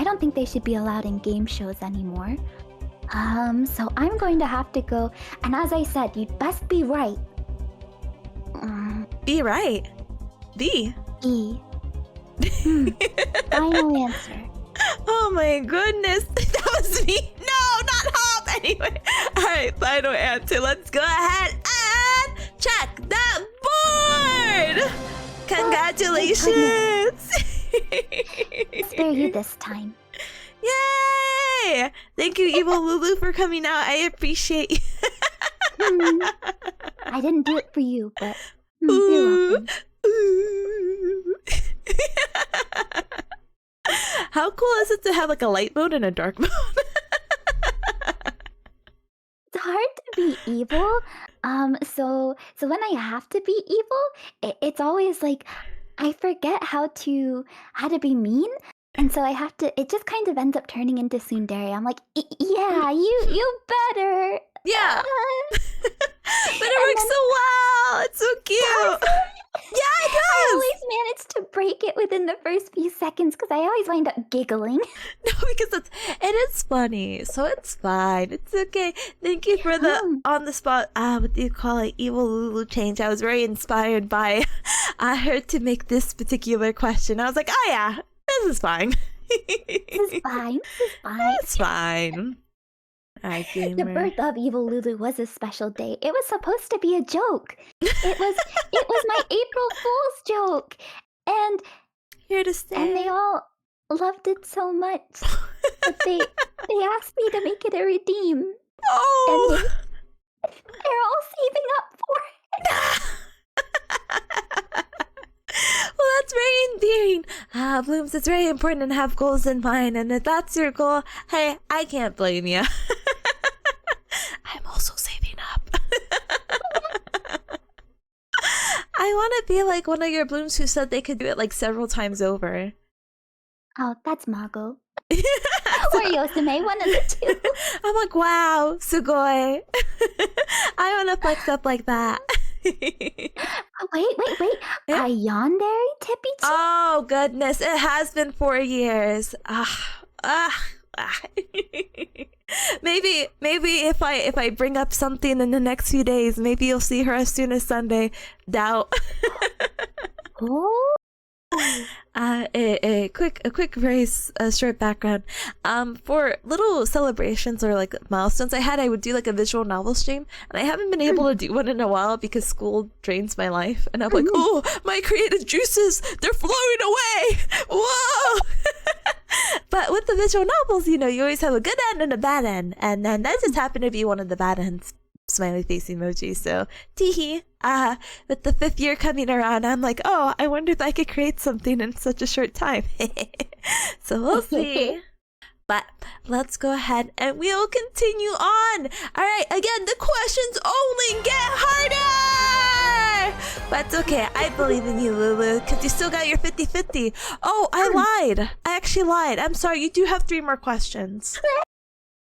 don't think they should be allowed in game shows anymore. So I'm going to have to go, and as I said, you'd best be right. Be right. B. E. Final answer. Oh my goodness. That was me. No, not Hop. Anyway. Alright, final answer. Let's go ahead and check that board. Congratulations. Spare you this time. Yay! Thank you, Evil Lulu, for coming out. I appreciate you. I didn't do it for you, but you're welcome. How cool is it to have like a light mode and a dark mode? It's hard to be evil. So when I have to be evil, it's always like I forget how to be mean. And so I have to, it just kind of ends up turning into tsundere. I'm like, yeah, you better. Yeah. But it works so well. It's so cute. Yeah, it does. I always manage to break it within the first few seconds because I always wind up giggling. No, because it is funny. So it's fine. It's okay. Thank you for the on the spot, what do you call it, Evil Lulu change. I was very inspired by her to make this particular question. I was like, oh yeah. This is fine. This is fine. It's fine. Alright, gamer. The birth of Evil Lulu was a special day. It was supposed to be a joke. It was my April Fool's joke. And here to stay. And they all loved it so much that they asked me to make it a redeem. Oh, and they're all saving up for it. Well, that's very endearing. Blooms, it's very important to have goals in mind, and if that's your goal, hey, I can't blame you. I'm also saving up. I want to be like one of your Blooms who said they could do it like several times over. Oh, that's Mago. Or Yoseme, one of the two. I'm like, wow, sugoi. I want to flex up like that. Wait. A yandere Tipanya? Oh goodness, it has been 4 years. Maybe if I bring up something in the next few days, maybe you'll see her as soon as Sunday. Doubt. Oh. A quick, very short background. For little celebrations or like milestones I would do like a visual novel stream, and I haven't been able to do one in a while because school drains my life, and I'm like, oh, my creative juices, they're flowing away. Whoa. But with the visual novels, you know, you always have a good end and a bad end, and then that just happened to be one of the bad ends. Smiley face emoji. So teehee. With the 5th year coming around, I'm like, oh, I wonder if I could create something in such a short time. So we'll see. But let's go ahead and we'll continue on. All right, again, the questions only get harder. But it's okay. I believe in you, Lulu, because you still got your 50-50. Oh, I lied. I actually lied. I'm sorry. You do have 3 more questions.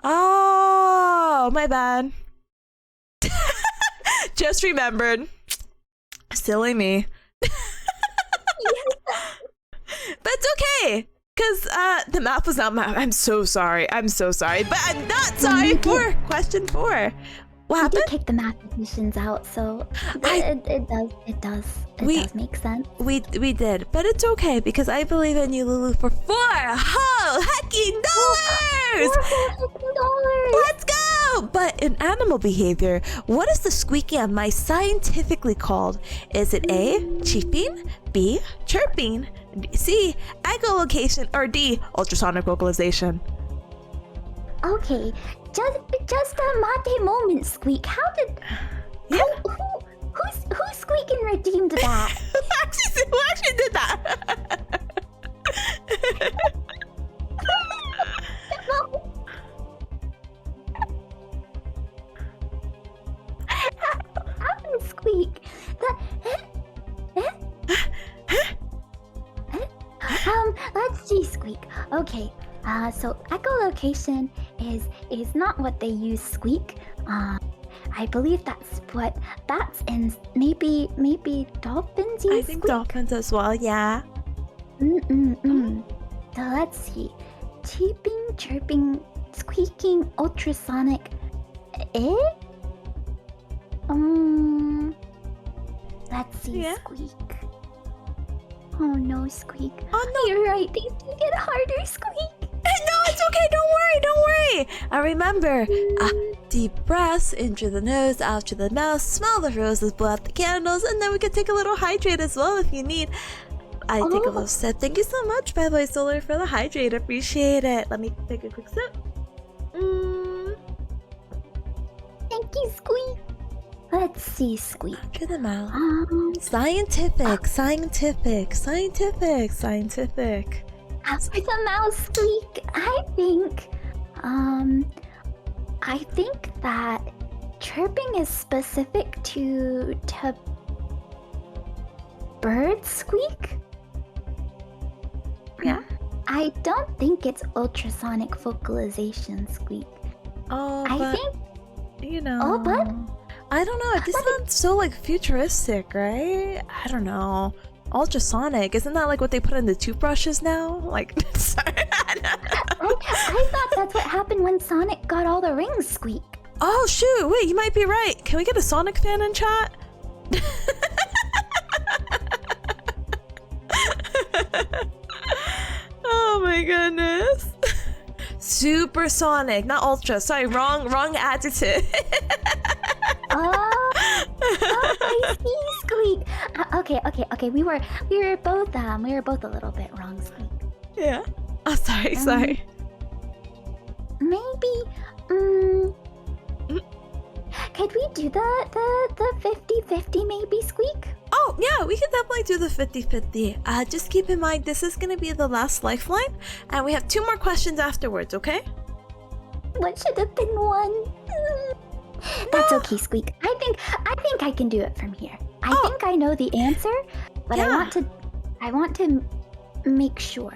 Oh, my bad. Just remembered. Silly me. But it's okay, because the math was not math. I'm so sorry. But I'm not sorry for question 4. What happened? We did kick the mathematicians out, so it does make sense. We did, but it's okay because I believe in you, Lulu, for 4 whole hecking dollars. Let's go! But in animal behavior, what is the squeaking of mice scientifically called? Is it A, cheeping, B, chirping, C, echolocation, or D, ultrasonic vocalization? Okay, just a mate moment, Squeak. How did... Yeah. Who squeaking redeemed that? Who actually did that? How did Squeak? Let's see, Squeak. Okay, so echolocation is not what they use, Squeak. I believe that's what bats and maybe dolphins use. I think dolphins as well, yeah. So let's see. Cheeping, chirping, squeaking, ultrasonic. Let's see, Yeah? Squeak. Oh no, Squeak. Oh no! You're right, things do get harder, Squeak. No, it's okay. Don't worry. Don't worry. And remember, deep breaths in through the nose, out through the mouth. Smell the roses, blow out the candles, and then we can take a little hydrate as well if you need. I take a little sip. Thank you so much, by the way, Solar, for the hydrate. Appreciate it. Let me take a quick sip. Thank you, Squeak. Let's see, Squeak. Through the mouth. Scientific. After the mouse, Squeak, I think that chirping is specific to birds, Squeak. Yeah. I don't think it's ultrasonic vocalization, Squeak. Oh, I but, think. you know. Oh, but. I don't know. This sounds so like futuristic, right? I don't know. Ultrasonic. Isn't that like what they put in the toothbrushes now? Like, sorry. I thought that's what happened when Sonic got all the rings, Squeak. Oh, shoot. Wait, you might be right. Can we get a Sonic fan in chat? Oh my goodness. Supersonic, not ultra. Sorry, wrong adjective. I see, Squeak. Okay. We were both a little bit wrong, Squeak. Yeah. Oh, sorry. Maybe. Could we do the 50-50 maybe, Squeak? Oh, yeah, we can definitely do the 50-50. Just keep in mind, this is going to be the last lifeline, and we have 2 more questions afterwards, okay? What should have been one? That's okay, Squeak. I think I can do it from here. I think I know the answer, but Yeah. I want to make sure.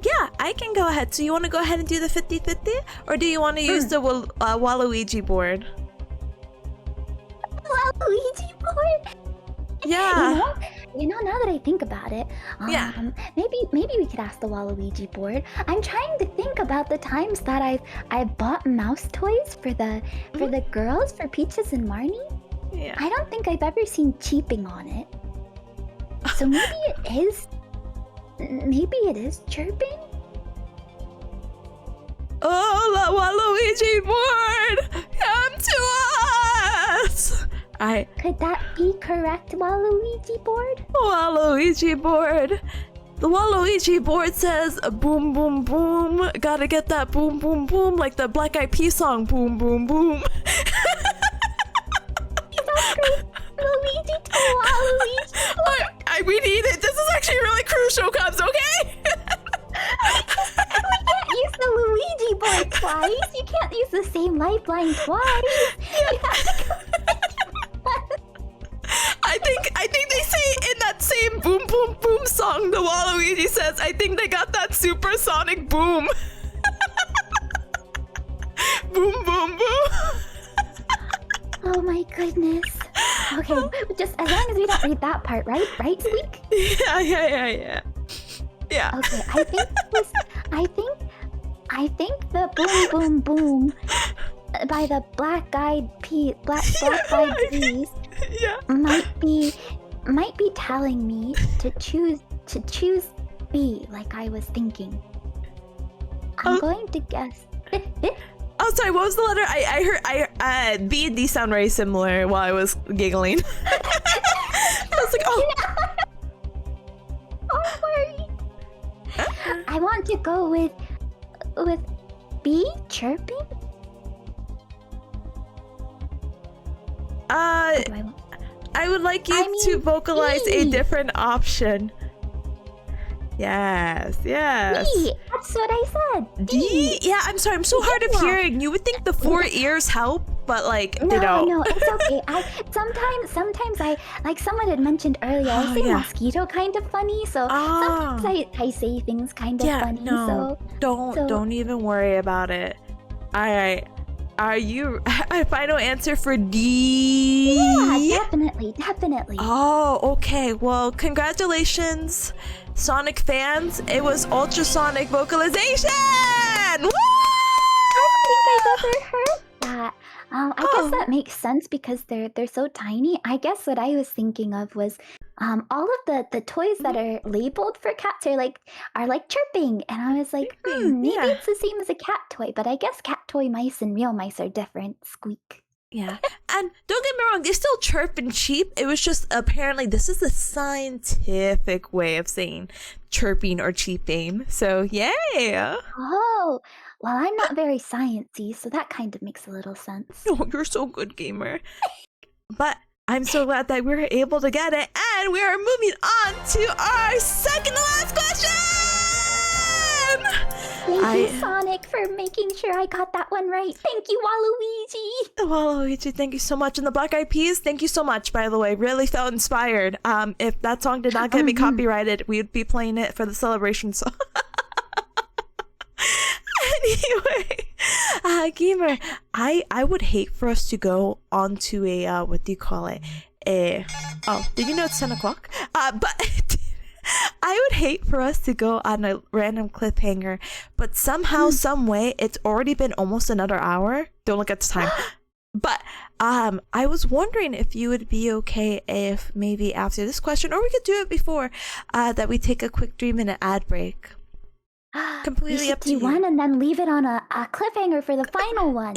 Yeah, I can go ahead. So you want to go ahead and do the 50-50? Or do you want to use the Waluigi board? Waluigi board? Yeah. You know, now that I think about it, Yeah. maybe we could ask the Waluigi board. I'm trying to think about the times that I've bought mouse toys for the girls, for Peaches and Marnie. Yeah. I don't think I've ever seen cheeping on it. So maybe it is chirping? Oh, the Waluigi board! Come to us! Could that be correct, Waluigi board? Waluigi board. The Waluigi board says boom, boom, boom. Gotta get that boom, boom, boom, like the Black Eyed Peas song, boom, boom, boom. Luigi to Waluigi. We need it. This is actually really crucial, Cubs, okay? We can't use the Luigi board twice. You can't use the same lifeline twice. You have to go I think they say in that same boom, boom, boom song the Waluigi says, I think they got that supersonic boom. Boom, boom, boom. Oh my goodness. Okay, just as long as we don't read that part, right? Right, Squeak? Yeah. Yeah. Okay, I think the boom boom boom by the Black Eyed Peas Yeah. might be telling me to choose B like I was thinking. I'm going to guess. Oh, sorry, what was the letter? I heard B and D sound very similar while I was giggling. I was like, oh. Don't worry. I want to go with B, chirping. What do I want? I would like you to vocalize a B. different option. Yes. B, that's what I said. D? Yeah, I'm sorry, I'm so hard of hearing. You would think the 4 ears help, but like, they don't. No, it's okay. Sometimes I, like someone had mentioned earlier, I say mosquito kind of funny, so sometimes I say things kind of funny. No, don't even worry about it. Alright. Are you a final answer for D? Yeah, definitely. Oh, okay. Well, congratulations, Sonic fans. It was ultrasonic vocalization! Woo! I don't think I've ever heard that. I guess guess that makes sense because they're so tiny. I guess what I was thinking of was all of the toys that are labeled for cats are like chirping, and I was like, maybe Yeah. it's the same as a cat toy, but I guess cat toy mice and real mice are different. Squeak. Yeah. And don't get me wrong, they still chirp and cheep. It was just apparently this is the scientific way of saying chirping or cheeping. So, yeah. Oh, well, I'm not very sciencey, so that kind of makes a little sense. Oh, you're so good, gamer. But I'm so glad that we were able to get it. And we are moving on to our second to last question! Thank you, Sonic, for making sure I got that one right. Thank you, Waluigi. Waluigi, thank you so much. And the Black Eyed Peas, thank you so much, by the way. Really felt inspired. If that song did not get me copyrighted, we would be playing it for the celebration song. Anyway, gamer, I would hate for us to go onto a what do you call it? Did you know it's 10 o'clock? But I would hate for us to go on a random cliffhanger, but somehow, some way, it's already been almost another hour. Don't look at the time. But I was wondering if you would be okay if maybe after this question, or we could do it before, that we take a quick 3-minute ad break. Completely up to you. Do one and then leave it on a cliffhanger for the final one.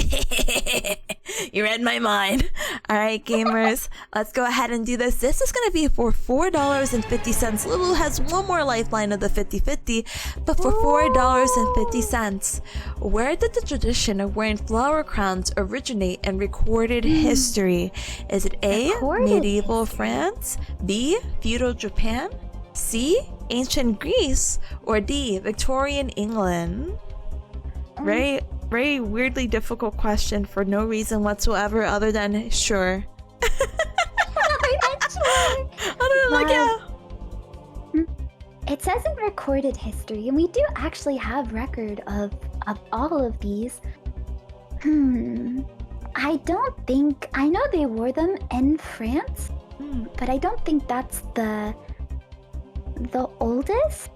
You read my mind. All right, gamers, let's go ahead and do this. This is going to be for $4.50. Lulu has one more lifeline of the 50-50, but for $4.50. Where did the tradition of wearing flower crowns originate in recorded history? Is it A, medieval France, B, feudal Japan, C, ancient Greece, or D, Victorian England? Very weirdly difficult question for no reason whatsoever other than sure. It says in recorded history, and we do actually have record of all of these. I don't think, I know they wore them in France, but I don't think that's the oldest.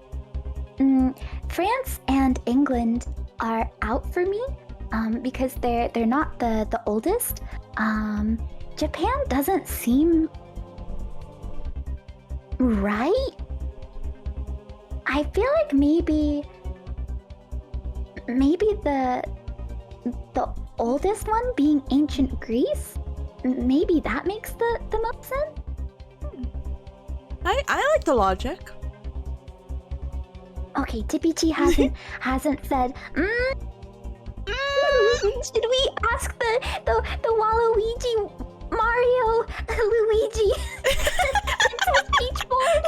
France and England are out for me because they're not the oldest. Japan doesn't seem right. I feel like maybe the oldest one being ancient Greece, maybe that makes the most sense. I like the logic. Okay, Tippy hasn't said. Should we ask the Waluigi, Mario, Luigi, Princess Peach board?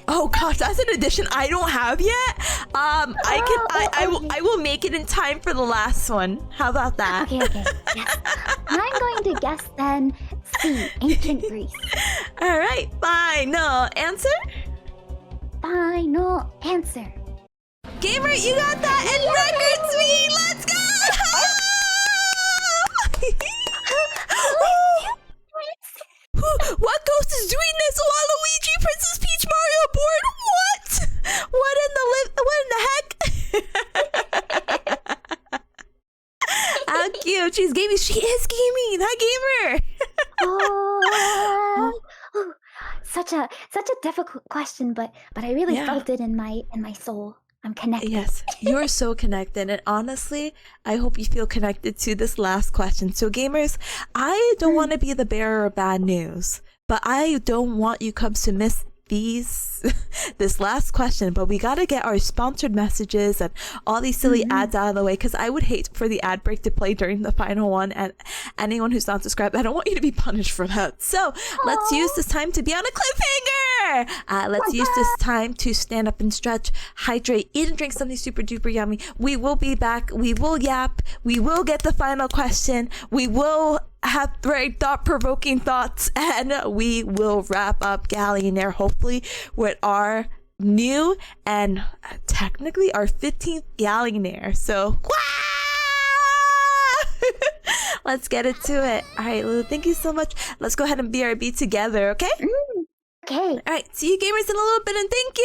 Oh gosh, that's an addition I don't have yet. I will make it in time for the last one. How about that? Okay. Yes. I'm going to guess then C, ancient Greece. All right, final answer. Final answer. Gamer, you got that in record speed. Let's go! What ghost is doing this? Waluigi, Princess Peach, Mario board? What? What in the heck? How cute! She's gaming. She is gaming. Hi, gamer. Such a difficult question, but I really felt it in my soul. I'm connected. Yes, you're so connected. And honestly, I hope you feel connected to this last question. So gamers, I don't want to be the bearer of bad news, but I don't want you cubs to miss this last question. But we got to get our sponsored messages and all these silly ads out of the way, because I would hate for the ad break to play during the final one, and anyone who's not subscribed, I don't want you to be punished for that. So let's use this time to be on a cliffhanger. Let's use this time to stand up and stretch, hydrate, eat and drink something super duper yummy. We will be back. We will yap. We will get the final question. We will have very thought-provoking thoughts, and we will wrap up Gaollionaire hopefully with our new and technically our 15th Gaollionaire. So let's get into it. All right, Lulu, thank you so much. Let's go ahead and BRB together, okay? Okay. All right, see you gamers in a little bit, and thank you.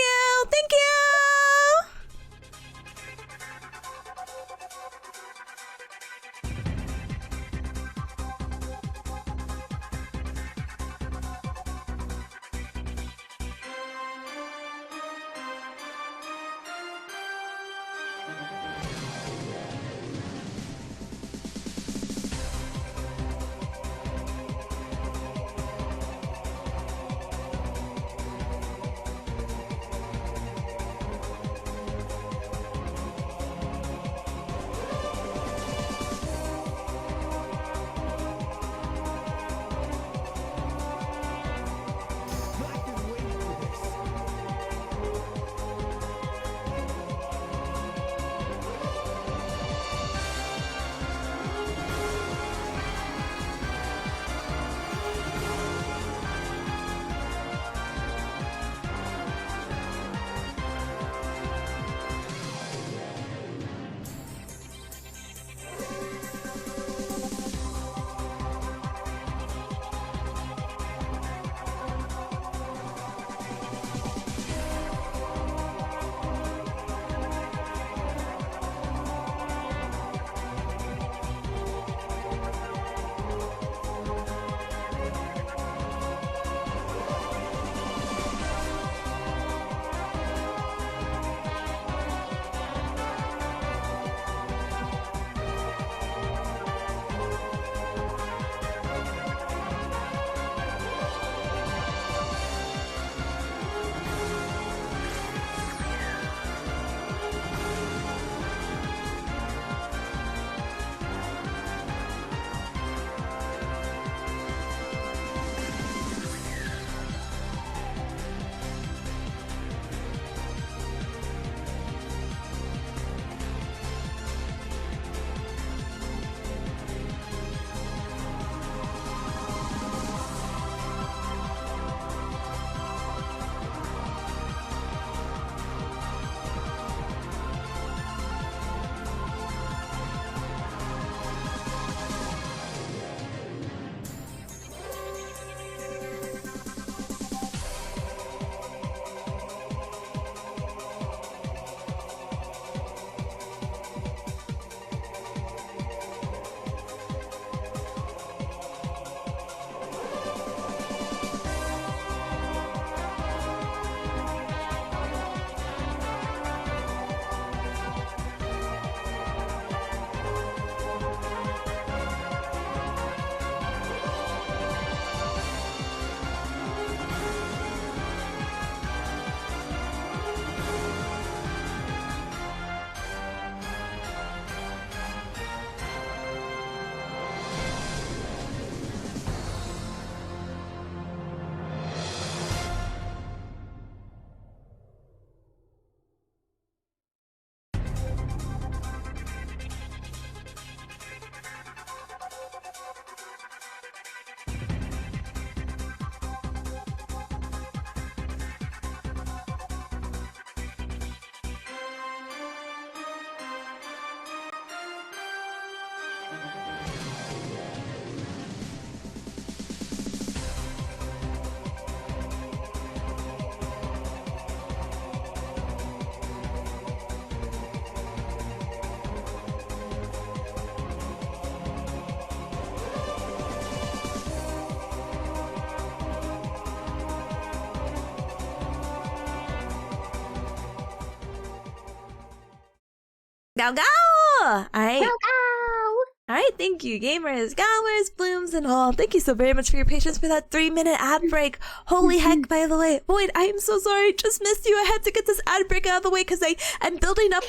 Gao Gao! Alright. Go, go! Alright, thank you, gamers, gowers, blooms, and all. Thank you so very much for your patience for that 3-minute ad break. Holy heck, by the way. Void, I am so sorry. Just missed you. I had to get this ad break out of the way because I'm building up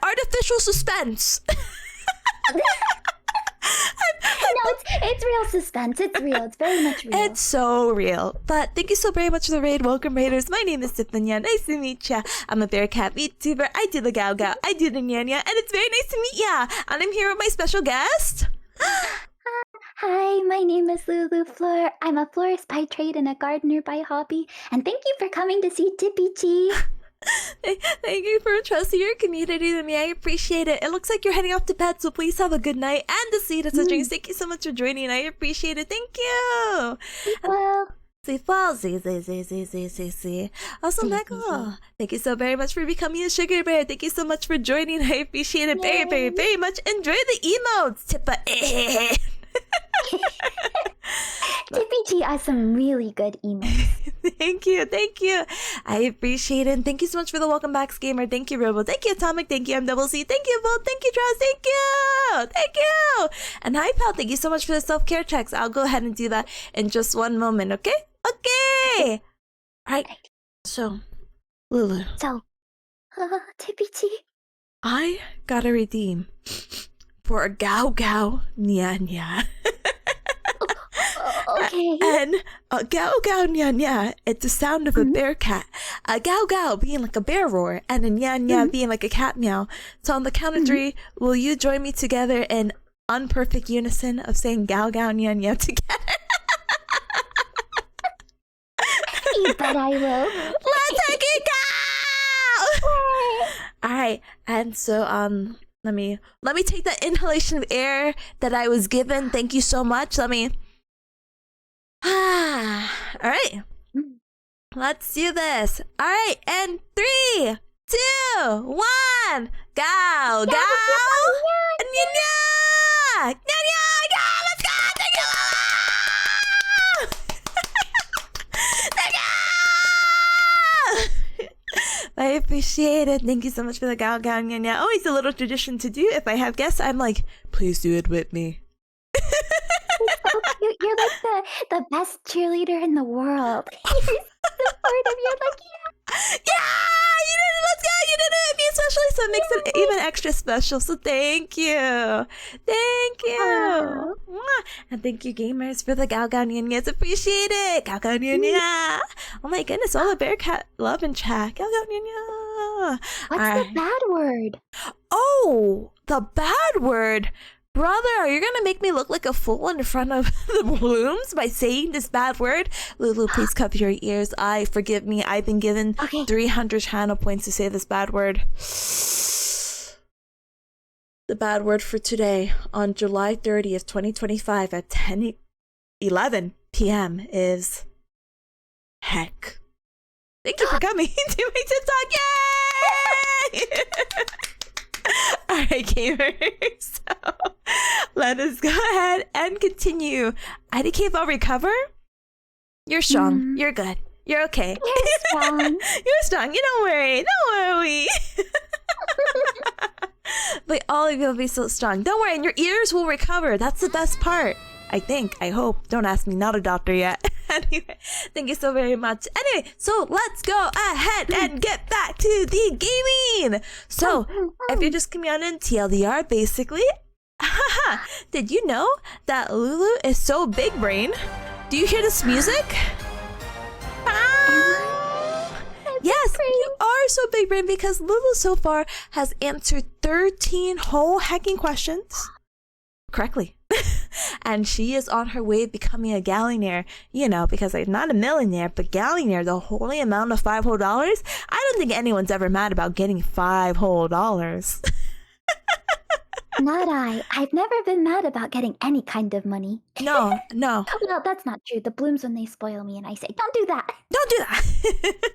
artificial suspense. No, it's real suspense. It's real. It's very much real. It's so real. But thank you so very much for the raid. Welcome, raiders. My name is Tipanya. Nice to meet ya. I'm a bear cat VTuber. I do the Gao Gao. I do the Nyanya. And it's very nice to meet ya. And I'm here with my special guest. Hi, my name is Lulu Fleur. I'm a florist by trade and a gardener by hobby. And thank you for coming to see Tipanya. Thank you for trusting your community to me. I appreciate it. It looks like you're heading off to bed, so please have a good night and a seat as a dreams. Thank you so much for joining. I appreciate it. Thank you. Well, See. Also, Michael, thank you so very much for becoming a sugar bear. Thank you so much for joining. I appreciate it very, very, very much. Enjoy the emotes, Tippa. Tipanya has some really good emails. Thank you. I appreciate it. And thank you so much for the welcome back, gamer. Thank you, Robo. Thank you, Atomic. Thank you, MCC. Thank you, Volt. Thank you, Trust. Thank you. And hi, pal. Thank you so much for the self-care checks. I'll go ahead and do that in just one moment, okay? Okay. All right. So, Lulu. So, Tipanya. I gotta redeem for a Gao Gao Nyanya. Okay. And a Gao Gao Nyanya, it's the sound of a bear cat. A Gao Gao being like a bear roar, and a Nyanya being like a cat meow. So on the count of 3, will you join me together in unperfect unison of saying Gao Gao Nyanya together? You bet I will. Let's take it go! Alright, and so let me take that inhalation of air that I was given. Thank you so much. Alright. Let's do this. Alright, and 3, 2, 1. Gao Gao Nyanya! Nyanya! Let's go! Thank you! Thank you! I appreciate it. Thank you so much for the Gao Gao Nyanya. Always a little tradition to do. If I have guests, I'm like, please do it with me. You're like the best cheerleader in the world. You're supportive. You're like, yeah, you did it. Let's go. You did it with me especially, so it makes it even extra special. So thank you. Mwah. And thank you, gamers, for the Gao Gao Nyanyas. Appreciate it. Gao Gao Nyanya. Oh my goodness, all the bear cat love and chat. Gao Gao Nyanya. What's the bad word? Oh, the bad word. Brother, are you gonna make me look like a fool in front of the blooms by saying this bad word? Lulu, please cover your ears. Forgive me. I've been given 300 channel points to say this bad word. The bad word for today on July 30th, 2025 at 10:11 p.m. is heck. Thank you for coming to my TikTok. Yay! Alright, gamers. So let us go ahead and continue. IDK will recover. You're strong. You're good. You're okay. You're strong. You're strong. You don't worry. Don't worry. But all of you will be so strong. Don't worry, and your ears will recover. That's the best part. I think. I hope. Don't ask me. Not a doctor yet. Anyway, thank you so very much. Anyway, so let's go ahead and get back to the gaming. So, if you're just coming on in TLDR, basically, did you know that Lulu is so big brain? Do you hear this music? Yes, you are so big brain because Lulu so far has answered 13 whole hacking questions correctly. And she is on her way of becoming a Gaollionaire, you know, because I'm not a millionaire, but Gaollionaire, the holy amount of $5 whole. I don't think anyone's ever mad about getting $5 whole. Not I. I've never been mad about getting any kind of money. No. Well, that's not true. The blooms when they spoil me and I say, don't do that. Don't do that.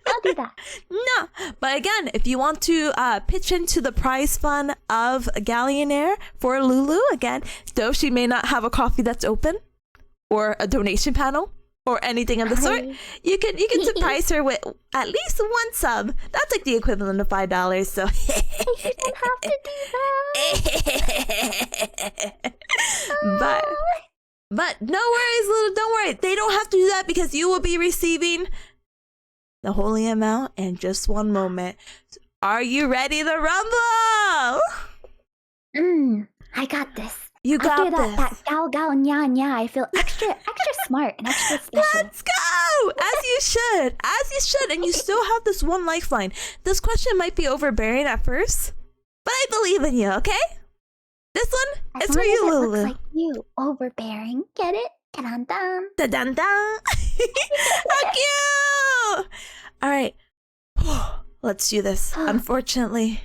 Don't do that. No. But again, if you want to pitch into the prize fund of Gaollionaire for Lulu, again, though she may not have a coffee that's open or a donation panel, or anything of the sort, you can surprise her with at least one sub. That's like the equivalent of $5. So You don't have to do that. but no worries, Lulu. Don't worry. They don't have to do that because you will be receiving the holy amount in just one moment. Are you ready to rumble? I got this. You got After this. that gal nya nya, I feel extra smart and extra special. Let's go! As you should. As you should. And you still have this one lifeline. This question might be overbearing at first, but I believe in you, okay? This one As is for long you, as it Lulu. looks like you, overbearing. Get it? Dun dun. Dun dun dun. How cute! Alright. Let's do this. Unfortunately,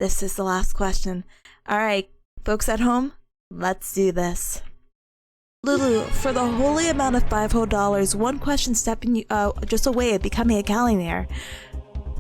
this is the last question. Alright, folks at home, let's do this. Lulu, for the holy amount of $5 whole, one question stepping you just away of becoming a Gaollionaire.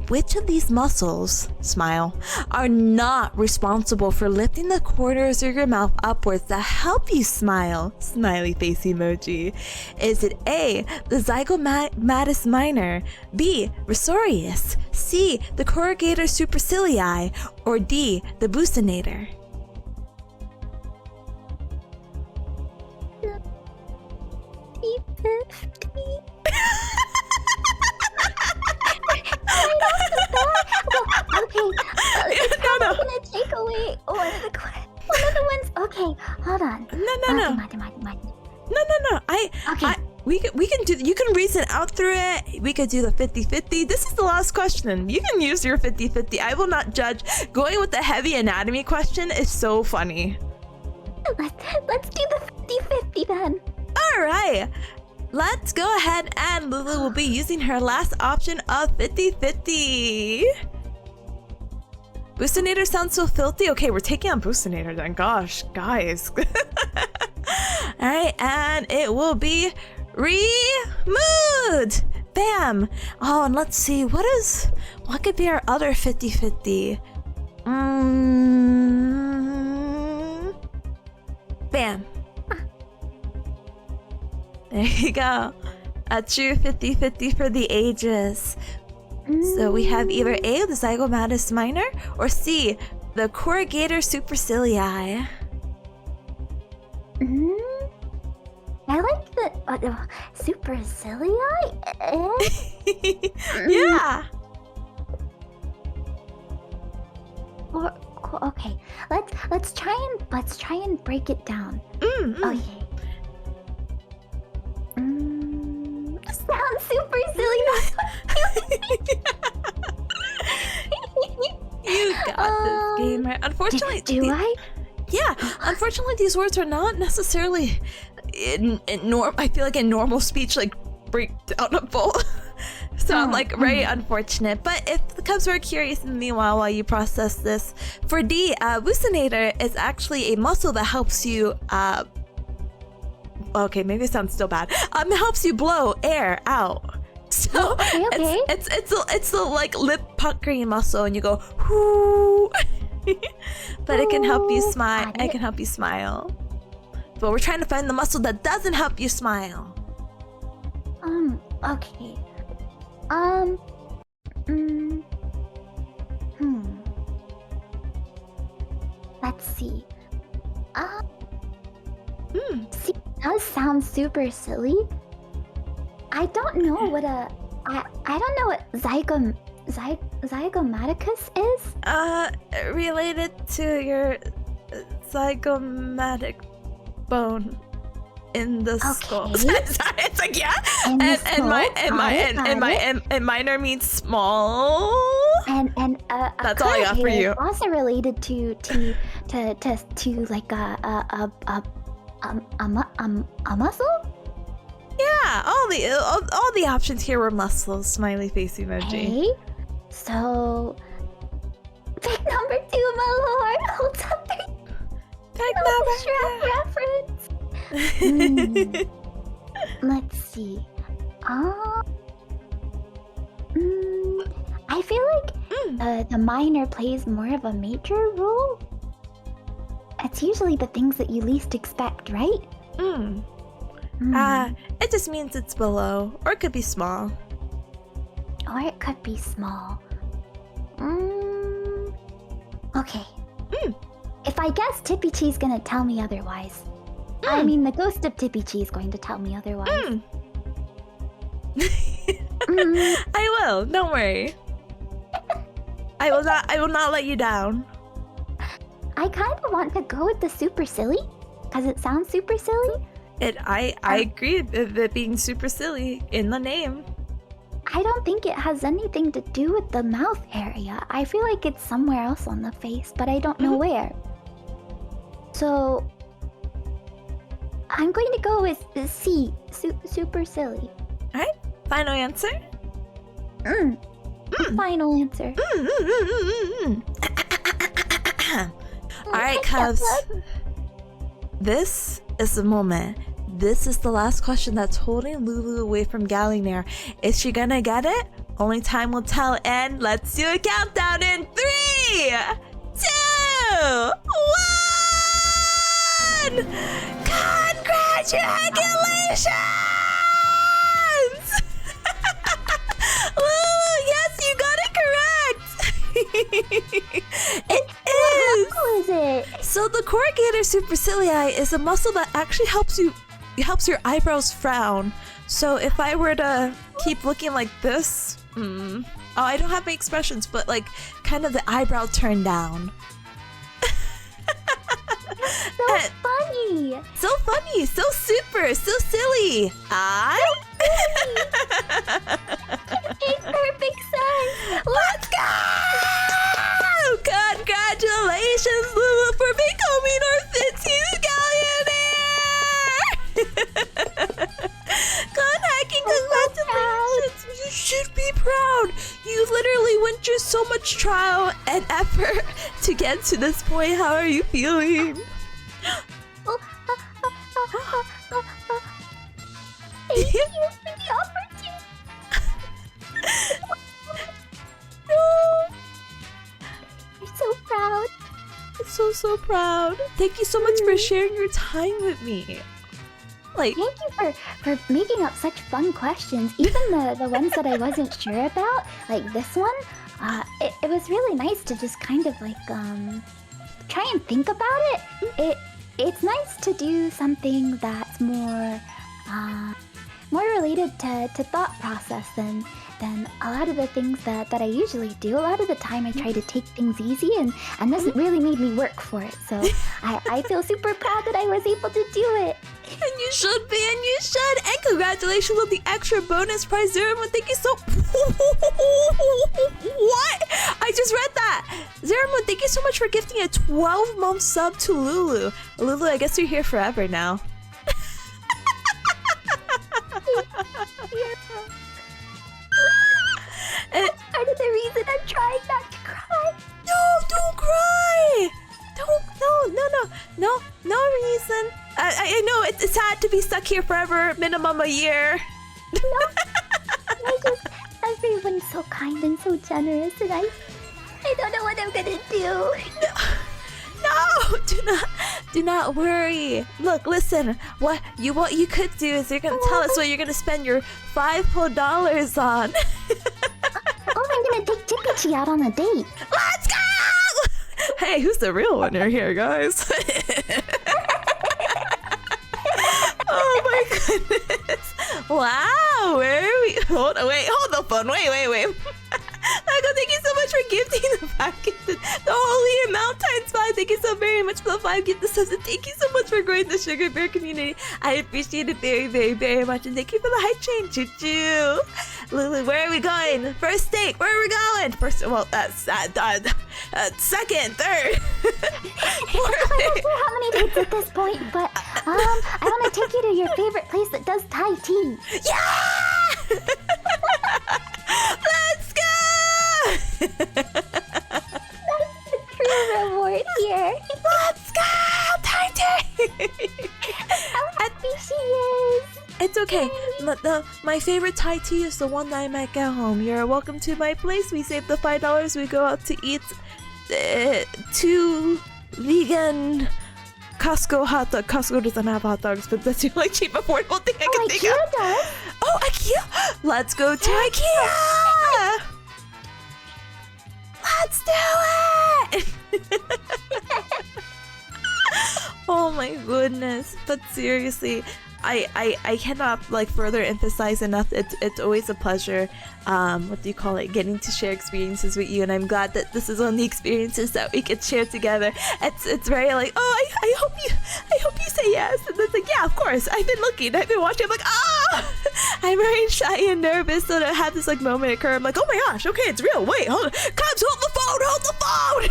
Which of these muscles, smile, are not responsible for lifting the corners of your mouth upwards to help you smile? Smiley face emoji. Is it A, the zygomatus minor, B, risorius, C, the corrugator supercilii, or D, the buccinator? 50-50. Okay, it's probably gonna take away one of the ones. Okay, hold on. No. Okay. We can do. You can reason out through it. We could do the 50-50. This is the last question. You can use your 50-50. I will not judge. Going with the heavy anatomy question is so funny. Let's do the 50-50 then. All right. Let's go ahead and Lulu will be using her last option of 50-50. Buccinator sounds so filthy. Okay, we're taking on Buccinator then. Gosh, guys. Alright, and it will be removed. Bam. Oh, and let's see. What could be our other 50-50? Bam. There you go. A true 50-50 for the ages. So we have either A, the zygomatus minor, or C, the corrugator supercilii. I like the supercilii. Yeah. Okay, let's try and break it down. Okay. Sounds super silly. You got this, gamer. Unfortunately, Yeah, unfortunately, these words are not necessarily I feel like in normal speech, like breakdownable. So I'm like very unfortunate. But if the cubs were curious in the meanwhile while you process this, for D, buccinator is actually a muscle that helps you. Okay, maybe it sounds still bad. It helps you blow air out. So okay. It's the like lip puckering muscle, and you go whoo. But it can help you smile. It can help you smile. But we're trying to find the muscle that doesn't help you smile. Okay. Let's see. See, it does sound super silly. I don't know what I don't know what zygomaticus is. Related to your zygomatic bone in the skull. Sorry, it's like and minor means small. And that's all I got for you. Also related to like a muscle. Yeah, all the options here were muscles. Smiley face emoji. Okay, so pick number 2, my lord. Hold up. Pick number 2. Let's see. I feel like the minor plays more of a major role. It's usually the things that you least expect, right? It just means it's below, or it could be small. Or it could be small. Okay. If I guess Tippy Chee's gonna tell me otherwise. I mean, the ghost of Tippy Chee is going to tell me otherwise. I will. Don't worry. I will not let you down. I kind of want to go with the super silly, because it sounds super silly. I agree with it being super silly in the name. I don't think it has anything to do with the mouth area. I feel like it's somewhere else on the face, but I don't know where. So I'm going to go with C, super silly. Alright, final answer? Final answer. Alright, Cubs. This is the moment. This is the last question that's holding Lulu away from Gaollionaire. Is she gonna get it? Only time will tell, and let's do a countdown in 3, 2, 1! Congratulations! Lulu, yes, you got it correct! It is! What is it? So the corrugator supercilii is a muscle that actually helps your eyebrows frown. So if I were to keep looking like this, oh, I don't have my expressions, but like kind of the eyebrow turned down. So funny! So funny, so super, so silly. It makes perfect sense. Let's go! Congratulations, Lulu, for becoming our 15th Gaollionaire! God hacking, congratulations! You should be proud. You literally went through so much trial and effort to get to this point. How are you feeling? Thank you for the opportunity. I'm so proud. So proud. Thank you so much for sharing your time with me. Like, thank you for making up such fun questions. Even the ones that I wasn't sure about, like this one, it was really nice to just kind of like try and think about it. It's nice to do something that's more related to thought process than a lot of the things that I usually do. A lot of the time I try to take things easy, and this really made me work for it. So I feel super proud that I was able to do it. And you should be, and you should. And congratulations on the extra bonus prize, Zeroman. Thank you so... What? I just read that. Zeroman, thank you so much for gifting a 12-month sub to Lulu. Lulu, I guess you're here forever now. That's part of the reason I'm trying not to cry. No, don't cry. No reason. I know it's sad to be stuck here forever, minimum a year. No, everyone's so kind and so generous, and I don't know what I'm gonna do. No, do not worry. Look, listen. What you could do is you're gonna tell us what you're gonna spend your $5 whole on. Oh, I'm gonna take Tippy Chee out on a date. Let's go! Hey, who's the real winner here, guys? Oh my goodness! Wow, where are we? Hold the phone. Wait. Michael, thank you so much for gifting the 5 gifted, the holy and Mountains 5. Thank you so very much for the 5 gifted subs, and thank you so much for growing the Sugar Bear community. I appreciate it very, very, very much, and thank you for the hype train, choo-choo. Lulu, where are we going? First date, where are we going? Second, third. I don't know how many dates at this point, but I want to take you to your favorite place that does Thai tea. Yeah! Let's go! That's the true reward here. Let's go, Thai tea! How happy she is. It's okay. My favorite Thai tea is the one that I make at home. You're welcome to my place. We save the $5. We go out to eat 2 vegan Costco hot dog. Costco doesn't have hot dogs, but that's the only cheap, affordable thing I can think IKEA of. does. Oh, IKEA! Let's go to IKEA! Let's do it! Oh my goodness. But seriously, I cannot like further emphasize enough. It's always a pleasure, getting to share experiences with you, and I'm glad that this is one of the experiences that we could share together. It's very like, oh, I hope you say yes, and it's like, yeah, of course, I've been looking, I've been watching, I'm like, I'm very shy and nervous, so to have this like moment occur, I'm like, oh my gosh, okay, it's real, wait, hold the phone.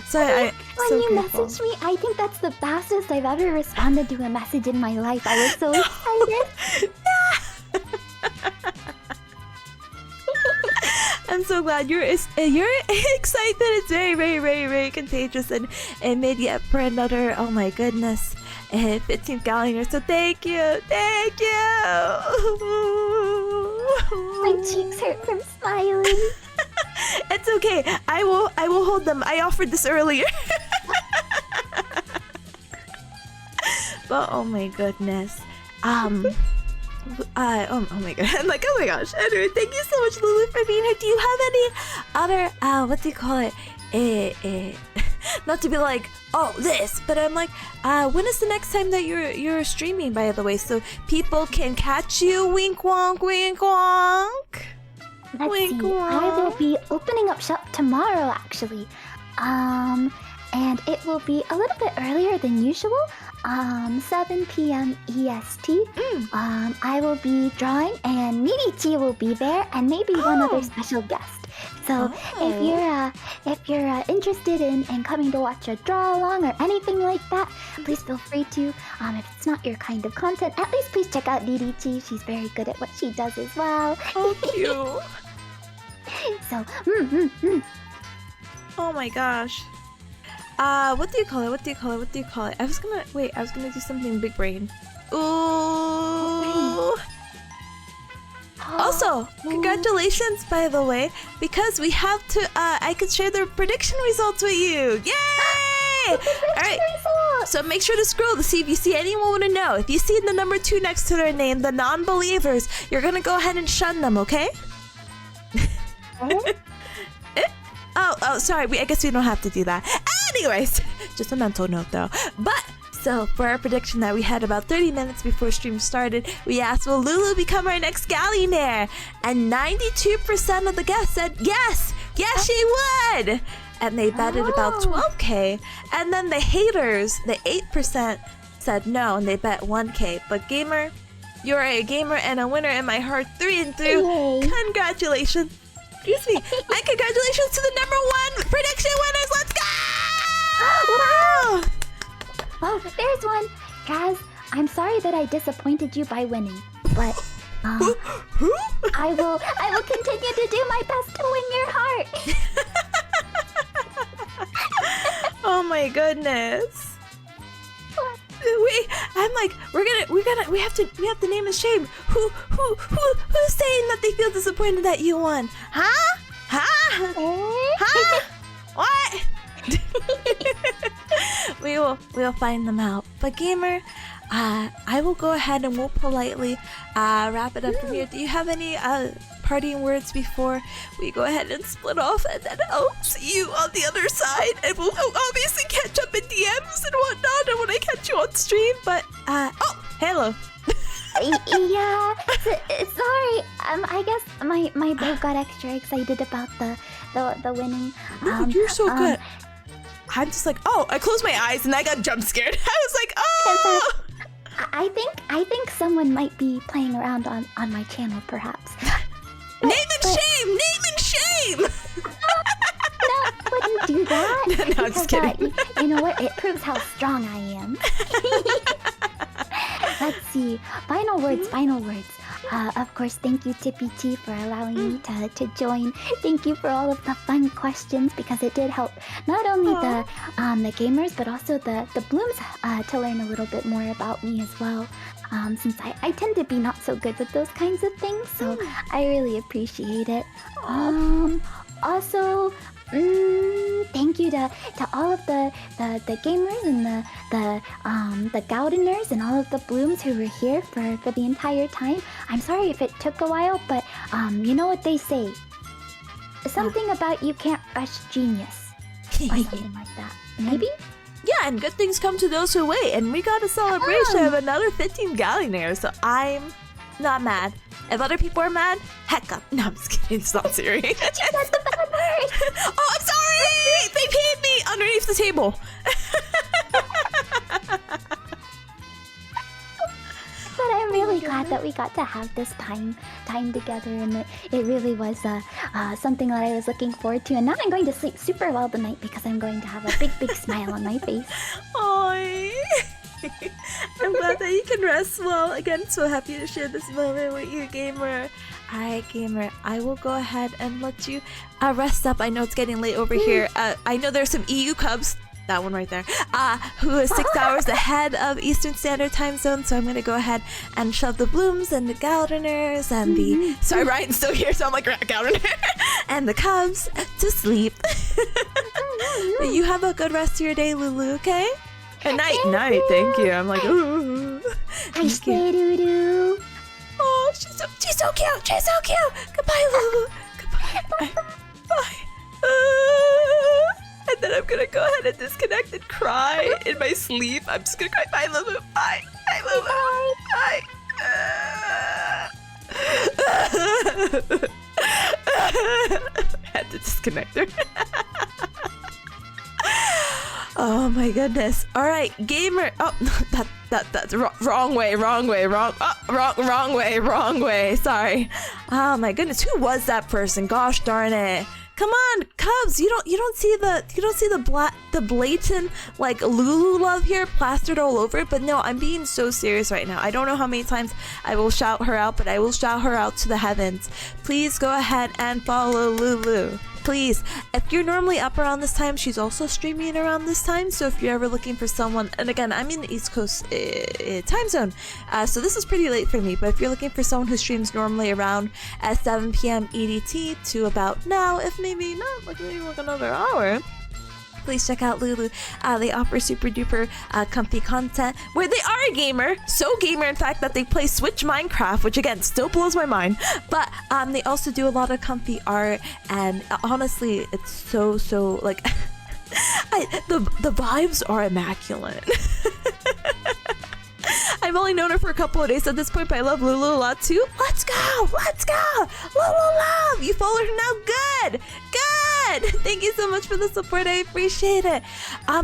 So when so you grateful. messaged me, I think that's the fastest I've ever responded to a message in my life. I was so excited. I'm so glad you're excited. It's very, very, very, very contagious, and it made you up for another. Oh my goodness, 15th Gaollionaire. So thank you. My cheeks hurt from smiling. It's okay. I will hold them. I offered this earlier. But oh my goodness. Oh my god. I'm like, oh my gosh. Anyway, thank you so much, Lulu, for being here. Do you have any other what do you call it? Not to be like, oh, this, but I'm like, when is the next time that you're streaming, by the way, so people can catch you? Wink wonk, wink wonk. Let's Wink, see. I will be opening up shop tomorrow, actually. And it will be a little bit earlier than usual. 7 p.m. EST. I will be drawing, and Mirichi will be there, and maybe one other special guest. So if you're interested in coming to watch a draw along or anything like that, please feel free to. If it's not your kind of content, at least please check out Mirichi. She's very good at what she does as well. Thank you. So, Oh my gosh. What do you call it? I was gonna do something big brain. Ooh. Also, congratulations, by the way, because we have to, I could share the prediction results with you. Yay! Alright, so make sure to scroll to see if you see anyone want to know. If you see the number 2 next to their name, the non-believers, you're gonna go ahead and shun them, okay? Oh, sorry, I guess we don't have to do that. Anyways, just a mental note though. But, so for our prediction that we had about 30 minutes before stream started, we asked, will Lulu become our next Gaollionaire? And 92% of the guests said yes, she would. And they betted about 12k. And then the haters, the 8%, said no, and they bet 1k. But gamer, you're a gamer and a winner in my heart through and through. Yay. Congratulations. Excuse me. And congratulations to the number 1 prediction winners. Let's go! Wow! Oh, there's one. Kaz, I'm sorry that I disappointed you by winning, but Who? I will continue to do my best to win your heart. Oh my goodness. I'm like, we have to name a shame. Who's saying that they feel disappointed that you won? Huh? What? We'll find them out. But gamer, I will go ahead and we'll politely wrap it up from here. Do you have any parting words before we go ahead and split off, and then I'll see you on the other side, and we'll obviously catch up in DMs and whatnot, and when I catch you on stream. But oh, hello. Yeah, sorry. I guess my bro got extra excited about the winning. Oh, you're so good. I'm just like, oh, I closed my eyes and I got jump scared. I was like, oh. I think someone might be playing around on my channel, perhaps. Name and shame. No, wouldn't do that. No, I'm just kidding. You know what? It proves how strong I am. Let's see. Final words. Of course, thank you, Tippy T, for allowing me to join. Thank you for all of the fun questions, because it did help not only the gamers, but also the blooms to learn a little bit more about me as well. Since I tend to be not so good with those kinds of things, so I really appreciate it. Also, Thank you to all of the gamers and the Gaollionaires and all of the blooms who were here for the entire time. I'm sorry if it took a while, but you know what they say. Something about you can't rush genius. Or something like that. Maybe? Yeah, and good things come to those who wait. And we got a celebration of another 15 Gaollionaires, so I'm not mad. If other people are mad, heck up. No, I'm just kidding. It's not serious. That's the bad word. Oh, I'm sorry! They pinned me underneath the table. But I'm really glad that we got to have this time together, and it really was something that I was looking forward to. And now I'm going to sleep super well tonight because I'm going to have a big smile on my face. Aww. I'm glad that you can rest well. Again, so happy to share this moment with you, gamer. Alright, gamer, I will go ahead and let you rest up. I know it's getting late over here. I know there's some EU cubs, that one right there, who is 6 hours ahead of Eastern Standard Time Zone, so I'm going to go ahead and shove the blooms and the Gaollionaires and the... Sorry, Ryan's still here, so I'm like, Gaollionaire. And the cubs to sleep. You have a good rest of your day, Lulu, okay? And night, thank you. I'm like, ooh. I stay doo-doo. Oh, she's so cute. She's so cute. Goodbye, Lulu. Goodbye. Bye. And then I'm gonna go ahead and disconnect and cry in my sleep. I'm just gonna cry. Bye, Lulu. Bye. Bye, Lulu. Bye. Had to disconnect her. Oh my goodness. All right, gamer. Oh, that's wrong way. Wrong way. Sorry. Oh my goodness. Who was that person? Gosh darn it. Come on, Cubs. You don't see the blatant like Lulu love here plastered all over it. But no, I'm being so serious right now. I don't know how many times I will shout her out, but I will shout her out to the heavens. Please go ahead and follow Lulu. Please, if you're normally up around this time, she's also streaming around this time. So if you're ever looking for someone, and again, I'm in the East Coast time zone, so this is pretty late for me. But if you're looking for someone who streams normally around at 7 PM EDT to about now, if maybe not, like maybe like another hour, please check out Lulu. They offer super duper comfy content where they are a gamer, so gamer in fact that they play Switch Minecraft, which again still blows my mind. But they also do a lot of comfy art, and honestly, it's so like the vibes are immaculate. I've only known her for a couple of days at this point, but I love Lulu a lot too. Let's go! Lulu love! You followed her now? Good! Thank you so much for the support. I appreciate it.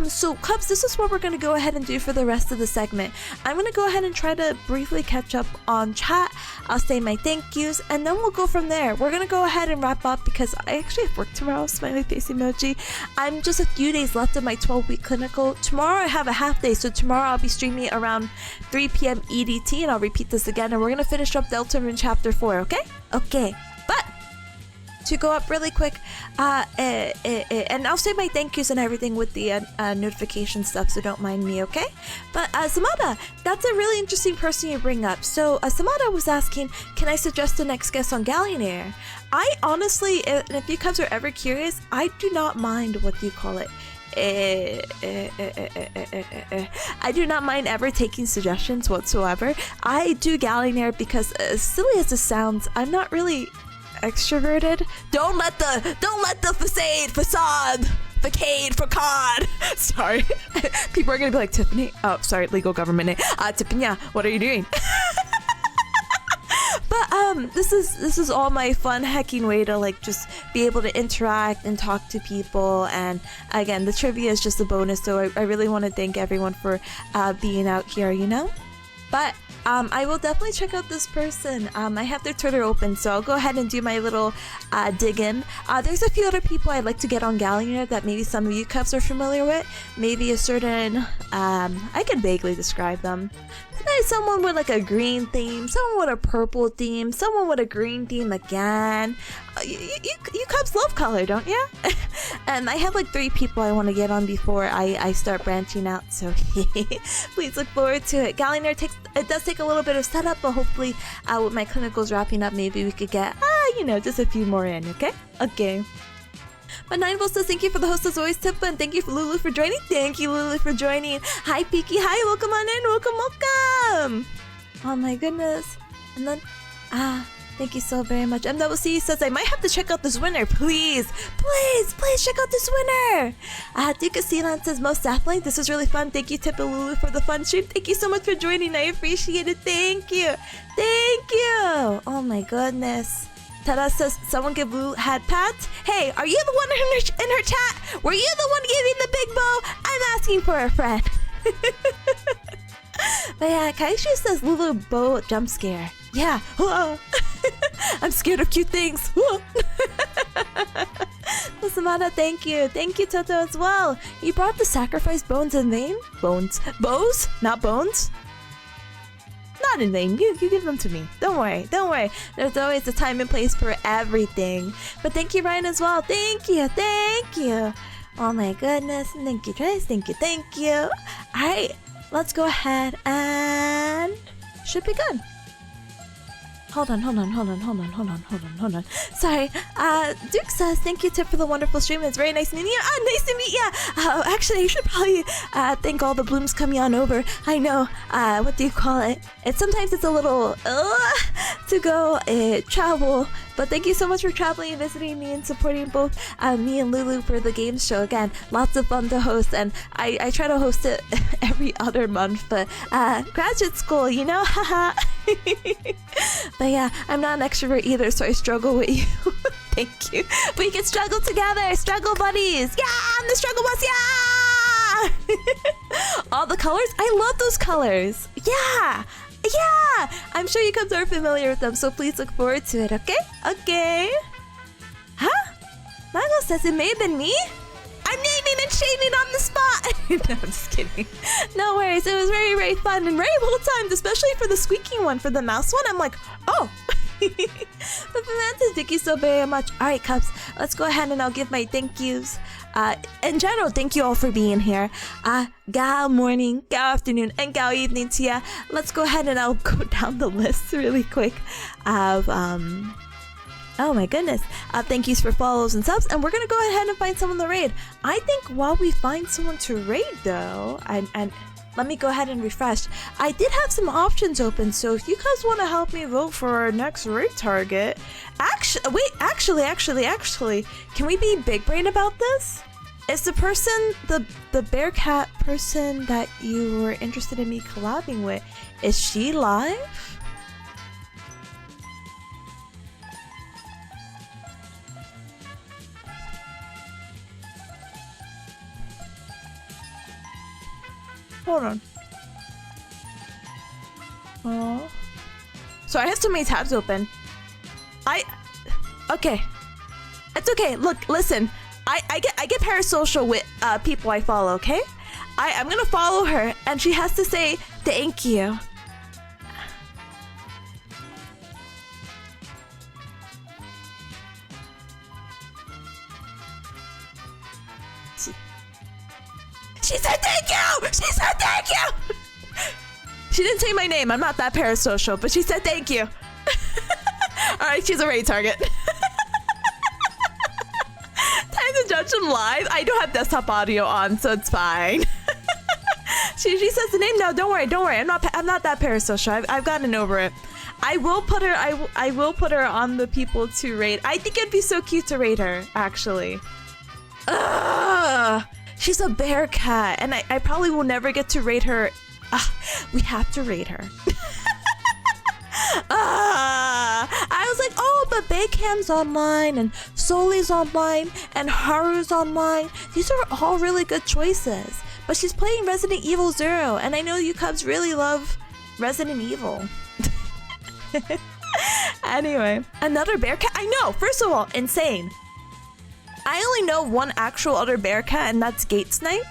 So Cubs, this is what we're gonna go ahead and do for the rest of the segment. I'm gonna go ahead and try to briefly catch up on chat. I'll say my thank yous, and then we'll go from there. We're gonna go ahead and wrap up because I actually have work tomorrow. Smiley face emoji. I'm just a few days left of my 12-week clinical. Tomorrow I have a half day, so tomorrow I'll be streaming around 3 PM EDT, and I'll repeat this again, and we're gonna finish up Delta Moon Chapter 4, okay? Okay, but to go up really quick, and I'll say my thank yous and everything with the notification stuff, so don't mind me, okay? But Samada, that's a really interesting person you bring up. So Samada was asking, can I suggest the next guest on Gaollionaire? I honestly, and if you cubs are ever curious, I do not mind, what do you call it? I do not mind ever taking suggestions whatsoever. I do Gaollionaire because, as silly as this sounds, I'm not really extroverted. Don't let the facade. Sorry, people are gonna be like, Tiffany. Oh, sorry, legal government name. Tipanya, what are you doing? But this is all my fun hacking way to like just be able to interact and talk to people. And again, the trivia is just a bonus, so I really want to thank everyone for being out here, you know. But I will definitely check out this person. I have their Twitter open, so I'll go ahead and do my little dig in. There's a few other people I'd like to get on Gaollionaire that maybe some of you cubs are familiar with. Maybe a certain, I can vaguely describe them. Someone with like a green theme, someone with a purple theme, someone with a green theme again. You cubs love color, don't you? And I have like 3 people I want to get on before I start branching out, so please look forward to it. Gaollionaire does take a little bit of setup, but hopefully with my clinicals wrapping up, maybe we could get, just a few more in, okay? Okay. But 9 says thank you for the host as always, Tipa, and thank you for Lulu for joining. Thank you, Lulu, for joining. Hi, Peaky. Hi, welcome on in. Welcome. Oh my goodness. And then, thank you so very much. MWC says I might have to check out this winner. Please check out this winner. Duka Sealand says most definitely. This was really fun. Thank you, Tip and Lulu, for the fun stream. Thank you so much for joining. I appreciate it. Thank you. Oh my goodness. Tada says someone give Lulu hat pats. Hey, are you the one in her chat? Were you the one giving the big bow? I'm asking for a friend. But yeah, Kaishu says Lulu bow jump scare. Yeah. I'm scared of cute things. Samada, thank you. Thank you, Toto, as well. You brought the sacrifice bones in vain? Bones? Bows? Not bones? Not in vain. You give them to me. Don't worry. There's always a time and place for everything. But thank you, Ryan, as well. Thank you. Oh my goodness. Thank you, Trace. Thank you. Alright, let's go ahead and should be good. Hold on. Sorry. Duke says, thank you, Tip, for the wonderful stream. It's very nice meeting you. Nice to meet you. Actually, you should probably thank all the blooms coming on over. I know. What do you call it? Sometimes it's a little to go travel. But thank you so much for traveling and visiting me and supporting both me and Lulu for the game show. Again, lots of fun to host, and I try to host it every other month. But graduate school, you know, haha. But yeah, I'm not an extrovert either, so I struggle with you. Thank you. We can struggle together, struggle buddies. Yeah, I'm the struggle bus. Yeah. All the colors, I love those colors. Yeah. I'm sure you guys are familiar with them, so please look forward to it. Okay. Huh? Mago says it may have been me. I'm naming and shaming on the spot. No, I'm just kidding. No worries. It was very, very fun and very well timed, especially for the squeaking one, for the mouse one. I'm like, oh. But Samantha, thank you so very much. All right, Cubs, let's go ahead and I'll give my thank yous. In general, thank you all for being here. Gao morning, Gao afternoon, and Gao evening to ya. Let's go ahead and I'll go down the list really quick of oh my goodness. Thank yous for follows and subs, and we're gonna go ahead and find someone to raid. I think while we find someone to raid though, and let me go ahead and refresh. I did have some options open, so if you guys want to help me vote for our next raid target, actually, can we be big brain about this? Is the person, the bear cat person that you were interested in me collabing with, is she live? Hold on. Oh. So I have so many tabs open. Okay. It's okay. Look, listen. I get parasocial with people I follow, okay? I'm gonna follow her and she has to say thank you. She said thank you! She said thank you! She didn't say my name. I'm not that parasocial, but she said thank you. Alright, she's a raid target. Time to judge them live. I do have desktop audio on, so it's fine. She says the name now. Don't worry. I'm not that parasocial. I've gotten over it. I will put her. I will put her on the people to raid. I think it'd be so cute to raid her. Actually. She's a bear cat, and I probably will never get to raid her. We have to raid her. I was like, oh, but Baycam's online, and Soli's online, and Haru's online. These are all really good choices. But she's playing Resident Evil 0, and I know you cubs really love Resident Evil. Anyway, another bear cat? I know, first of all, insane. I only know one actual other bear cat, and that's Gate Snipe,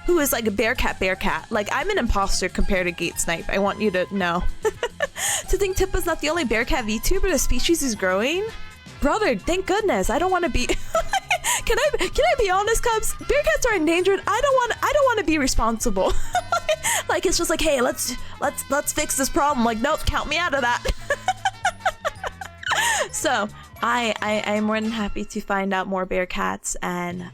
who is like a bear cat. Like, I'm an imposter compared to Gate Snipe. I want you to know. To think Tippa's not the only bear cat VTuber, the species is growing. Brother, thank goodness. I don't want to be. Can I be honest, cubs? Bear cats are endangered. I don't want to be responsible. Like, it's just like, hey, let's fix this problem. Like, nope, count me out of that. So, I'm more than happy to find out more bear cats and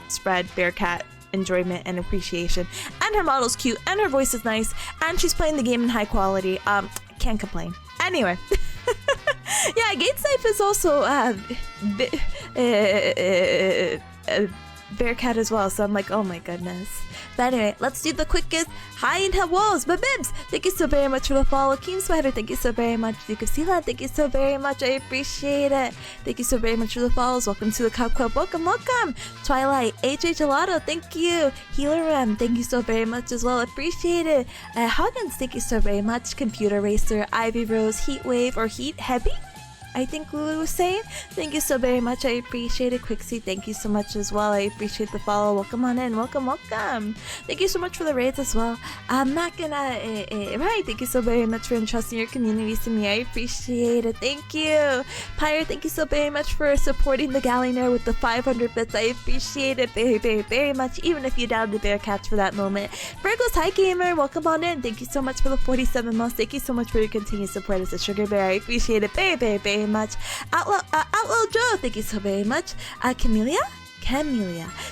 spread bear cat enjoyment and appreciation. And her model's cute, and her voice is nice, and she's playing the game in high quality. Can't complain. Anyway. Yeah, Gatesife is also Bearcat as well, so I'm like, oh my goodness. But anyway, let's do the quickest hi and hellos. But Bibs, thank you so very much for the follow. Keen Sweater, thank you so very much. Yukasila, thank you so very much. I appreciate it. Thank you so very much for the follows. Welcome to the Cup Club. Welcome, welcome. Twilight, AJ Gelato, thank you. Healer Rem, thank you so very much as well. Appreciate it. Huggins, thank you so very much. Computer Racer, Ivy Rose, Heat Wave or Heat Heavy, I think Lulu was saying. Thank you so very much. I appreciate it. Quixie, thank you so much as well. I appreciate the follow. Welcome on in. Welcome, welcome. Thank you so much for the raids as well. I'm not gonna... right. Thank you so very much for entrusting your communities to me. I appreciate it. Thank you. Pyre, thank you so very much for supporting the Gaollionaire with the 500 bits. I appreciate it very, very, very much. Even if you downed the Bearcats for that moment. Virgo's Hi Gamer, welcome on in. Thank you so much for the 47 months. Thank you so much for your continued support as a sugar bear. I appreciate it very, very, very much. Outlaw Joe, thank you so very much. Camellia,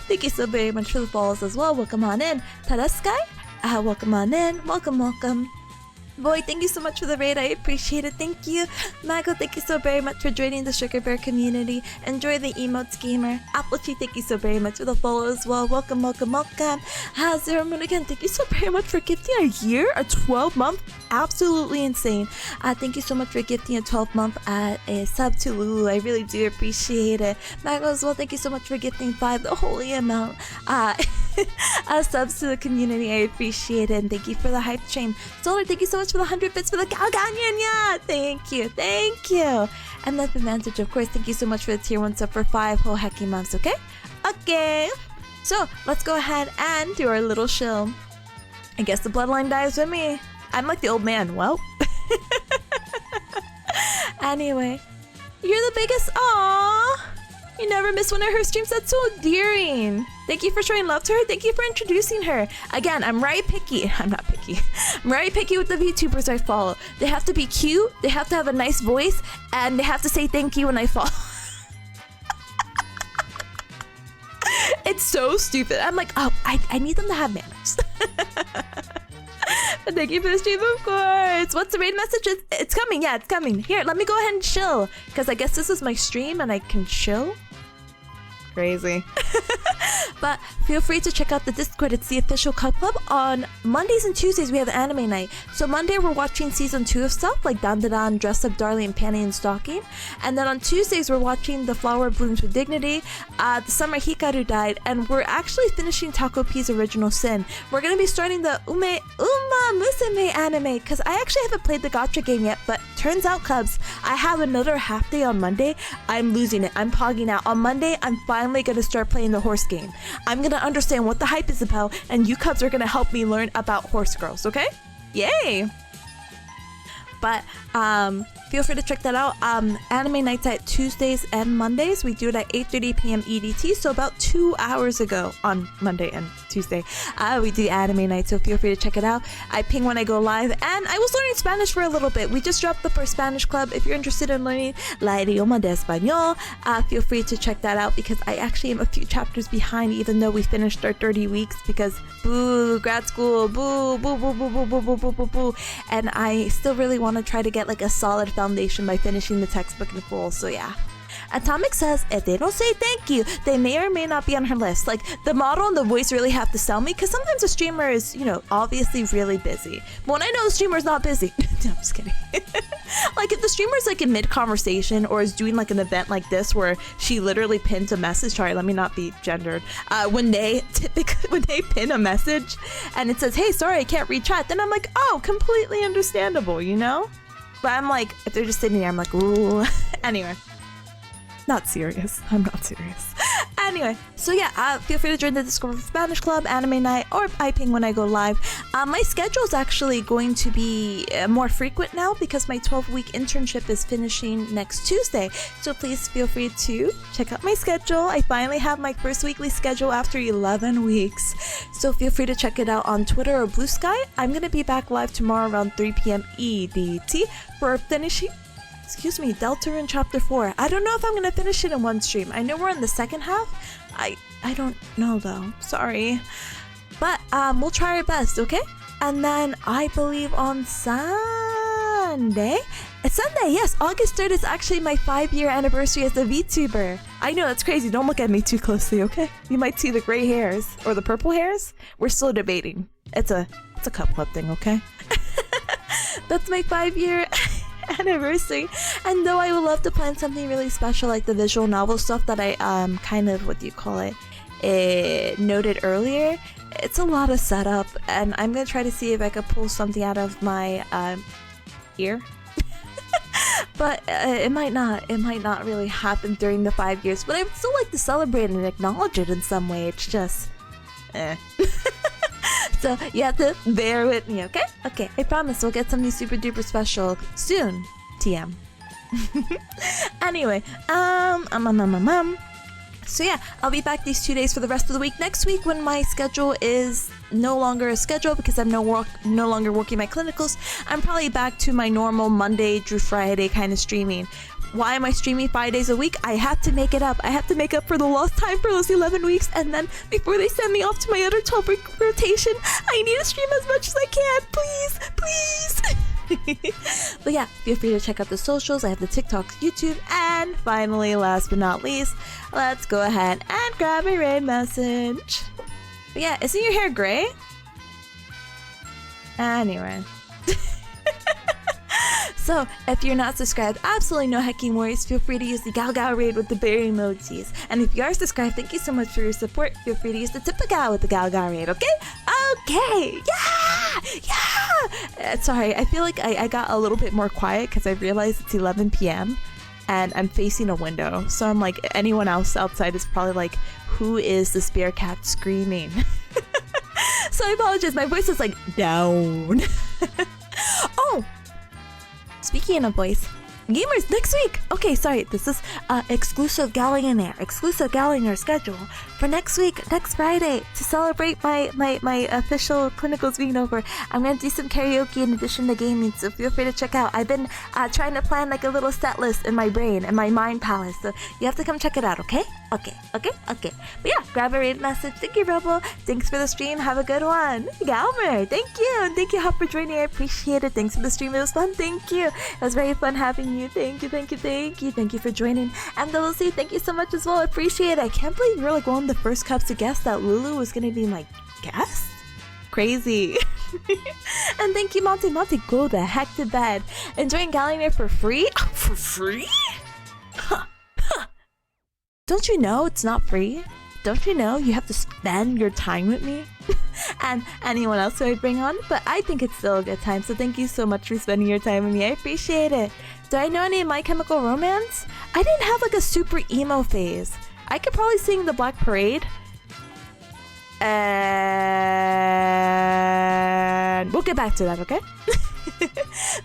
thank you so very much for the follows as well. Welcome on in. Taraskai, welcome on in. Welcome, welcome. Boy, thank you so much for the raid. I appreciate it. Thank you. Mago, thank you so very much for joining the Sugar Bear community. Enjoy the emotes, gamer. Applechi, thank you so very much for the follow as well. Welcome, welcome, welcome. Zero Moon again, thank you so very much for gifting a year, a 12-month. Absolutely insane. Thank you so much for gifting a 12-month a sub to Lulu. I really do appreciate it. Mago as well, thank you so much for gifting 5, the holy amount. Subs to the community. I appreciate it. And thank you for the hype train. Solar, thank you so much for the 100 bits for the Gaollionaire. Thank you. Thank you. And that's advantage, of course. Thank you so much for the tier 1 sub for 5 whole hacky months, okay? Okay. So, let's go ahead and do our little shill. I guess the bloodline dies with me. I'm like the old man. Well. Anyway. You're the biggest. Aww. You never miss one of her streams. That's so endearing. Thank you for showing love to her. Thank you for introducing her. Again, I'm very picky. I'm not picky. I'm very picky with the VTubers I follow. They have to be cute. They have to have a nice voice. And they have to say thank you when I follow. It's so stupid. I'm like, oh, I need them to have manners. But thank you for the stream, of course. What's the raid message? It's coming. Yeah, it's coming. Here, let me go ahead and chill. Because I guess this is my stream and I can chill. Crazy. But feel free to check out the Discord. It's the official Cup Club. On Mondays and Tuesdays, we have anime night. So Monday, we're watching season 2 of stuff like Dan Da Dan, Dress Up Darling, and Panty and Stocking. And then on Tuesdays, we're watching The Flower Blooms with Dignity, The Summer Hikaru Died, and we're actually finishing Taco P's Original Sin. We're going to be starting the Uma Musume anime, because I actually haven't played the gacha game yet, but turns out, Cubs, I have another half day on Monday. I'm losing it. I'm pogging out. On Monday, I'm finally going to start playing the horse game. I'm going to understand what the hype is about, and you Cubs are going to help me learn about horse girls, okay? Yay! But, feel free to check that out. Anime nights at Tuesdays and Mondays. We do it at 8:30 PM EDT, so about 2 hours ago on Monday and Tuesday. We do anime night, so feel free to check it out. I ping when I go live, and I was learning Spanish for a little bit. We just dropped the first Spanish club. If you're interested in learning La Idioma de Español, feel free to check that out, because I actually am a few chapters behind, even though we finished our 30 weeks, because boo, grad school, boo, boo, boo, boo, boo, boo, boo, boo, boo, boo. And I still really want to try to get like a solid foundation by finishing the textbook in full, so yeah. Atomic says if they don't say thank you, they may or may not be on her list. Like, the model and the voice really have to sell me, because sometimes a streamer is, you know, obviously really busy. But when I know the streamer is not busy, no, I'm just kidding. Like, if the streamer is like in mid-conversation or is doing like an event like this where she literally pins a message, sorry, let me not be gendered, when they pin a message and it says, hey, sorry, I can't read chat, then I'm like, oh, completely understandable, you know? But I'm like, if they're just sitting there, I'm like, ooh. Anyway. Not serious. I'm not serious. Anyway, so yeah, feel free to join the Discord Spanish Club, anime night, or I ping when I go live. My schedule is actually going to be more frequent now, because my 12-week internship is finishing next Tuesday. So please feel free to check out my schedule. I finally have my first weekly schedule after 11 weeks. So feel free to check it out on Twitter or Blue Sky. I'm going to be back live tomorrow around 3 PM EDT for finishing excuse me, Deltarune Chapter 4. I don't know if I'm gonna finish it in one stream. I know we're in the second half. I don't know though. Sorry. But we'll try our best, okay? And then I believe on Sunday. It's Sunday, yes. August 3rd is actually my 5-year anniversary as a VTuber. I know, that's crazy. Don't look at me too closely, okay? You might see the gray hairs or the purple hairs. We're still debating. It's a cup club thing, okay? That's my 5-year anniversary. And though I would love to plan something really special like the visual novel stuff that I kind of, what do you call it, noted earlier, it's a lot of setup, and I'm gonna try to see if I could pull something out of my ear. But it might not really happen during the 5 years, but I would still like to celebrate and acknowledge it in some way. It's just so you have to bear with me, okay? Okay, I promise we'll get something super duper special soon, TM. Anyway, so yeah, I'll be back these 2 days for the rest of the week. Next week, when my schedule is no longer a schedule because I'm no longer working my clinicals, I'm probably back to my normal Monday through Friday kind of streaming. Why am I streaming 5 days a week? I have to make it up. I have to make up for the lost time for those 11 weeks, and then before they send me off to my other 12-week rotation, I need to stream as much as I can. Please, please. But yeah, feel free to check out the socials. I have the TikTok, YouTube, and finally, last but not least, let's go ahead and grab a raid message. But yeah, isn't your hair gray? Anyway. So, if you're not subscribed, absolutely no hecking worries. Feel free to use the Gao raid with the berry emojis. And if you are subscribed, thank you so much for your support. Feel free to use the Tipanya with the Gao raid, okay? Okay! Yeah! Sorry, I feel like I got a little bit more quiet because I realized it's 11 p.m. and I'm facing a window. So I'm like, anyone else outside is probably like, who is this bear cat screaming? So I apologize, my voice is like down. Oh! Speaking of voice, gamers, next week! Okay, sorry, this is exclusive Gaollionaire schedule for next week, next Friday, to celebrate my official clinicals being over. I'm gonna do some karaoke in addition to gaming, so feel free to check out. I've been trying to plan like a little set list in my brain, in my mind palace, so you have to come check it out, okay? Okay. But yeah, grab a raid message. Thank you, Rebel. Thanks for the stream. Have a good one. Galmer, thank you. And thank you, Hop, for joining. I appreciate it. Thanks for the stream. It was fun. Thank you. It was very fun having you. Thank you. Thank you for joining. And Lucy, thank you so much as well. I appreciate it. I can't believe you're like one of the first cups to guess that Lulu was going to be my guest. Crazy. And thank you, Monty. Go the heck to bed. Enjoying Gaollionaire for free? For free? Huh. Don't you know it's not free? Don't you know you have to spend your time with me? And anyone else who I bring on? But I think it's still a good time, so thank you so much for spending your time with me. I appreciate it. Do I know any of My Chemical Romance? I didn't have like a super emo phase. I could probably sing The Black Parade. And we'll get back to that, okay?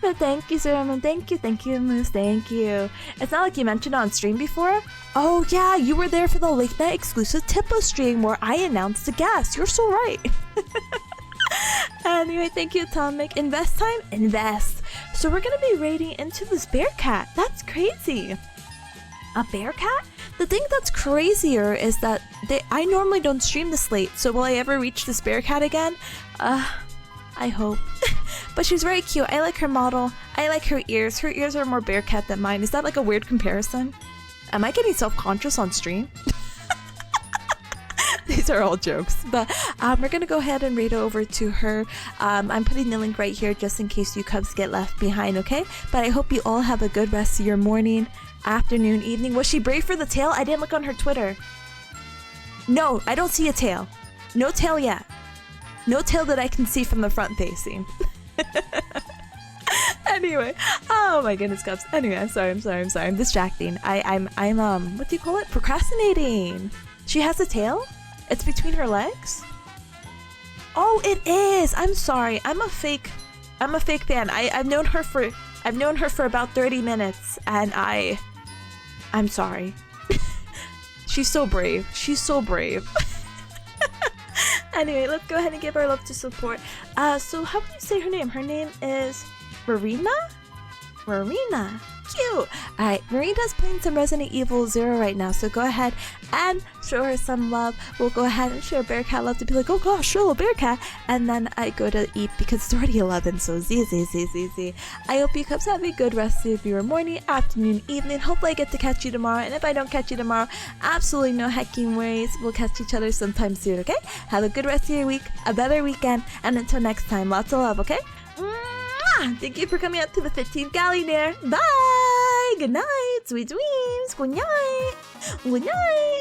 But thank you, Sir. Thank you, Moose. Thank you. It's not like you mentioned on stream before. Oh yeah, you were there for the late night exclusive Tippo stream where I announced the guest. You're so right. Anyway, thank you, Atomic. Invest time? Invest. So we're gonna be raiding into this bear cat. That's crazy. A bear cat? The thing that's crazier is that I normally don't stream this late, so will I ever reach this bear cat again? I hope. But she's very cute. I like her model. I like her ears. Her ears are more bear cat than mine. Is that like a weird comparison? Am I getting self-conscious on stream? These are all jokes. But we're gonna go ahead and raid over to her. I'm putting the link right here just in case you cubs get left behind, okay? But I hope you all have a good rest of your morning, afternoon, evening. Was she brave for the tail? I didn't look on her Twitter. No, I don't see a tail. No tail yet. No tail that I can see from the front facing. Anyway, oh my goodness, Cups. Anyway, I'm sorry. I'm distracting. I'm what do you call it? Procrastinating. She has a tail? It's between her legs? Oh, it is. I'm sorry. I'm a fake fan. I've known her for about 30 minutes, and I'm sorry. She's so brave. Anyway, let's go ahead and give our love to support. So how do you say her name? Her name is Marina? Marina. Cute. Alright, Marina's playing some Resident Evil 0 right now, so go ahead and show her some love. We'll go ahead and share Bearcat love to be like, oh gosh, show Bearcat. And then I go to eat because it's already 11, so Z. I hope you guys have a good rest of your morning, afternoon, evening. Hopefully I get to catch you tomorrow. And if I don't catch you tomorrow, absolutely no hecking worries. We'll catch each other sometime soon, okay? Have a good rest of your week, a better weekend, and until next time, lots of love, okay? Mwah! Thank you for coming out to the 15th Gaollionaire. Bye! Good night, sweet dreams. Good night. Good night.